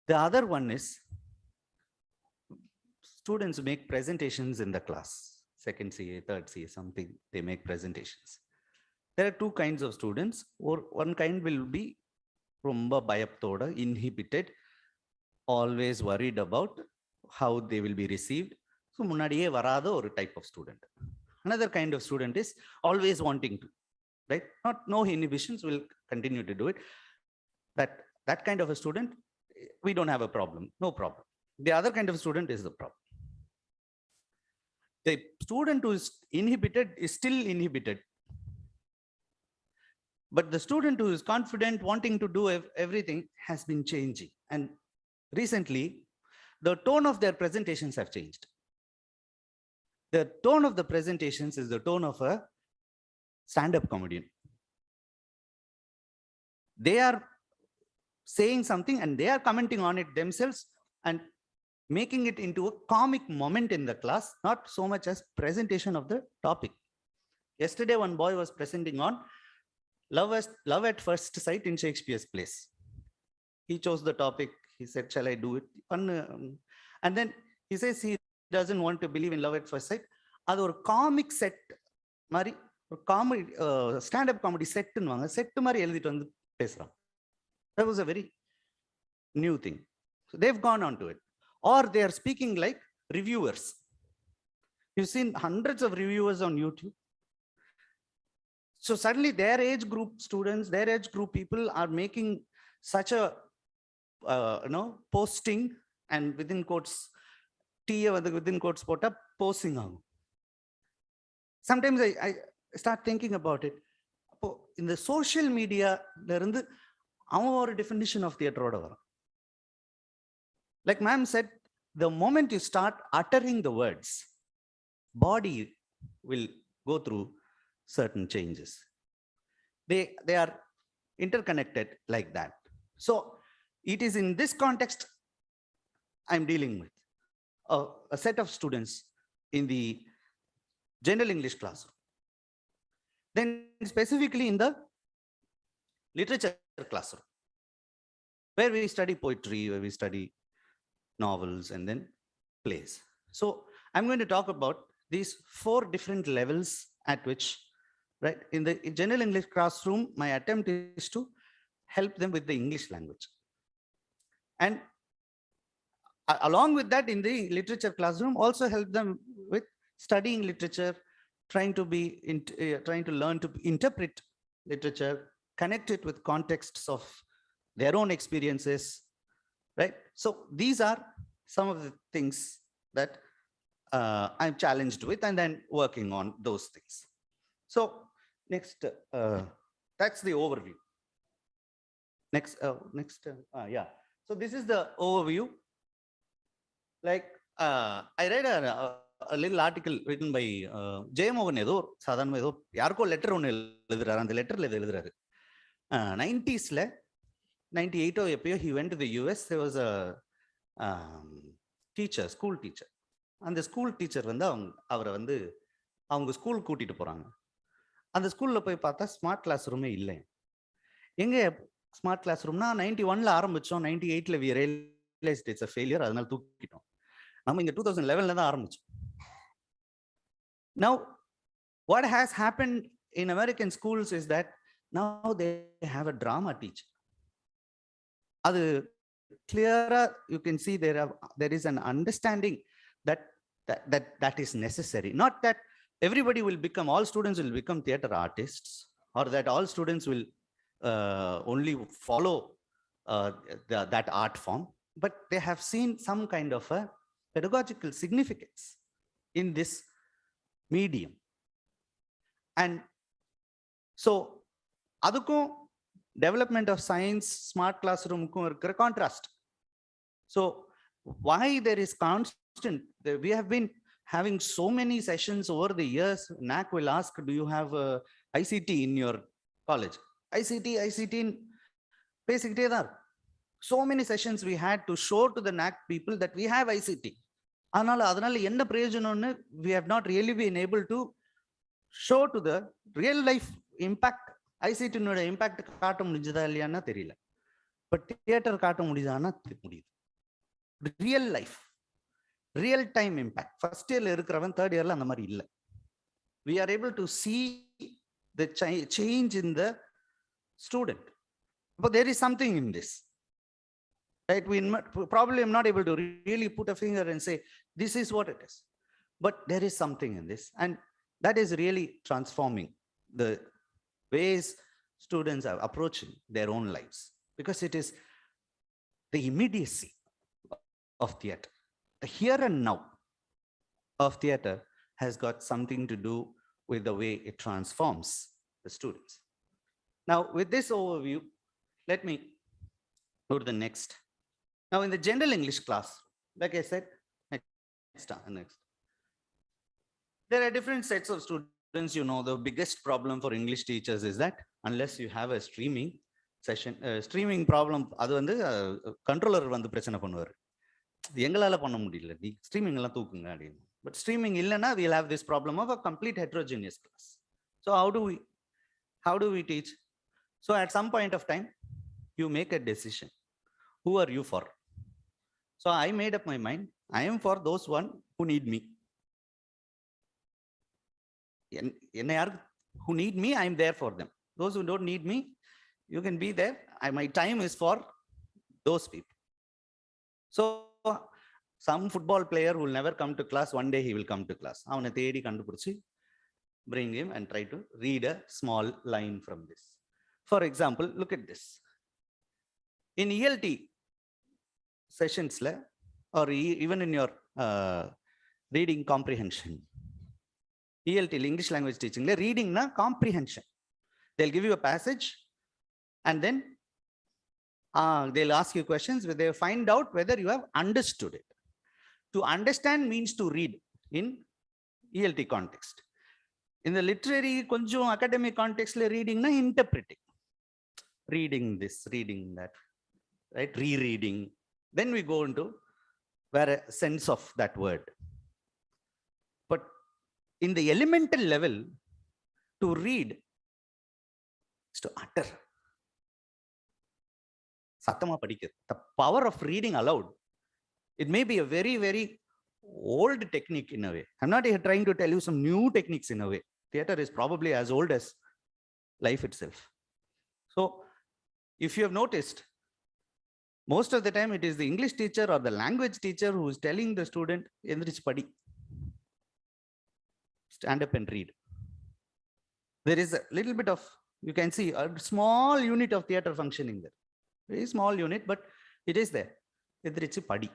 The other one is students make presentations in the class. Second CA, third CA, something, they make presentations. There are two kinds of students. Or one kind will be romba bayaptoda, inhibited, always worried about how they will be received. So munadiye varada or type of student. Another kind of student is always wanting to, right? No inhibitions, will continue to do it. That kind of a student, we don't have a problem, no problem. The other kind of student is the problem. The student who is inhibited is still inhibited. But the student who is confident, wanting to do everything, has been changing. And recently, the tone of their presentations have changed. The tone of the presentations is the tone of a stand-up comedian. They are saying something and they are commenting on it themselves and making it into a comic moment in the class, not so much as presentation of the topic. Yesterday, one boy was presenting on love at first sight in Shakespeare's plays. He chose the topic. He said, shall I do it? And then he says he doesn't want to believe in love at first sight. That's a comic set, Mari, comedy, stand-up comedy set. That was a very new thing. So they've gone on to it. Or they are speaking like reviewers. You've seen hundreds of reviewers on YouTube. So suddenly their age group students, their age group people are making such a posting, and within quotes, within quotes, posting. Sometimes I start thinking about it. In the social media, there is a definition of theater. Like ma'am said, the moment you start uttering the words, body will go through certain changes. They are interconnected like that. So it is in this context I'm dealing with a set of students in the general English classroom. Then specifically in the literature classroom, where we study poetry, where we study novels and then plays. So I'm going to talk about these 4 different levels at which, right, in the general English classroom, my attempt is to help them with the English language. And along with that, in the literature classroom, also help them with studying literature, trying to learn to interpret literature, connect it with contexts of their own experiences, right? So these are some of the things that I'm challenged with, and then working on those things. So next, that's the overview. Next, yeah. So this is the overview. Like I read a little article written by Jayamohan Edo, Sadhan Edo, Yarko letter on the letter 90s, 98 he went to the US. There was a teacher, school teacher. And the school teacher அவரை அவங்க school கூட்டிட்டு போறாங்க. அந்த ஸ்கூல்ல போய் பார்த்தா smart class ரூமே இல்லை. எங்க ஸ்மார்ட் கிளாஸ் ரூம்னா 91ல ஆரம்பிச்சோம், 98ல we realized it's a failure, அதனால தூக்கிட்டோம். நம்ம இங்க 2011ல தான் ஆரம்பிச்சோம். Now what has happened in American schools is that now they have a drama teacher. அது clearer, you can see there is an understanding that is necessary. Not that everybody will become, all students will become theater artists, or that all students will only follow that art form, but they have seen some kind of a pedagogical significance in this medium. And so adukkum development of science, smart classroom contrast. So why there is constant, we have been having so many sessions over the years. NAC will ask, do you have ICT in your college? ICT in basic data. So many sessions we had to show to the NAC people that we have ICT. We have not really been able to show to the real life impact. ICT impact காட்ட முடிஞ்சதா இல்லையான்னா தெரியல. But theater காட்ட முடியுதான்னா முடியுது. Real life, real time impact. First year இருக்கிறவன் third year அந்த மாதிரி இல்ல. We are able to see the change in the student. But there is something in this. Right? We probably am not able to really put a finger and say, this is what it is. But there is something in this. And that is really transforming the ways students are approaching their own lives. Because it is the immediacy of theater. The here and now of theater has got something to do with the way it transforms the students. Now, with this overview, let me go to the next. Now, in the general English class, like I said, next. There are different sets of students. You know, the biggest problem for English teachers is that unless you have a streaming session, streaming problem, அது வந்து controller வந்து பிரச்சனை பண்ணுவார். எங்களால பண்ண முடியல, நீ streaming எல்லாம் தூக்குங்க அப்படின்னு. But streaming இல்லைன்னா we'll have this problem of a complete heterogeneous class. So how do we teach? So at some point of time, you make a decision. Who are you for? So I made up my mind. I am for those one who need me. Who need me, I am there for them. Those who don't need me, you can be there. My time is for those people. So some football player will never come to class. One day he will come to class. அவனை தேடி கண்டுபிடிச்சு bring him and try to read a small line from this. For example, look at this. In ELT sessions, or even in your reading comprehension, ELT, English language teaching, reading na comprehension. They'll give you a passage and then they'll ask you questions where they find out whether you have understood it. To understand means to read in ELT context. In the literary, academic context, reading na interpreting. Reading this, reading that, right? Rereading. Then we go into where a sense of that word. But in the elemental level, to read is to utter. Sattama padikkirathu. The power of reading aloud. It may be a very, very old technique in a way. I'm not here trying to tell you some new techniques in a way. Theater is probably as old as life itself. So if you have noticed, most of the time it is the English teacher or the language teacher who is telling the student, Endrich Padi, stand up and read. There is a little bit of, you can see a small unit of theater functioning there. Very small unit, but it is there. Endrich Padi.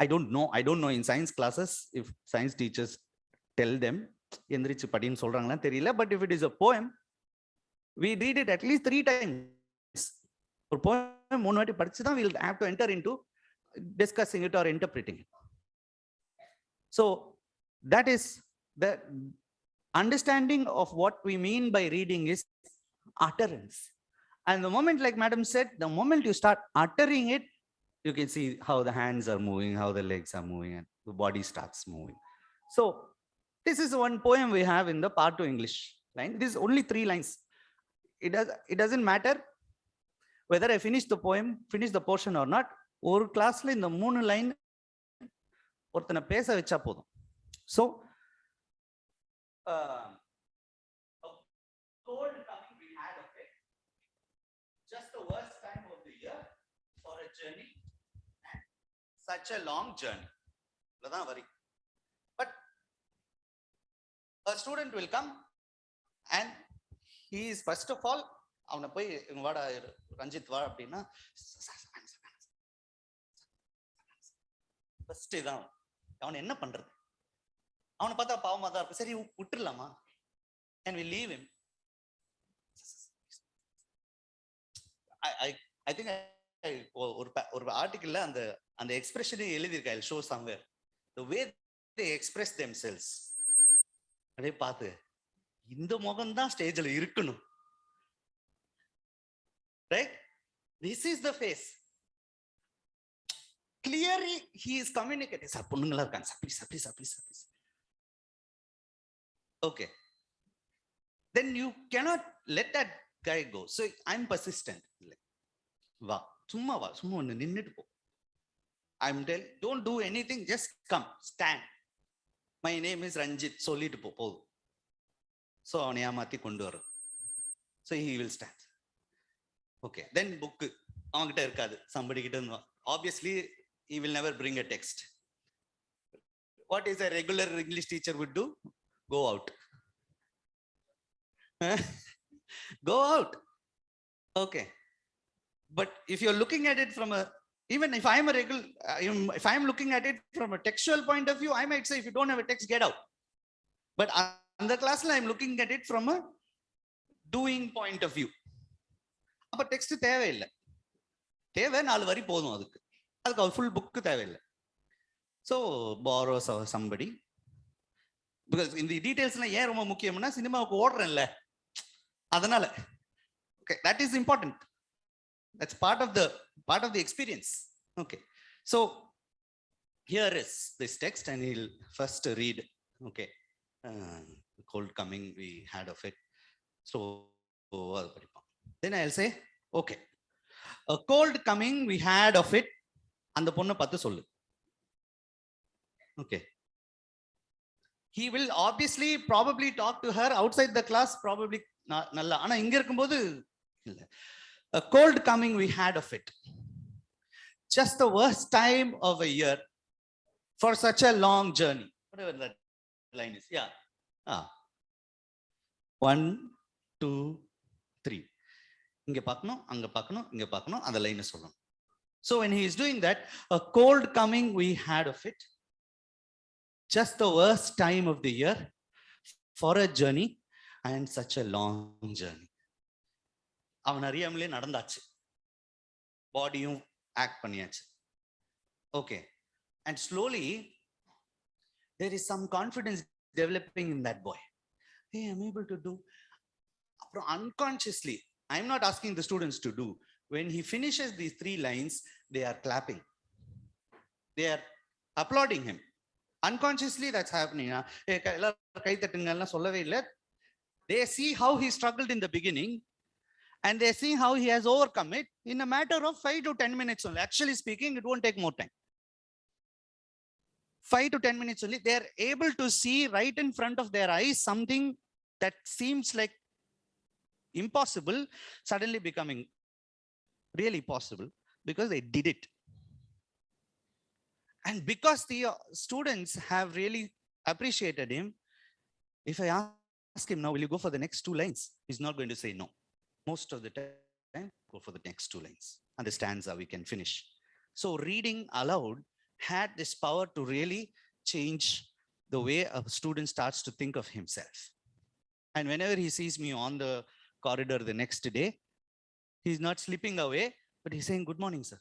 I don't know in science classes if science teachers tell them, Endrich Padin solrangala theriyala, but if it is a poem, we read it at least 3 times. For poem, we'll have to enter into discussing it or interpreting it. So that is the understanding of what we mean by reading is utterance. And the moment, like Madam said, the moment you start uttering it, you can see how the hands are moving, how the legs are moving, and the body starts moving. So this is one poem we have in the Part 2 English line. This is only 3 lines. It doesn't matter whether I finish the poem, finish the portion or not. Or class in the 3 line, orthana pesa vecha podum. So a cold coming we had of it. Just the worst time of the year for a journey. Such a long journey. But a student will come and he is first of all, அவனை போய் வாடா ரஞ்சித் வா அப்படின்னா first இதான் அவன் என்ன பண்றது, அவனை பார்த்தா பாவமா தான் இருக்கும், சரி விட்டுடலாமா, and we leave him. I think ஒரு ஆர்டிக்கல்ல அந்த எக்ஸ்பிரஷனே எழுதியிருக்கா. I'll show somewhere. The way they express themselves. அப்படியே பார்த்து இந்த முகம் தான் ஸ்டேஜ்ல இருக்கணும். Right? This is the face. Clearly he is communicating. Sir, பொண்ணுங்களா இருக்காங்க. Please. Okay. Then you cannot let that guy go. So I'm persistent. Like, வா சும்மா ஒன்று நின்றுட்டு போ. I'm telling, don't do anything, just come, stand. My name is Ranjit, சொல்லிட்டு போதும். So அவனை ஏமாத்தி கொண்டு வரும். So he will stand. Okay, then book அவங்ககிட்ட இருக்காது, somebody கிட்ட இருந்து. Obviously he will never bring a text. What is a regular English teacher would do? Go out. Go out. Okay. But if you're looking at it from a, even if I'm a regular, if I'm looking at it from a textual point of view, I might say, if you don't have a text, get out. But in the class, I'm looking at it from a doing point of view. அப்ப text தேவையில்லை. தேவை 4 வரி போதும். அதுக்கு ஒரு full book தேவையில்லை. So borrow somebody. Because இந்த டீடைல்ஸ்லாம் ஏன் ரொம்ப முக்கியம்னா, சினிமாவுக்கு ஓடுறேன்ல அதனால. Okay, that is important. That's part of the experience. Okay, so here is this text and he'll first read. Okay, cold coming we had of it. So then I'll say, okay, a cold coming we had of it. அந்த பொண்ணை பார்த்து சொல்லு. Okay, he will obviously probably talk to her outside the class, probably நல்லா. ஆனா இங்க இருக்கும்போது இல்ல. A cold coming we had of it. Just the worst time of a year for such a long journey. Whatever that line is. Yeah. 1, 2, 3. இங்க பார்க்கணும், அங்க பார்க்கணும், இங்க பார்க்கணும், அந்த லைனை சொல்லணும். So when he is doing that, a cold coming we had of it. Just the worst time of the year for a journey and such a long journey. அவன் அறியாமலே நடந்தாச்சு, பாடியும் ஆக்ட் பண்ணியாச்சு. Okay, and slowly there is some confidence developing in that boy. Hey, I'm able to do. அப்புறம் unconsciously, I'm not asking the students to do. When he finishes these 3 lines, they are clapping. They are applauding him. Unconsciously that's happening. எல்லாரும் கை தட்டுங்கலாம் சொல்லவே இல்லை. They see how he struggled in the beginning. And they see how he has overcome it in a matter of 5 to 10 minutes only. Actually speaking, it won't take more time. 5 to 10 minutes only. They are able to see right in front of their eyes something that seems like impossible, suddenly becoming really possible because they did it. And because the students have really appreciated him, if I ask him now, will you go for the next 2 lines? He's not going to say no. Most of the time, go for the next 2 lines. And the stanza we can finish. So reading aloud had this power to really change the way a student starts to think of himself. And whenever he sees me on the corridor the next day, he's not slipping away, but he's saying, good morning, sir.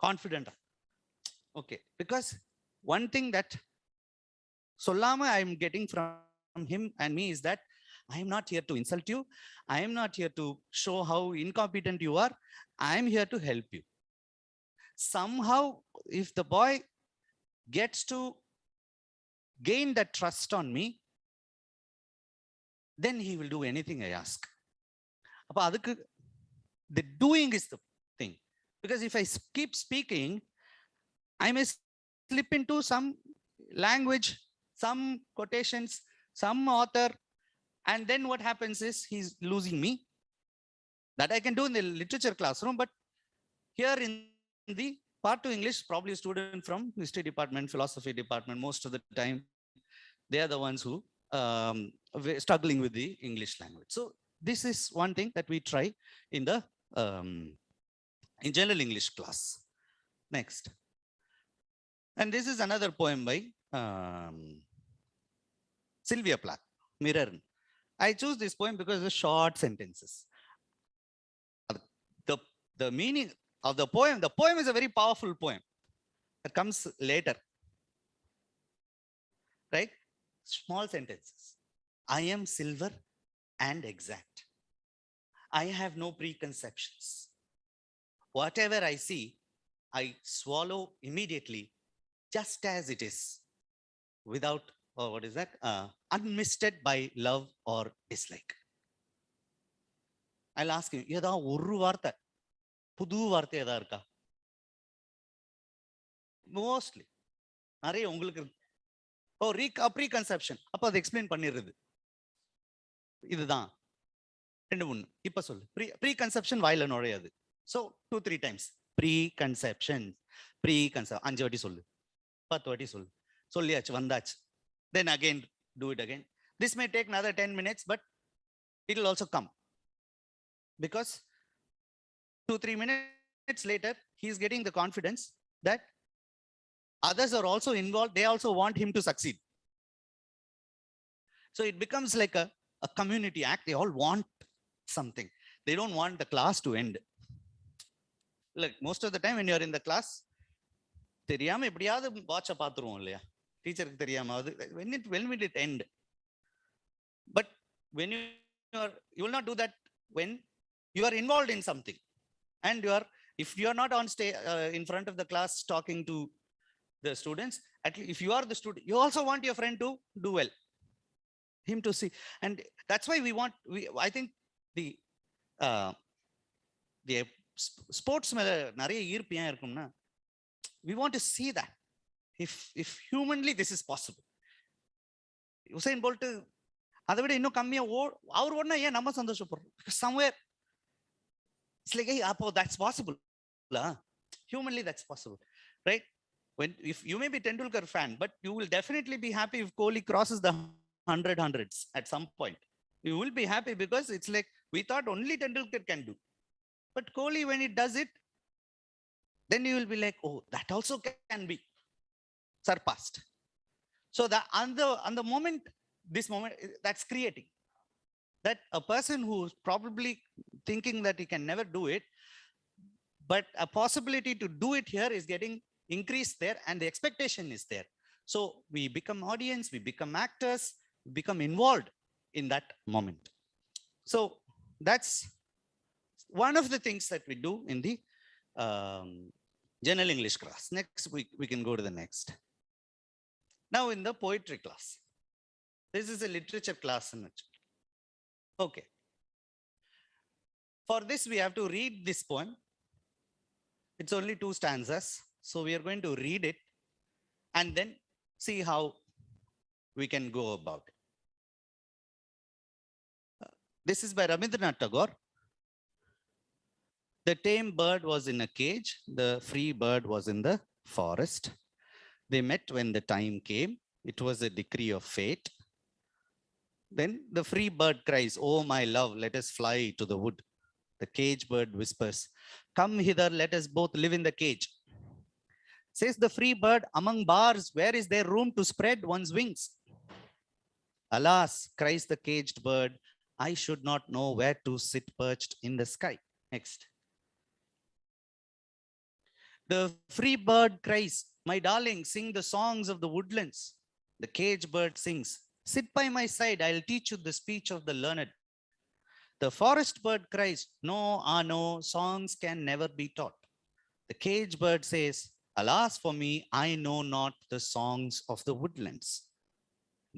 Confident. Okay, because one thing that Solama I'm getting from him and me is that I am not here to insult you. I am not here to show how incompetent you are. I am here to help you. Somehow, if the boy gets to gain that trust on me, then he will do anything I ask. The doing is the thing. Because if I keep speaking, I may slip into some language, some quotations, some author, and then what happens is he's losing me. That I can do in the literature classroom, but here in the part 2 English, probably a student from history department, philosophy department, most of the time, they are the ones who struggling with the English language. So this is one thing that we try in the in general English class. Next. And this is another poem by Sylvia Plath, Mirror. I choose this poem because of short sentences. The The meaning of the poem is a very powerful poem that comes later. Right? Small sentences. I am silver and exact. I have no preconceptions. Whatever I see, I swallow immediately, just as it is, without, or what is that? Unmisted by love or dislike. I'll ask you, yada oru vartha, pudu vartha yada irka? Mostly. Nare ungalukku oh preconception. அப்ப அதை explain பண்ணிடுறது. இதுதான். ரெண்டு மூணு. இப்ப சொல்லு. Preconception வாயில நுழையாது. So 2-3 times. Preconception. 5 வாட்டி சொல்லு. 10 வாட்டி சொல்லு. சொல்லியாச்சு வந்தாச்சு. Then again do it again. This may take another 10 minutes, but it will also come. Because 2-3 minutes later, he is getting the confidence that others are also involved. They also want him to succeed. So it becomes like a community act. They all want something. They don't want the class to end. Like most of the time when you're in the class, தெரியாம எப்படியாவது வாட்ச பாத்துருவோம் இல்லையா? டீச்சருக்கு தெரியாம when will it end? But when you will not do that when you are involved in something, and if you are not on stage in front of the class talking to the students, at least if you are the student, you also want your friend to do well, him to see. And that's why I think the sports மேல நிறைய ஈர்ப்பு ஏன் இருக்கும்னா, we want to see that if humanly this is possible. Usain Bolt அதை விட இன்னும் கம்மியா அவர் ஓடுனா ஏன் நம்ம சந்தோஷப்படுறோம்? Because somewhere it's like, hey, that's possible. Humanly that's possible, right? If you may be Tendulkar fan, but you will definitely be happy if Kohli crosses the 100 hundreds at some point. You will be happy because it's like we thought only Tendulkar can do. But Kohli, when he does it, then you will be like, oh, that also can be surpassed. So that on the moment, this moment, that's creating. That a person who's probably thinking that he can never do it, but a possibility to do it here is getting increased there, and the expectation is there. So we become audience, we become actors, we become involved in that moment. So that's one of the things that we do in the general English class. Next we can go to the next. Now in the poetry class, this is a literature class. Okay. For this we have to read this poem. It's only 2 stanzas. So we are going to read it and then see how we can go about it. This is by Rabindranath Tagore. The tame bird was in a cage. The free bird was in the forest. They met when the time came. It was a decree of fate. Then the free bird cries, "Oh, my love, let us fly to the wood." The cage bird whispers, "Come hither, let us both live in the cage." Says the free bird, "Among bars, where is there room to spread one's wings?" "Alas," cries the caged bird, "I should not know where to sit perched in the sky." Next. The free bird cries, "My darling, sing the songs of the woodlands." The cage bird sings, "Sit by my side, I'll teach you the speech of the learned." The forest bird cries, "No, no, songs can never be taught." The cage bird says, "Alas for me, I know not the songs of the woodlands."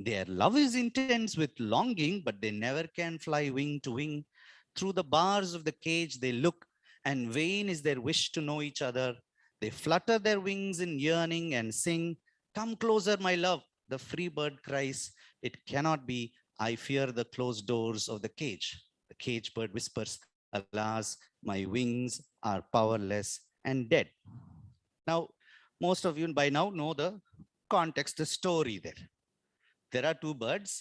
Their love is intense with longing, but they never can fly wing to wing. Through the bars of the cage they look, and vain is their wish to know each other. They flutter their wings in yearning and sing, "Come closer, my love." The free bird cries, "It cannot be. I fear the closed doors of the cage." The cage bird whispers, "Alas, my wings are powerless and dead." Now, most of you by now know the context, the story there. There are 2 birds.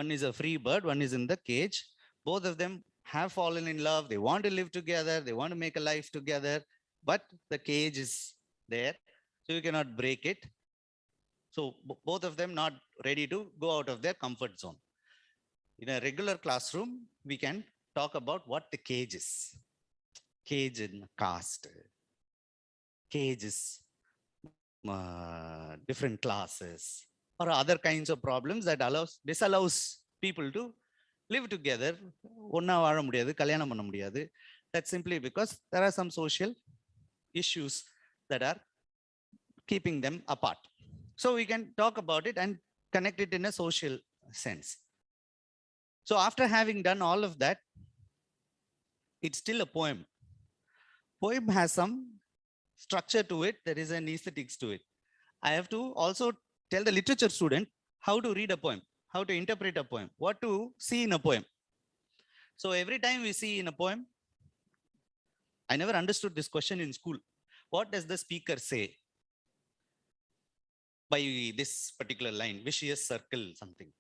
One is a free bird, one is in the cage. Both of them have fallen in love. They want to live together. They want to make a life together, but the cage is there, so you cannot break it. So both of them not ready to go out of their comfort zone. In a regular classroom, we can talk about what the cage is. cage in caste, cages, different classes, or other kinds of problems that disallows people to live together. That's simply because there are some social issues that are keeping them apart. So we can talk about it and connect it in a social sense. So after having done all of that, it's still a poem. Poem has some structure to it. There is an aesthetics to it. I have to also tell the literature student how to read a poem, how to interpret a poem, what to see in a poem. So every time we see in a poem, I never understood this question in school. What does the speaker say by this particular line, vicious circle, something?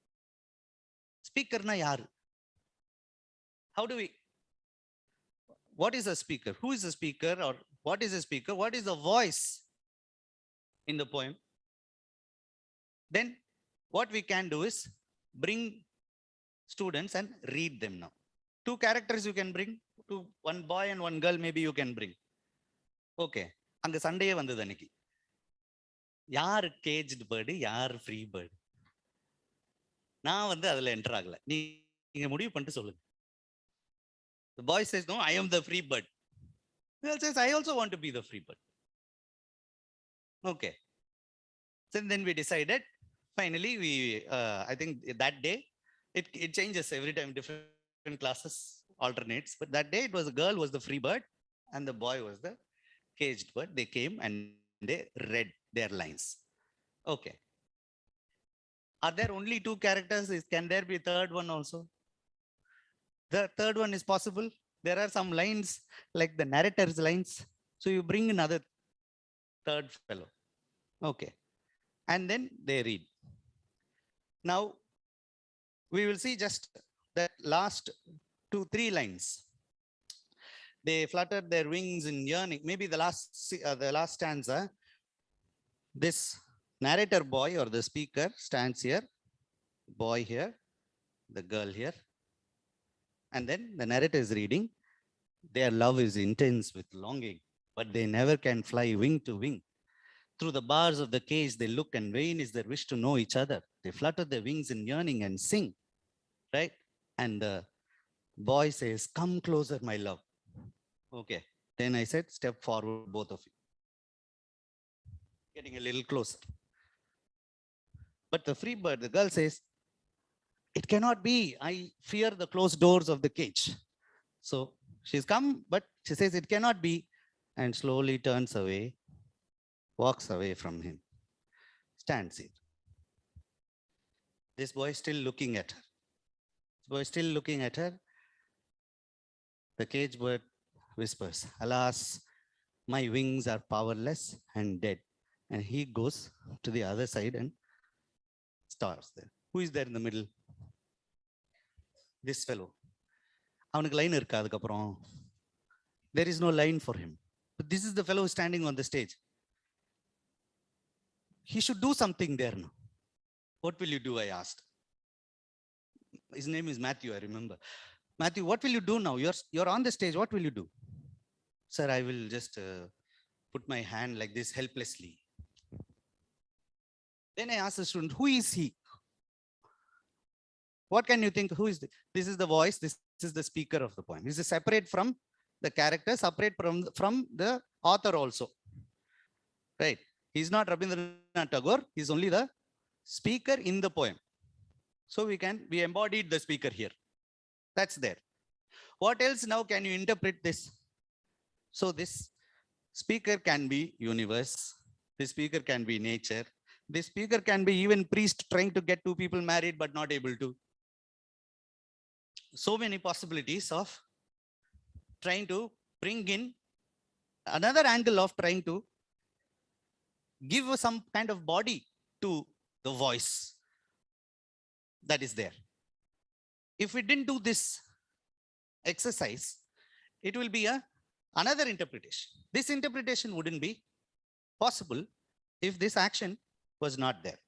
Speaker na yaar? How do we, what is a speaker? Who is a speaker, or what is a speaker? What is the voice in the poem? Then what we can do is bring students and read them now. Two characters you can bring, one boy and one girl maybe you can bring. Okay, அங்க சண்டையே வந்தது அன்னைக்கு. யார் caged bird, யார் free bird? நான் வந்து அதுல enter ஆகல. நீங்க முடிவு பண்ணிட்டு சொல்லுங்க. The boy says, no, I am the free bird. The girl says, I also want to be the free bird. Okay. So then we decided, finally, I think that day, it changes every time, different classes alternates. But that day, it was the girl was the free bird and the boy was the caged bird. They came and they read their lines. Okay. Are there only two characters? Can there be a third one also? The third one is possible. There are some lines like the narrator's lines. So you bring another third fellow. Okay. And then they read. Now, we will see just that last 2-3 lines. They fluttered their wings in yearning. Maybe the last stanza. This narrator boy or the speaker stands here, boy here, the girl here. And then the narrator is reading. Their love is intense with longing, but they never can fly wing to wing. Through the bars of the cage, they look, and vain is their wish to know each other. They flutter their wings in yearning and sing, right? And the boy says, come closer, my love. Okay. Then I said, step forward, both of you. Getting a little closer. But the free bird, the girl says, it cannot be. I fear the closed doors of the cage. So she's come, but she says it cannot be, and slowly turns away, walks away from him, stands here. This boy is still looking at her. This boy is still looking at her. The cage bird whispers, alas, my wings are powerless and dead. And he goes to the other side and starts there. Who is there in the middle? This fellow. அவனுக்கு line இருக்கா அதுக்கப்புறம்? There is no line for him. But this is the fellow standing on the stage. He should do something there now. What will you do? I asked. His name is Matthew, I remember. Matthew, what will you do now? You're on the stage. What will you do? Sir, I will just put my hand like this helplessly. Then I asked the student, who is he? What can you think? Who is this? Is the voice. This is the speaker of the poem. This is separate from the character, separate from the author also. Right? He's not Rabindranath Tagore. He's only the speaker in the poem. So we embodied the speaker here. That's there. What else now can you interpret this? So this speaker can be universe. This speaker can be nature. This speaker can be even priest trying to get two people married but not able to. So many possibilities of trying to bring in another angle of trying to give some kind of body to the voice that is there. If we didn't do this exercise, it will be another interpretation. This interpretation wouldn't be possible if this action was not there.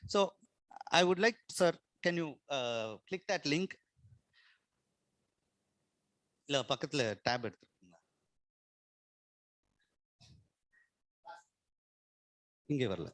So I would like, sir, can you click that link? இல்ல பக்கத்துல tab எடுத்துருக்கீங்களா? இங்கே வரல.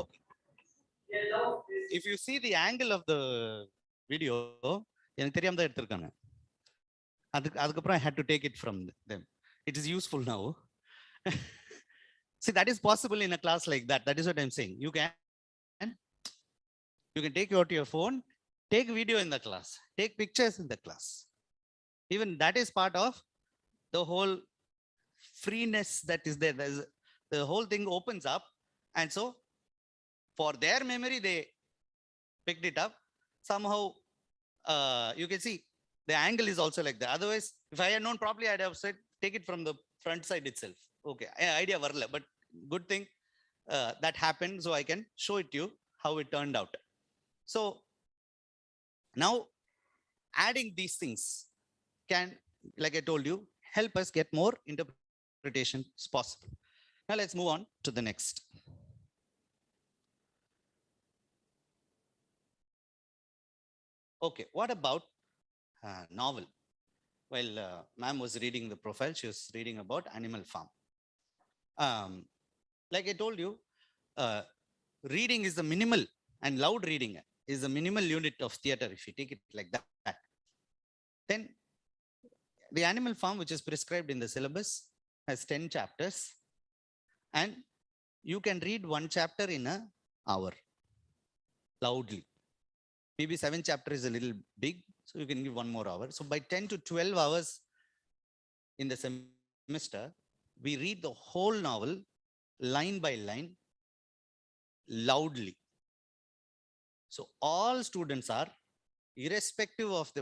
Okay. If you see the angle of the video, எனக்கு தெரியாம தான் எடுத்திருக்காங்க. அதுக்கப்புறம் I had to take it from them. It is useful now. See, that is possible in a class like that. That is what I'm saying. You can take out your phone, take video in the class, take pictures in the class. Even that is part of the whole freeness that is there. The whole thing opens up, and so for their memory they picked it up. Somehow you can see the angle is also like that. Otherwise, if I had known properly, I'd have said take it from the front side itself. Okay, idea varla, but good thing that happened, so I can show it to you how it turned out. So now adding these things can, like I told you, help us get more interpretation possible. Now let's move on to the next. Okay, what about novel? While ma'am was reading the profile, she was reading about Animal Farm. Like I told you, reading is the minimal, and loud reading is the minimal unit of theater, if you take it like that. Then the Animal Farm, which is prescribed in the syllabus, has 10 chapters, and you can read one chapter in an hour loudly. Maybe 7 chapter is a little big, so you can give 1 more hour. So by 10 to 12 hours in the semester, we read the whole novel line by line loudly. So all students are, irrespective of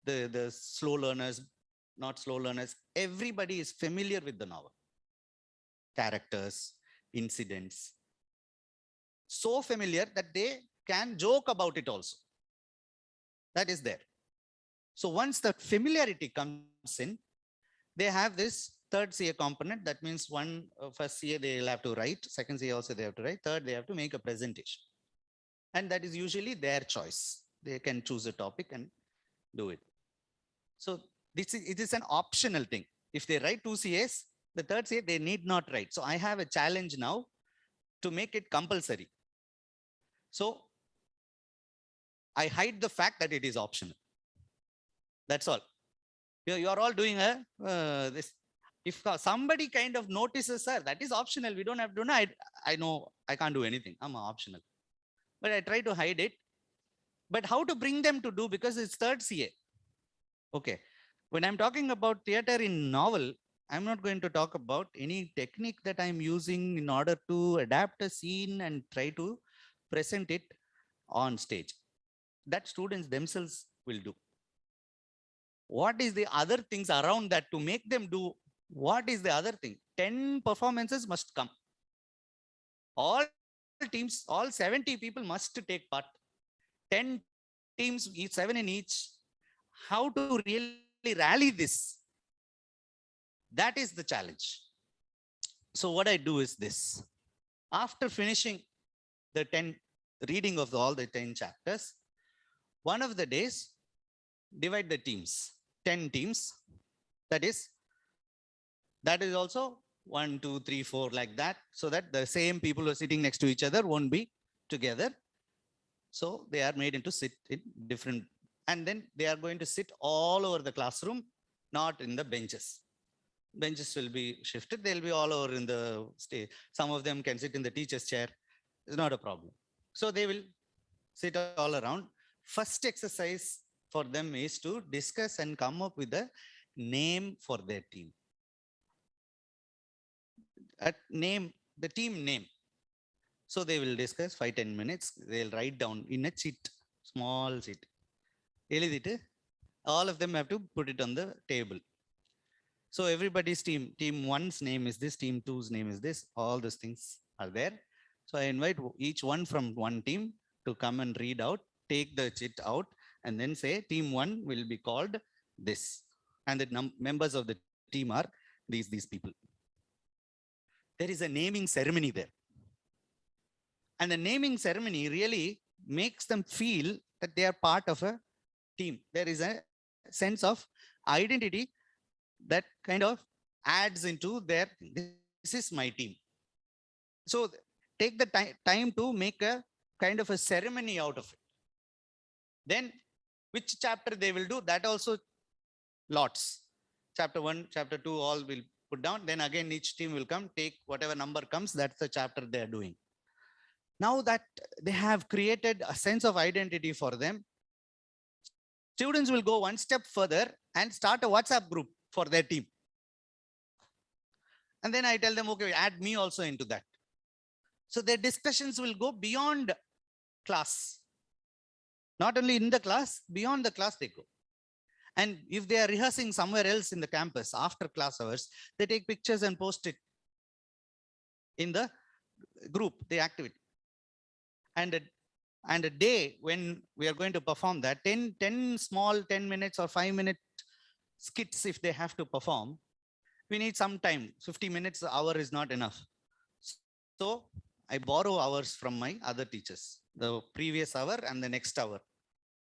the slow learners, not slow learners, everybody is familiar with the novel. Characters, incidents, so familiar that they can joke about it also. That is there. So once the familiarity comes in, they have this third CA component. That means first CA they will have to write, second CA also they have to write, third they have to make a presentation. And that is usually their choice. They can choose a topic and do it. So it is an optional thing. If they write 2 CAs, the third CA they need not write. So I have a challenge now to make it compulsory. So I hide the fact that it is optional. That's all. You are all doing this. If somebody kind of notices, sir, that is optional, we don't have to know. I know I can't do anything. I'm optional. But I try to hide it. But how to bring them to do, because it's third CA. Okay. When I'm talking about theater in novel, I'm not going to talk about any technique that I'm using in order to adapt a scene and try to present it on stage. That students themselves will do. What is the other things around that to make them do? What is the other thing? 10 performances must come. All teams, all 70 people must take part. 10 teams, each 7 in each. How to really rally this? That is the challenge. So what I do is this. After finishing the 10 reading of all the 10 chapters, one of the days, divide the teams, 10 teams. That is also 1, 2, 3, 4 like that, so that the same people who are sitting next to each other won't be together. So they are made into sit in different, and then they are going to sit all over the classroom, not in the benches. Benches will be shifted. They'll be all over in the stage. Some of them can sit in the teacher's chair. It's not a problem. So they will sit all around. First exercise for them is to discuss and come up with a name for their team. The team name. So they will discuss 5-10 minutes. They'll write down in a sheet, small sheet. All of them have to put it on the table. So everybody's team 1's name is this, team 2's name is this, all those things are there. So I invite each one from one team to come and read out, take the sheet out, and then say team 1 will be called this. And the members of the team are these people. There is a naming ceremony there. And the naming ceremony really makes them feel that they are part of a team. There is a sense of identity that kind of adds into their, this is my team. So take the time to make a kind of a ceremony out of it. Then which chapter they will do, that also lots. Chapter 1, chapter 2, all will put down. Then again, each team will come, take whatever number comes, that's the chapter they are doing. Now that they have created a sense of identity for them, students will go one step further and start a WhatsApp group for their team. And then I tell them, okay, add me also into that. So their discussions will go beyond class. Not only in the class, beyond the class they go. And if they are rehearsing somewhere else in the campus after class hours, they take pictures and post it in the group, the activity. And a day when we are going to perform that, 10 small 10 minutes or 5-minute skits, if they have to perform, we need some time. 50 minutes, an hour is not enough. So I borrow hours from my other teachers, the previous hour and the next hour.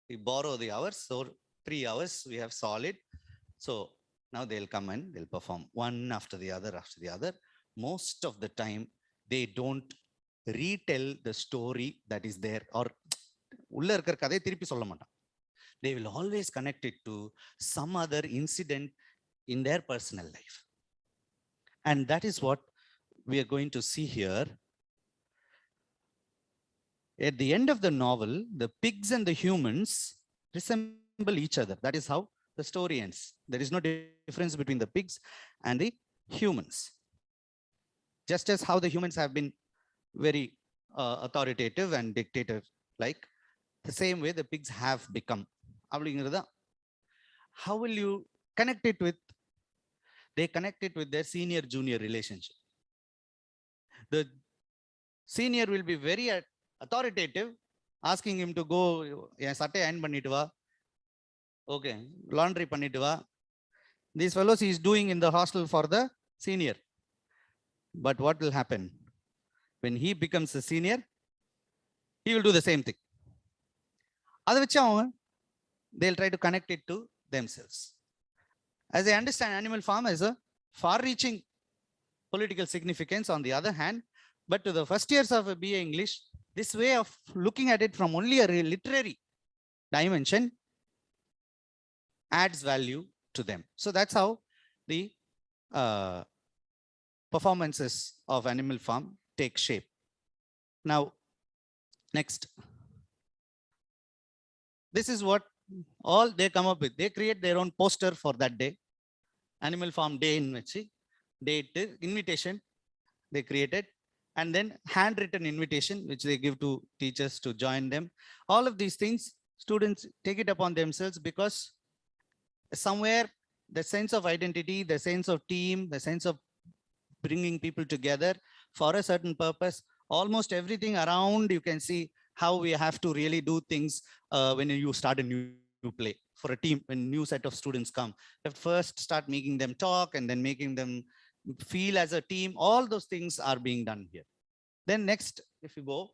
We borrow the hours. So 3 hours we have solid. So now they'll come and they'll perform one after the other after the other. Most of the time, they don't retell the story that is there, or they will always connect it to some other incident in their personal life. And that is what we are going to see here. At the end of the novel, the pigs and the humans resemble each other. That is how the story ends. There is no difference between the pigs and the humans. Just as how the humans have been very authoritative and dictative, like the same way the pigs have become. How will you connect it with? They connect it with their senior-junior relationship. The senior will be very authoritative, asking him to go, okay, laundry pannittu. These fellows he is doing in the hostel for the senior. But what will happen? When he becomes a senior, he will do the same thing. They'll try to connect it to themselves. As I understand, Animal Farm has a far-reaching political significance on the other hand, but to the first years of a BA English, this way of looking at it from only a literary dimension adds value to them. So that's how the performances of Animal Farm take shape. Now, next. This is what all they come up with. They create their own poster for that day. Animal Farm Day in date, invitation they created, and then handwritten invitation, which they give to teachers to join them. All of these things, students take it upon themselves because somewhere the sense of identity, the sense of team, the sense of bringing people together for a certain purpose, almost everything around, you can see how we have to really do things when you start a new play for a team. When a new set of students come, you have to first start making them talk and then making them feel as a team. All those things are being done here. Then next, if you go,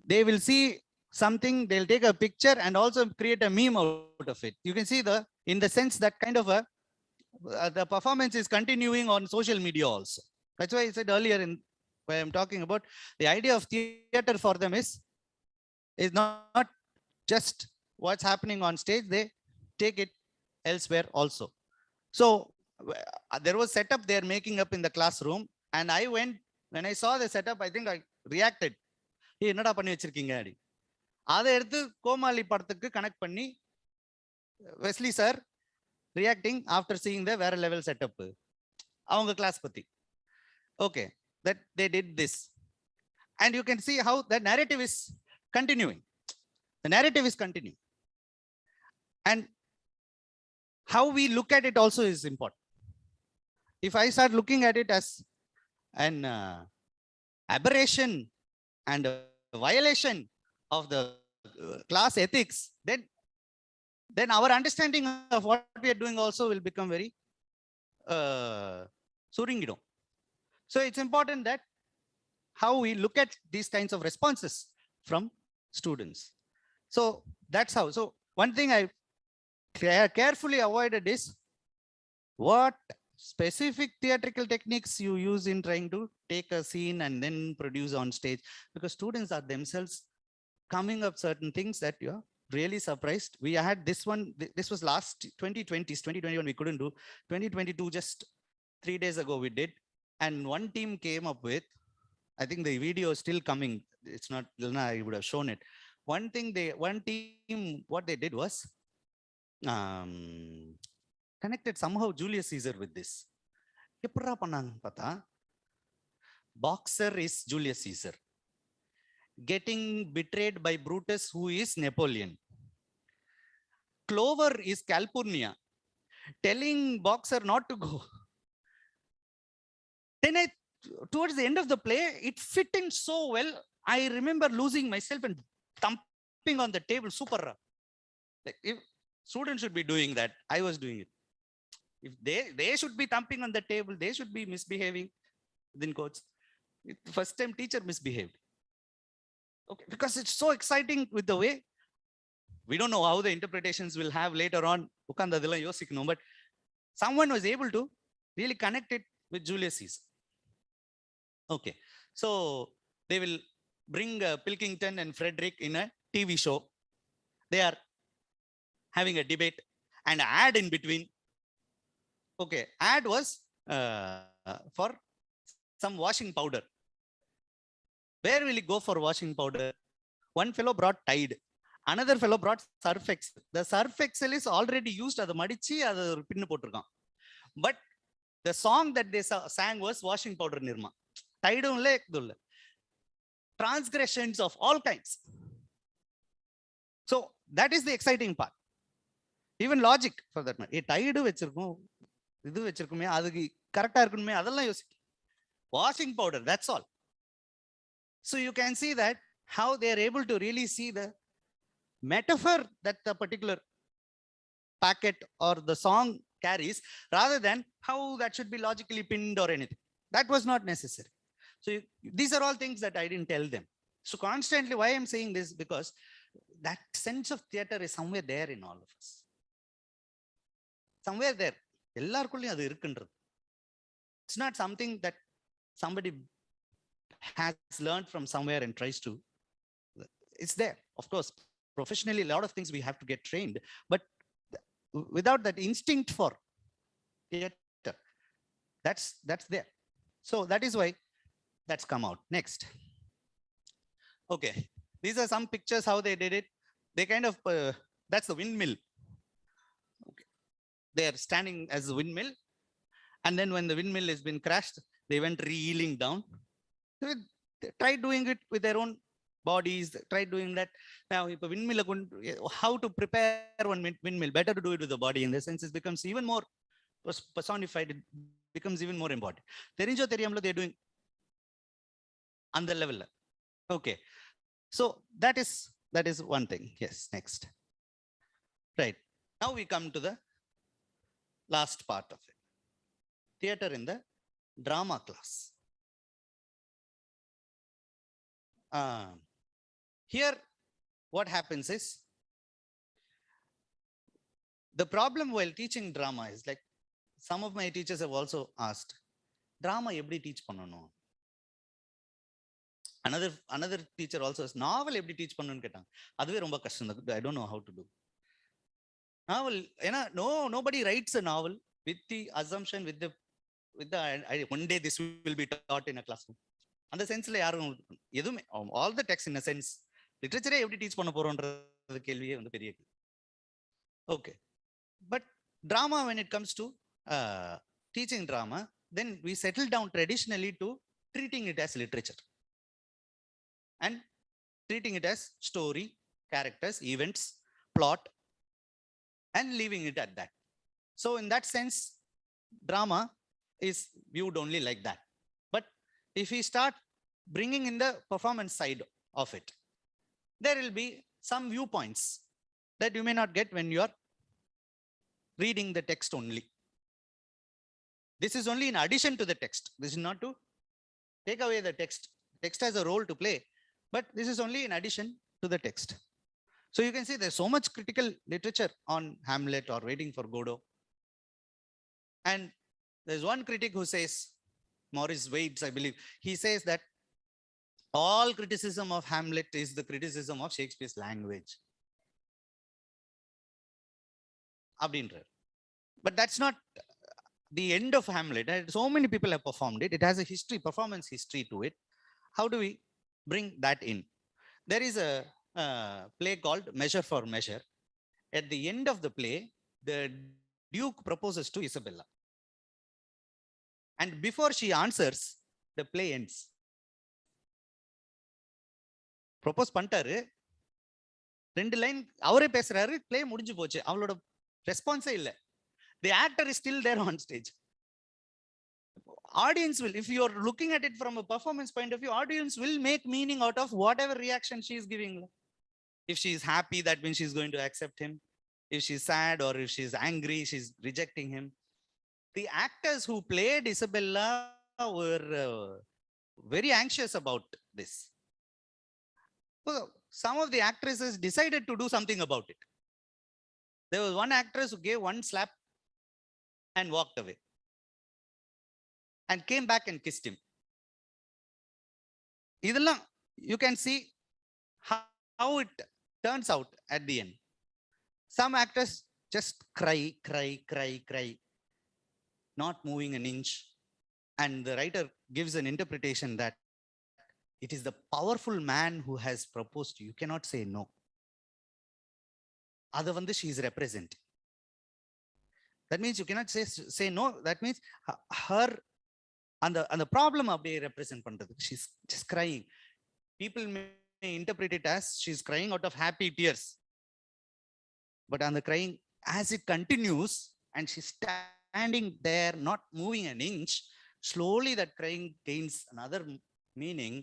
they will see something, they'll take a picture and also create a meme out of it. You can see in the sense that kind of the performance is continuing on social media also. That's why I said earlier when I'm talking about the idea of theater for them is not just what's happening on stage, they take it elsewhere also. So there was setup they're making up in the classroom, and I went, when I saw the setup, I think I reacted. என்னடா பண்ணி வச்சிருக்கீங்க அப்படி. அதை எடுத்து கோமாளி படத்துக்கு connect பண்ணி Wesley sir reacting after seeing the வேற level setup அவங்க கிளாஸ் பத்தி. Okay, that they did this and you can see how the narrative is continuing. The narrative is continuing and how we look at it also is important. If I start looking at it as an aberration and a violation of the class ethics, then our understanding of what we are doing also will become very suringidom. So it's important that how we look at these kinds of responses from students. So that's how. So one thing I carefully avoided is what specific theatrical techniques you use in trying to take a scene and then produce on stage, because students are themselves coming up certain things that you are really surprised. We had this one, this was last 2021 we couldn't do. 2022 just 3 days ago we did, and one team came up with, I think the video is still coming, it's not, I would have shown it. One team what they did was connected somehow Julius Caesar with this. எப்படா பண்ணாங்க பார்த்தா, boxer is Julius Caesar getting betrayed by Brutus, who is Napoleon. Clover is Calpurnia telling boxer not to go. Then towards the end of the play, it fit in so well. I remember losing myself and thumping on the table. Super. Like, if students should be doing that, I was doing it. If they should be thumping on the table, they should be misbehaving. Within quotes, first time teacher misbehaved. Okay, because it's so exciting with the way. We don't know how the interpretations will have later on. But someone was able to really connect it with Julius Caesar. Okay, so they will bring Pilkington and Frederick in a TV show. They are having a debate and an ad in between. Okay, ad was for some washing powder. Where will he go for washing powder? One fellow brought Tide. Another fellow brought Surf Excel. The Surf Excel is already used. Adu madichi adu pinnu potirukan. But the song that they sang was washing powder Nirma. Tide ulle ekdulla. Transgressions of all kinds. So that is the exciting part. Even logic for that matter. Tide vechirukom, idu vechirkume, adukku correct ah irukume, adella yosik. Washing powder, that's all. So you can see that how they are able to really see the metaphor that the particular packet or the song carries, rather than how that should be logically pinned or anything. That was not necessary. So these are all things that I didn't tell them. So constantly, why I'm saying this, because that sense of theater is somewhere there in all of us. Somewhere there. It's not something that somebody has learned from somewhere and tries to. It's there. Of course, professionally, a lot of things we have to get trained, but without that instinct for theater, that's there. So that is why that's come out. Next. Okay, these are some pictures how they did it. They kind of, that's the windmill. Okay, they are standing as a windmill, and then when the windmill has been crashed, they went reeling down. They tried doing it with their own bodies, tried doing that. Now, if a windmill, how to prepare one windmill? Better to do it with the body. In the sense, it becomes even more personified. It becomes even more embodied. They're doing on the level. Okay, so that is one thing. Yes, next. Right, now we come to the last part of it. Theater in the drama class. Here, what happens is, the problem while teaching drama is, like, some of my teachers have also asked, drama eppadi teach pannanum? Another teacher also says, novel eppadi teach pannanum ketanga. Aduve romba kashtam. I don't know how to do. Novel, nobody writes a novel with the assumption, with the one day this will be taught in a classroom. அந்த சென்ஸ்ல யாரும் எதுவுமே all the text in a sense லிட்ரேச்சரே எப்படி teach பண்ண போறோம்ன்றது கேள்வியே வந்து பெரிய okay. But drama, when it comes to teaching drama, then we settle down traditionally to treating it as literature and treating it as story, characters, events, plot, and leaving it at that. So in that sense, drama is viewed only like that. But if we start bringing in the performance side of it, there will be some viewpoints that you may not get when you are reading the text only. This is only in addition to the text. This is not to take away the text. Text has a role to play, but this is only in addition to the text. So you can see there's so much critical literature on Hamlet or Waiting for Godot. And there's one critic who says, Maurice Waits, I believe, he says that all criticism of Hamlet is the criticism of Shakespeare's language. But that's not the end of Hamlet. So many people have performed it. It has a history, performance history to it. How do we bring that in? There is a play called Measure for Measure. At the end of the play, the Duke proposes to Isabella. And before she answers, the play ends. Propose பண்ணிட்டாரு, 2 line அவரே பேசுறாரு, play முடிஞ்சு போச்சு. அவளோட ரெஸ்பான்ஸே இல்ல. The actor is still there on stage. Audience will, if you are looking at it from a performance point of view, audience will make meaning out of whatever reaction she is giving. If she is happy, that means she is going to accept him. If she is sad or if she is angry, she is rejecting him. The actors who played Isabella were very anxious about this. So some of the actresses decided to do something about it. There was one actress who gave one slap and walked away and came back and kissed him. Idella, you can see how it turns out at the end. Some actors just cry, not moving an inch. And the writer gives an interpretation that it is the powerful man who has proposed to you. You cannot say no. Other she is representing. That means you cannot say no. That means her and the problem of the represent pandrathu. She's just crying. People may interpret it as she's crying out of happy tears. But on the crying, as it continues and she's standing there, not moving an inch, slowly that crying gains another meaning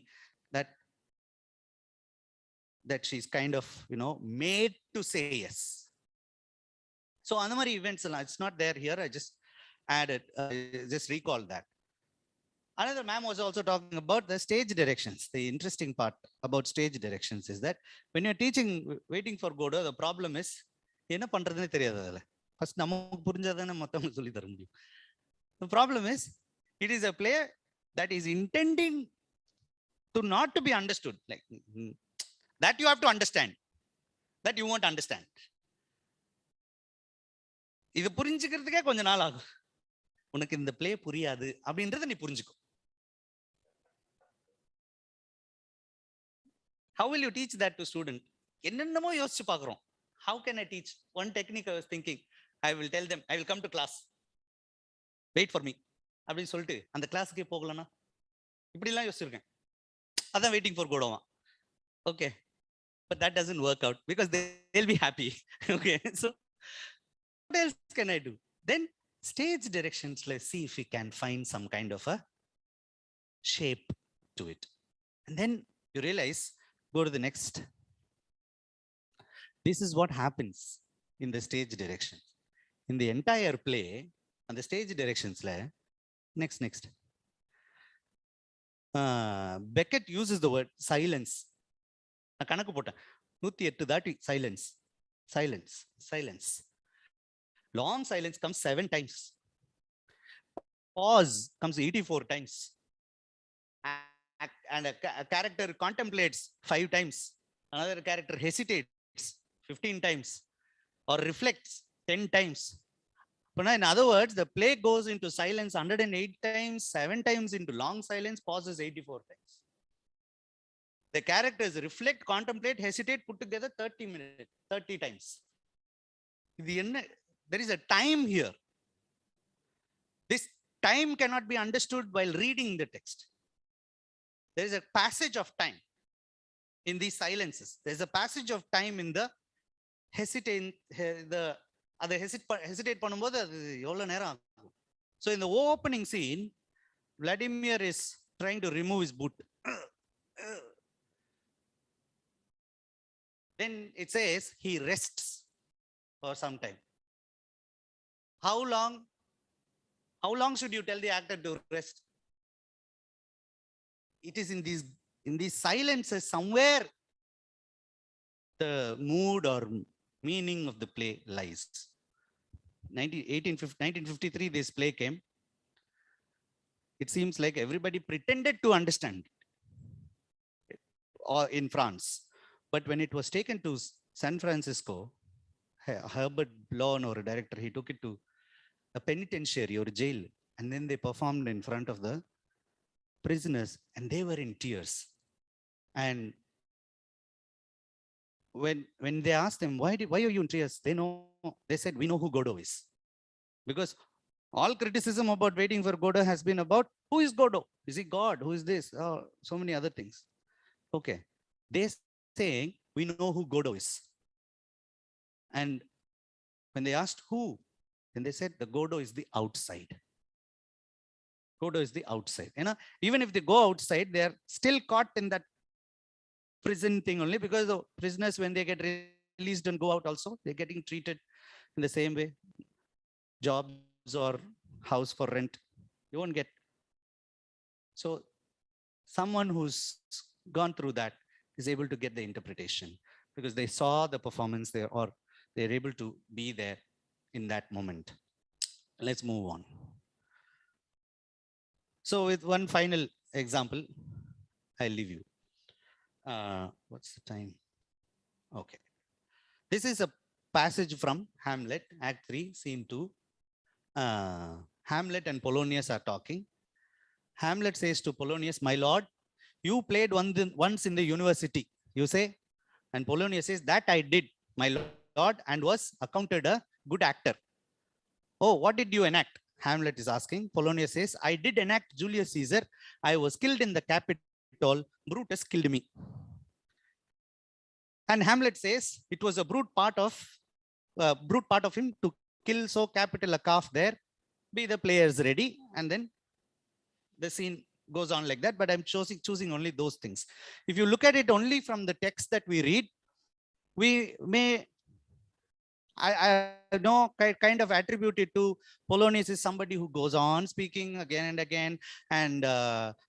that she's kind of, made to say yes. So another events, it's not there here. I just added, just recall that. Another ma'am was also talking about the stage directions. The interesting part about stage directions is that when you're teaching Waiting for Godot, the problem is, என்ன பண்றதுன்னு தெரியாததுல. First நமக்கு புரிஞ்சாதானே மத்தவங்களுக்கு சொல்லி தர முடியும். The problem is, it is a play that is intending to not to be understood. Like that you have to understand. That you won't understand. இது புரிஞ்சுக்கிறதுக்கே கொஞ்ச நாள் ஆகும். உனக்கு இந்த பிளே புரியாது அப்படின்றத நீ புரிஞ்சுக்கோ. How will you teach that to student? என்னென்னமோ யோசிச்சு பார்க்கிறோம். How can I teach? One technique I was thinking, I will tell them, I will come to class. Wait for me. அப்படின்னு சொல்லிட்டு அந்த கிளாஸுக்கே போகலன்னா இப்படிலாம் யோசிச்சிருக்கேன். அதான் வெயிட்டிங் ஃபார் கோடோவா. Okay, but that doesn't work out because they'll be happy. Okay, so what else can I do? Then stage directions, let's see if we can find some kind of a shape to it. And then you realize, go to the next. This is what happens in the stage direction. In the entire play, on the stage directions, next. Beckett uses the word silence. கணக்கு போட்டேன் 108 தாட்டி silence. Long silence comes 7 times. Pause comes 84 times. And a character contemplates 5 times. Another character hesitates 15 times or reflects 10 times. In other words, the play goes into silence 108 times, 7 times into long silence, pauses 84 times. The characters reflect, contemplate, hesitate, put together 30 minutes, 30 times. There is a time here. This time cannot be understood while reading the text. There is a passage of time in these silences. There's a passage of time in the hesitate, hesitate பண்ணும்போது அது எவ்வளவு நேரம் ஆகும். So in the opening scene, Vladimir is trying to remove his boot. Then it says he rests for some time. How long should you tell the actor to rest? It is in these silences somewhere the mood or meaning of the play lies. 1953, this play came. It seems like everybody pretended to understand it, or in France. But when it was taken to San Francisco, Herbert Blon, or a director, he took it to a penitentiary or jail, and then they performed in front of the prisoners, and they were in tears. And when they asked them, why are you in tears? They said, we know who Godot is. Because all criticism about Waiting for Godot has been about, who is Godot? Is he God? Who is this? Oh, so many other things. Okay. They're saying, we know who Godot is. And when they asked who, then they said the Godot is the outside. Godot is the outside. Even if they go outside, they are still caught in that prison thing only, because the prisoners, when they get released and go out also, they're getting treated in the same way. Jobs or house for rent, you won't get. So someone who's gone through that is able to get the interpretation, because they saw the performance there, or they're able to be there in that moment. Let's move on. So with one final example, I'll leave you. What's the time? Okay. This is a passage from Hamlet, Act 3, Scene 2. Hamlet and Polonius are talking. Hamlet says to Polonius, my lord, you played once in the university, you say? And Polonius says, that I did, my lord, and was accounted a good actor. Oh, what did you enact? Hamlet is asking. Polonius says, I did enact Julius Caesar. I was killed in the Capitol. Brutus killed me. And Hamlet says, it was a brute part of him to kill so capital a calf there. Be the players ready. And then the scene goes on like that, but I'm choosing only those things. If you look at it only from the text that we read, we may, I know, kind of attribute it to Polonius is somebody who goes on speaking again and again, and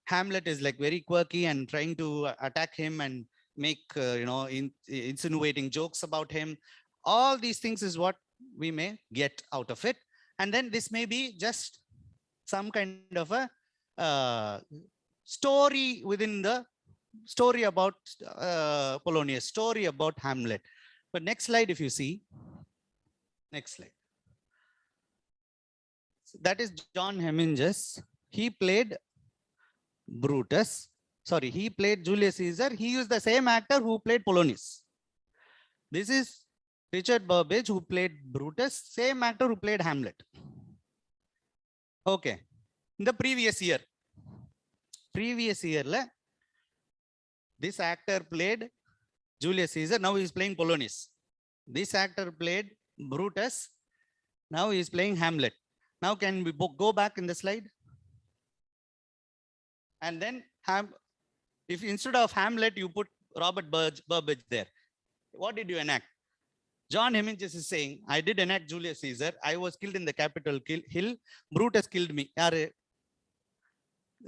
Hamlet is like very quirky and trying to attack him and make, insinuating jokes about him. All these things is what we may get out of it. And then this may be just some kind of a story within the story about Polonius, story about Hamlet. But next slide, if you see, next slide. So that is John Heminges. He played Brutus. Sorry, he played Julius Caesar. He used the same actor who played Polonius. This is Richard Burbage, who played Brutus, same actor who played Hamlet. Okay. In the previous year, this actor played Julius Caesar. Now he is playing Polonius. This actor played Brutus. Now he is playing Hamlet. Now can we go back in the slide? And then if instead of Hamlet, you put Robert Burbage there. What did you enact? John Heminges is saying, I did enact Julius Caesar. I was killed in the Capitol Hill. Brutus killed me. The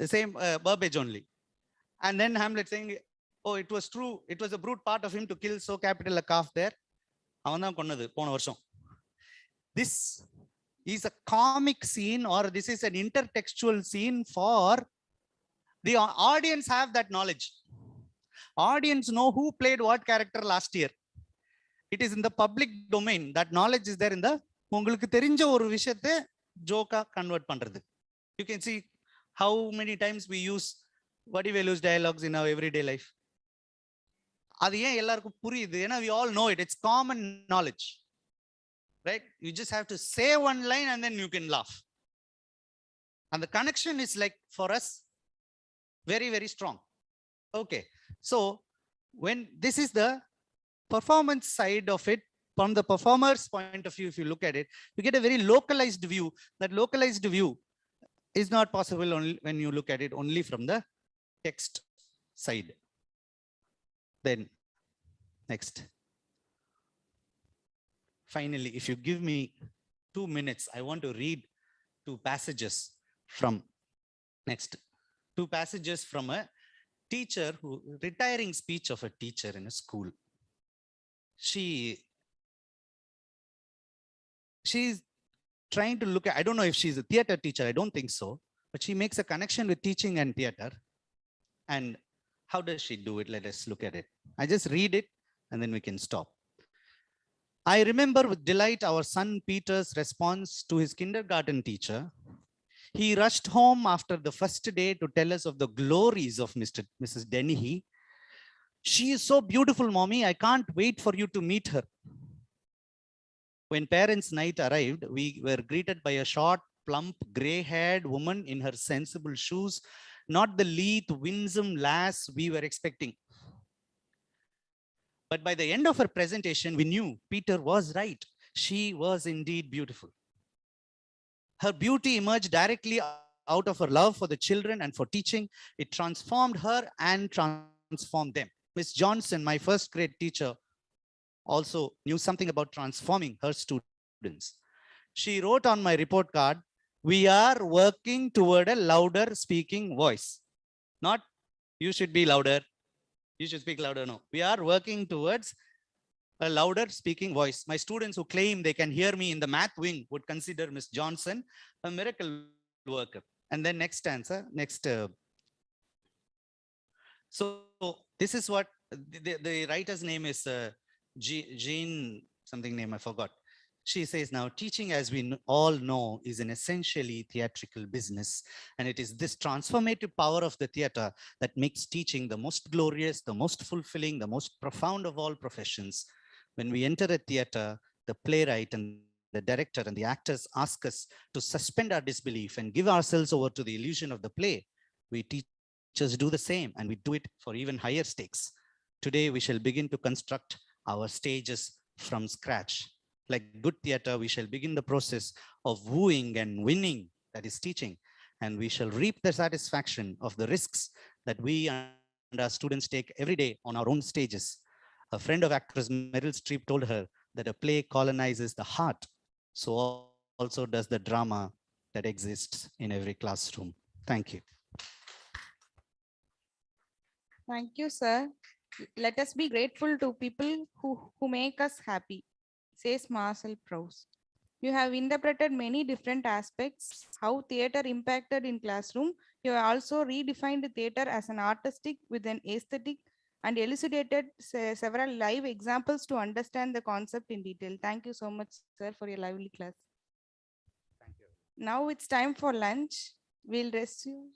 same Burbage only. And then Hamlet saying, oh, it was true. It was a brute part of him to kill so capital a calf there. This is a comic scene, or this is an intertextual scene for the audience. Have that knowledge. Audience know who played what character last year. It is in the public domain. That knowledge is there in the உங்களுக்கு தெரிஞ்ச ஒரு விஷயத்தை ஜோக்கா convert பண்றது. You can see how many times we use Vadivelu's dialogues in our everyday life. அது ஏன் எல்லாருக்கும் புரியுது? ஏன்னா we all know it. It's common knowledge, right? You just have to say one line and then you can laugh. And the connection is like for us very, very strong. Okay, so when this is the performance side of it, from the performer's point of view, if you look at it, you get a very localized view. That localized view is not possible only when you look at it only from the text side. Then next. Finally, if you give me 2 minutes, I want to read 2 passages from next. 2 passages from a teacher who retiring speech of a teacher in a school. She's trying to look at, I don't know if she's a theater teacher, I don't think so, but she makes a connection with teaching and theater. And how does she do it? Let us look at it. I just read it and then we can stop. I remember with delight our son Peter's response to his kindergarten teacher. He rushed home after the first day to tell us of the glories of Mrs. Dennehy. She is so beautiful, mommy. I can't wait for you to meet her. When parents' night arrived, we were greeted by a short, plump, gray-haired woman in her sensible shoes, not the lithe, winsome lass we were expecting. But by the end of her presentation, we knew Peter was right. She was indeed beautiful. Her beauty emerged directly out of her love for the children and for teaching. It transformed her and transformed them. Miss Johnson, my first grade teacher, also knew something about transforming her students. She wrote on my report card, "We are working toward a louder speaking voice." Not, you should be louder, you should speak louder. No, we are working towards a louder speaking voice. My students who claim they can hear me in the math wing would consider Miss Johnson a miracle worker. And then next answer, next. So this is what the writer's name is Jean, something name I forgot. She says, now teaching, as we all know, is an essentially theatrical business. And it is this transformative power of the theater that makes teaching the most glorious, the most fulfilling, the most profound of all professions. When we enter a theater, the playwright and the director and the actors ask us to suspend our disbelief and give ourselves over to the illusion of the play. We teachers do the same, and we do it for even higher stakes. Today, we shall begin to construct our stages from scratch. Like good theater, we shall begin the process of wooing and winning, that is teaching, and we shall reap the satisfaction of the risks that we and our students take every day on our own stages. A friend of actress Meryl Streep told her that a play colonizes the heart, so also does the drama that exists in every classroom. Thank you. Thank you, sir. Let us be grateful to people who make us happy, says Marcel Proust. You have interpreted many different aspects, how theater impacted in classroom. You have also redefined theater as an artistic with an aesthetic and elucidated several live examples to understand the concept in detail. Thank you so much, sir, for your lively class. Thank you. Now it's time for lunch. We'll resume.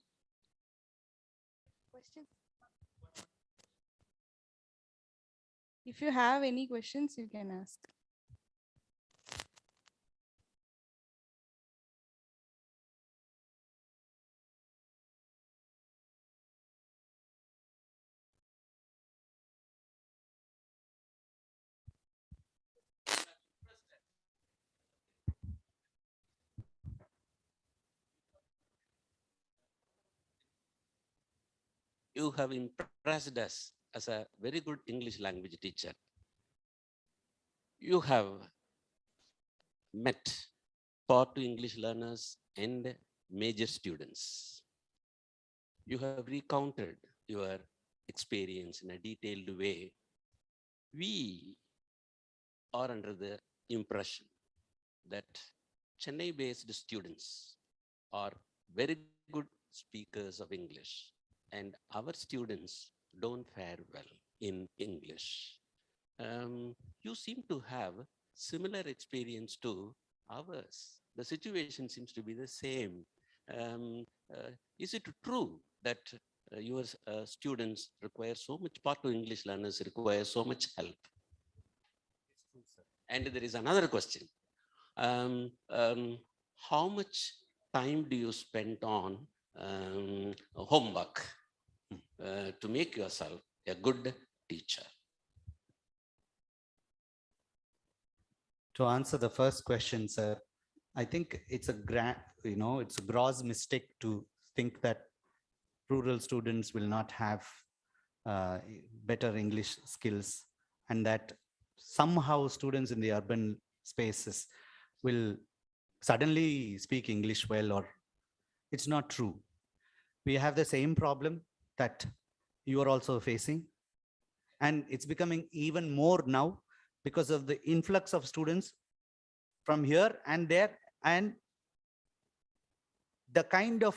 Questions? If you have any questions, you can ask. You have impressed us as a very good English language teacher. You have met part 2 English learners and major students. You have recounted your experience in a detailed way. We are under the impression that Chennai-based students are very good speakers of English, and our students don't fare well in English. You seem to have similar experience to ours. The situation seems to be the same. Is it true that your students require so much, part of English learners require so much help? And there is another question. How much time do you spend on homework to make yourself a good teacher? To answer the first question, sir, I think it's a it's a gross mistake to think that rural students will not have better English skills, and that somehow students in the urban spaces will suddenly speak English well, or it's not true. We have the same problem that you are also facing, and it's becoming even more now because of the influx of students from here and there, and the kind of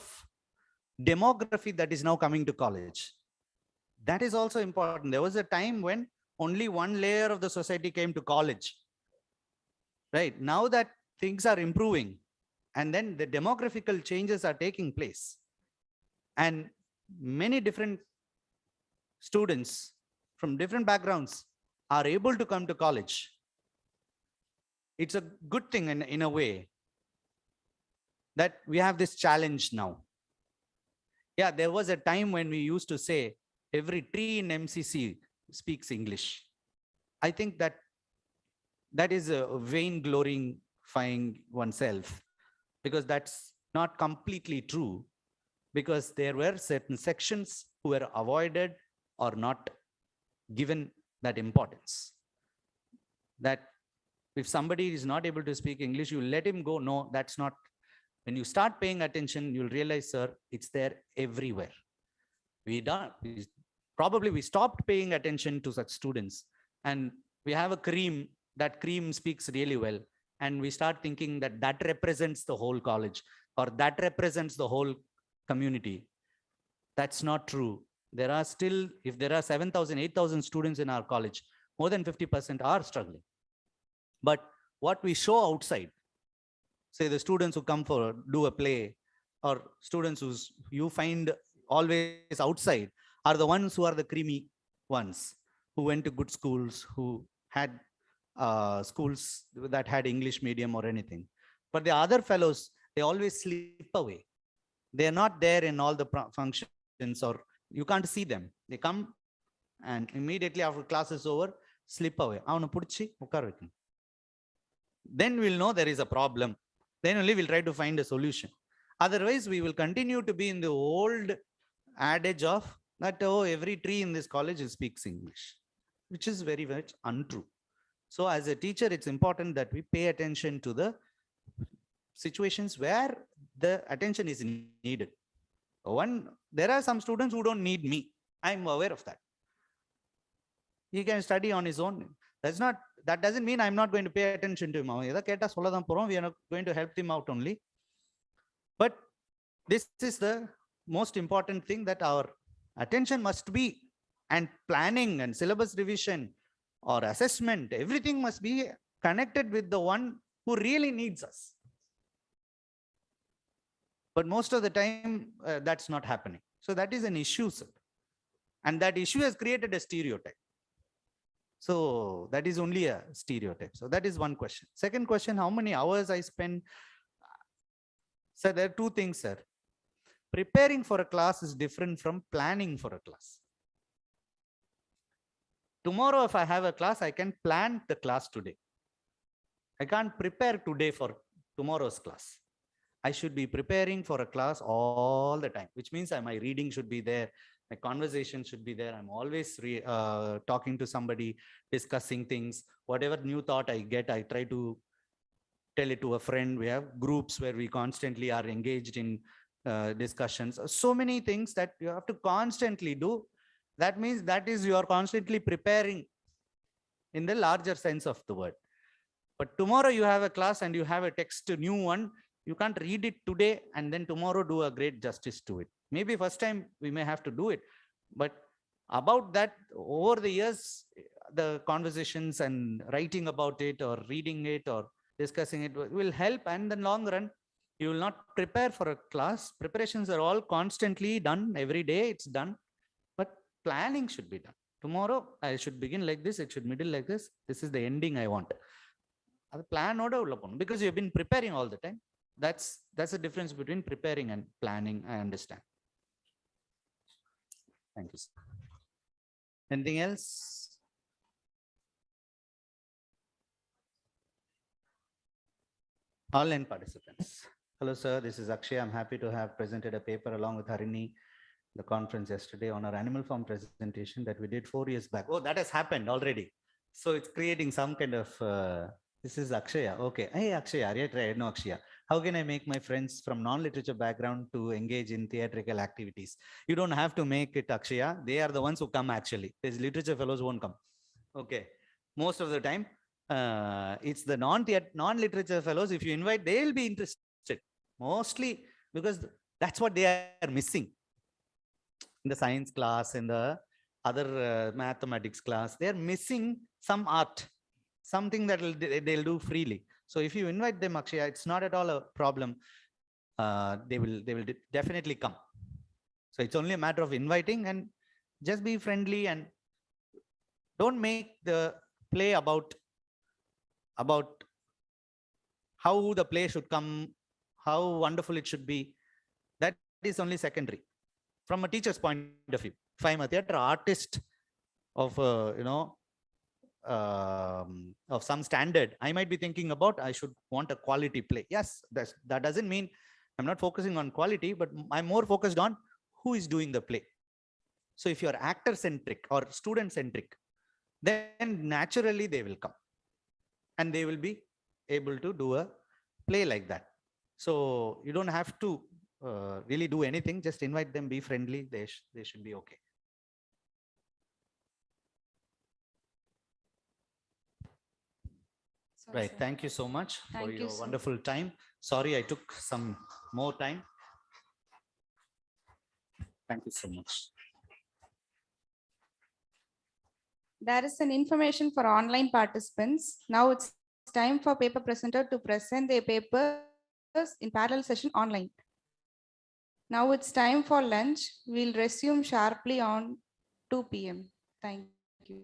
demography that is now coming to college. That is also important. There was a time when only one layer of the society came to college. Right now that things are improving, and then the demographical changes are taking place, and many different students from different backgrounds are able to come to college. It's a good thing in a way that we have this challenge now. Yeah, there was a time when we used to say every tree in MCC speaks English. I think that is a vain glorifying oneself, because that's not completely true, because there were certain sections who were avoided or not given that importance. That if somebody is not able to speak English, you let him go. No, that's not. When you start paying attention, you'll realize, sir, it's there everywhere. We stopped paying attention to such students, and we have a cream. That cream speaks really well, and we start thinking that that represents the whole college, or that represents the whole community. That's not true. There are still, if there are 7,000, 8,000 students in our college, more than 50% are struggling. But what we show outside, say the students who come for do a play, or students who you find always outside, are the ones who are the creamy ones, who went to good schools, who had schools that had English medium or anything. But the other fellows, they always slip away. They're not there in all the functions, or you can't see them. They come and immediately after class is over, slip away. Then we'll know there is a problem. Then only we'll try to find a solution. Otherwise, we will continue to be in the old adage of that, oh, every tree in this college speaks English, which is very much untrue. So as a teacher, it's important that we pay attention to the situations where the attention is needed. There are some students who don't need me. I'm aware of that. He can study on his own. That doesn't mean I'm not going to pay attention to him. We are not going to help him out only. But this is the most important thing, that our attention must be, and planning and syllabus revision or assessment, everything must be connected with the one who really needs us. But most of the time, that's not happening. So that is an issue, sir. And that issue has created a stereotype. So that is only a stereotype. So that is one question. Second question, how many hours I spend? So there are two things, sir. Preparing for a class is different from planning for a class. Tomorrow, if I have a class, I can plan the class today. I can't prepare today for tomorrow's class. I should be preparing for a class all the time, which means my reading should be there. My conversation should be there. I'm always talking to somebody, discussing things. Whatever new thought I get, I try to tell it to a friend. We have groups where we constantly are engaged in discussions. So many things that you have to constantly do. That means that is, you are constantly preparing in the larger sense of the word. But tomorrow you have a class and you have a text, a new one. You can't read it today and then tomorrow do a great justice to it. Maybe first time we may have to do it, but about that, over the years, the conversations and writing about it or reading it or discussing it will help. And in the long run, you will not prepare for a class. Preparations are all constantly done every day. It's done, but planning should be done. Tomorrow I should begin like this. It should middle like this. This is the ending I want. The plan order because you've been preparing all the time. That's the difference between preparing and planning. I understand. Thank you, sir. Anything else? Online participants. Hello, sir. This is Akshay. I'm happy to have presented a paper along with Harini, the conference yesterday on our animal farm presentation that we did 4 years back. Oh, that has happened already. So it's creating some kind of, this is Akshaya. Okay. Hey, Akshaya, right? No, Akshaya. How can I make my friends from non-literature background to engage in theatrical activities? You don't have to make it Akshaya. They are the ones who come actually. These literature fellows won't come. Okay. Most of the time, it's the non-literature fellows. If you invite, they'll be interested. Mostly because that's what they are missing. In the science class, in the other mathematics class, they're missing some art, something that they'll do freely. So if you invite them, Akshaya, it's not at all a problem. They will definitely come. So it's only a matter of inviting, and just be friendly and don't make the play about how the play should come, how wonderful it should be. That is only secondary. From a teacher's point of view, if I'm a theater artist of of some standard, I might be thinking about I should want a quality play. Yes, that doesn't mean I'm not focusing on quality, but I'm more focused on who is doing the play. So if you're actor centric or student centric, then naturally they will come and they will be able to do a play like that. So you don't have to really do anything, just invite them, be friendly, they should be okay. Right. Thank you so much for your wonderful time. Sorry, I took some more time. Thank you so much. There is an information for online participants. Now it's time for paper presenter to present their papers in parallel session online. Now it's time for lunch. We'll resume sharply on 2 p.m. Thank you.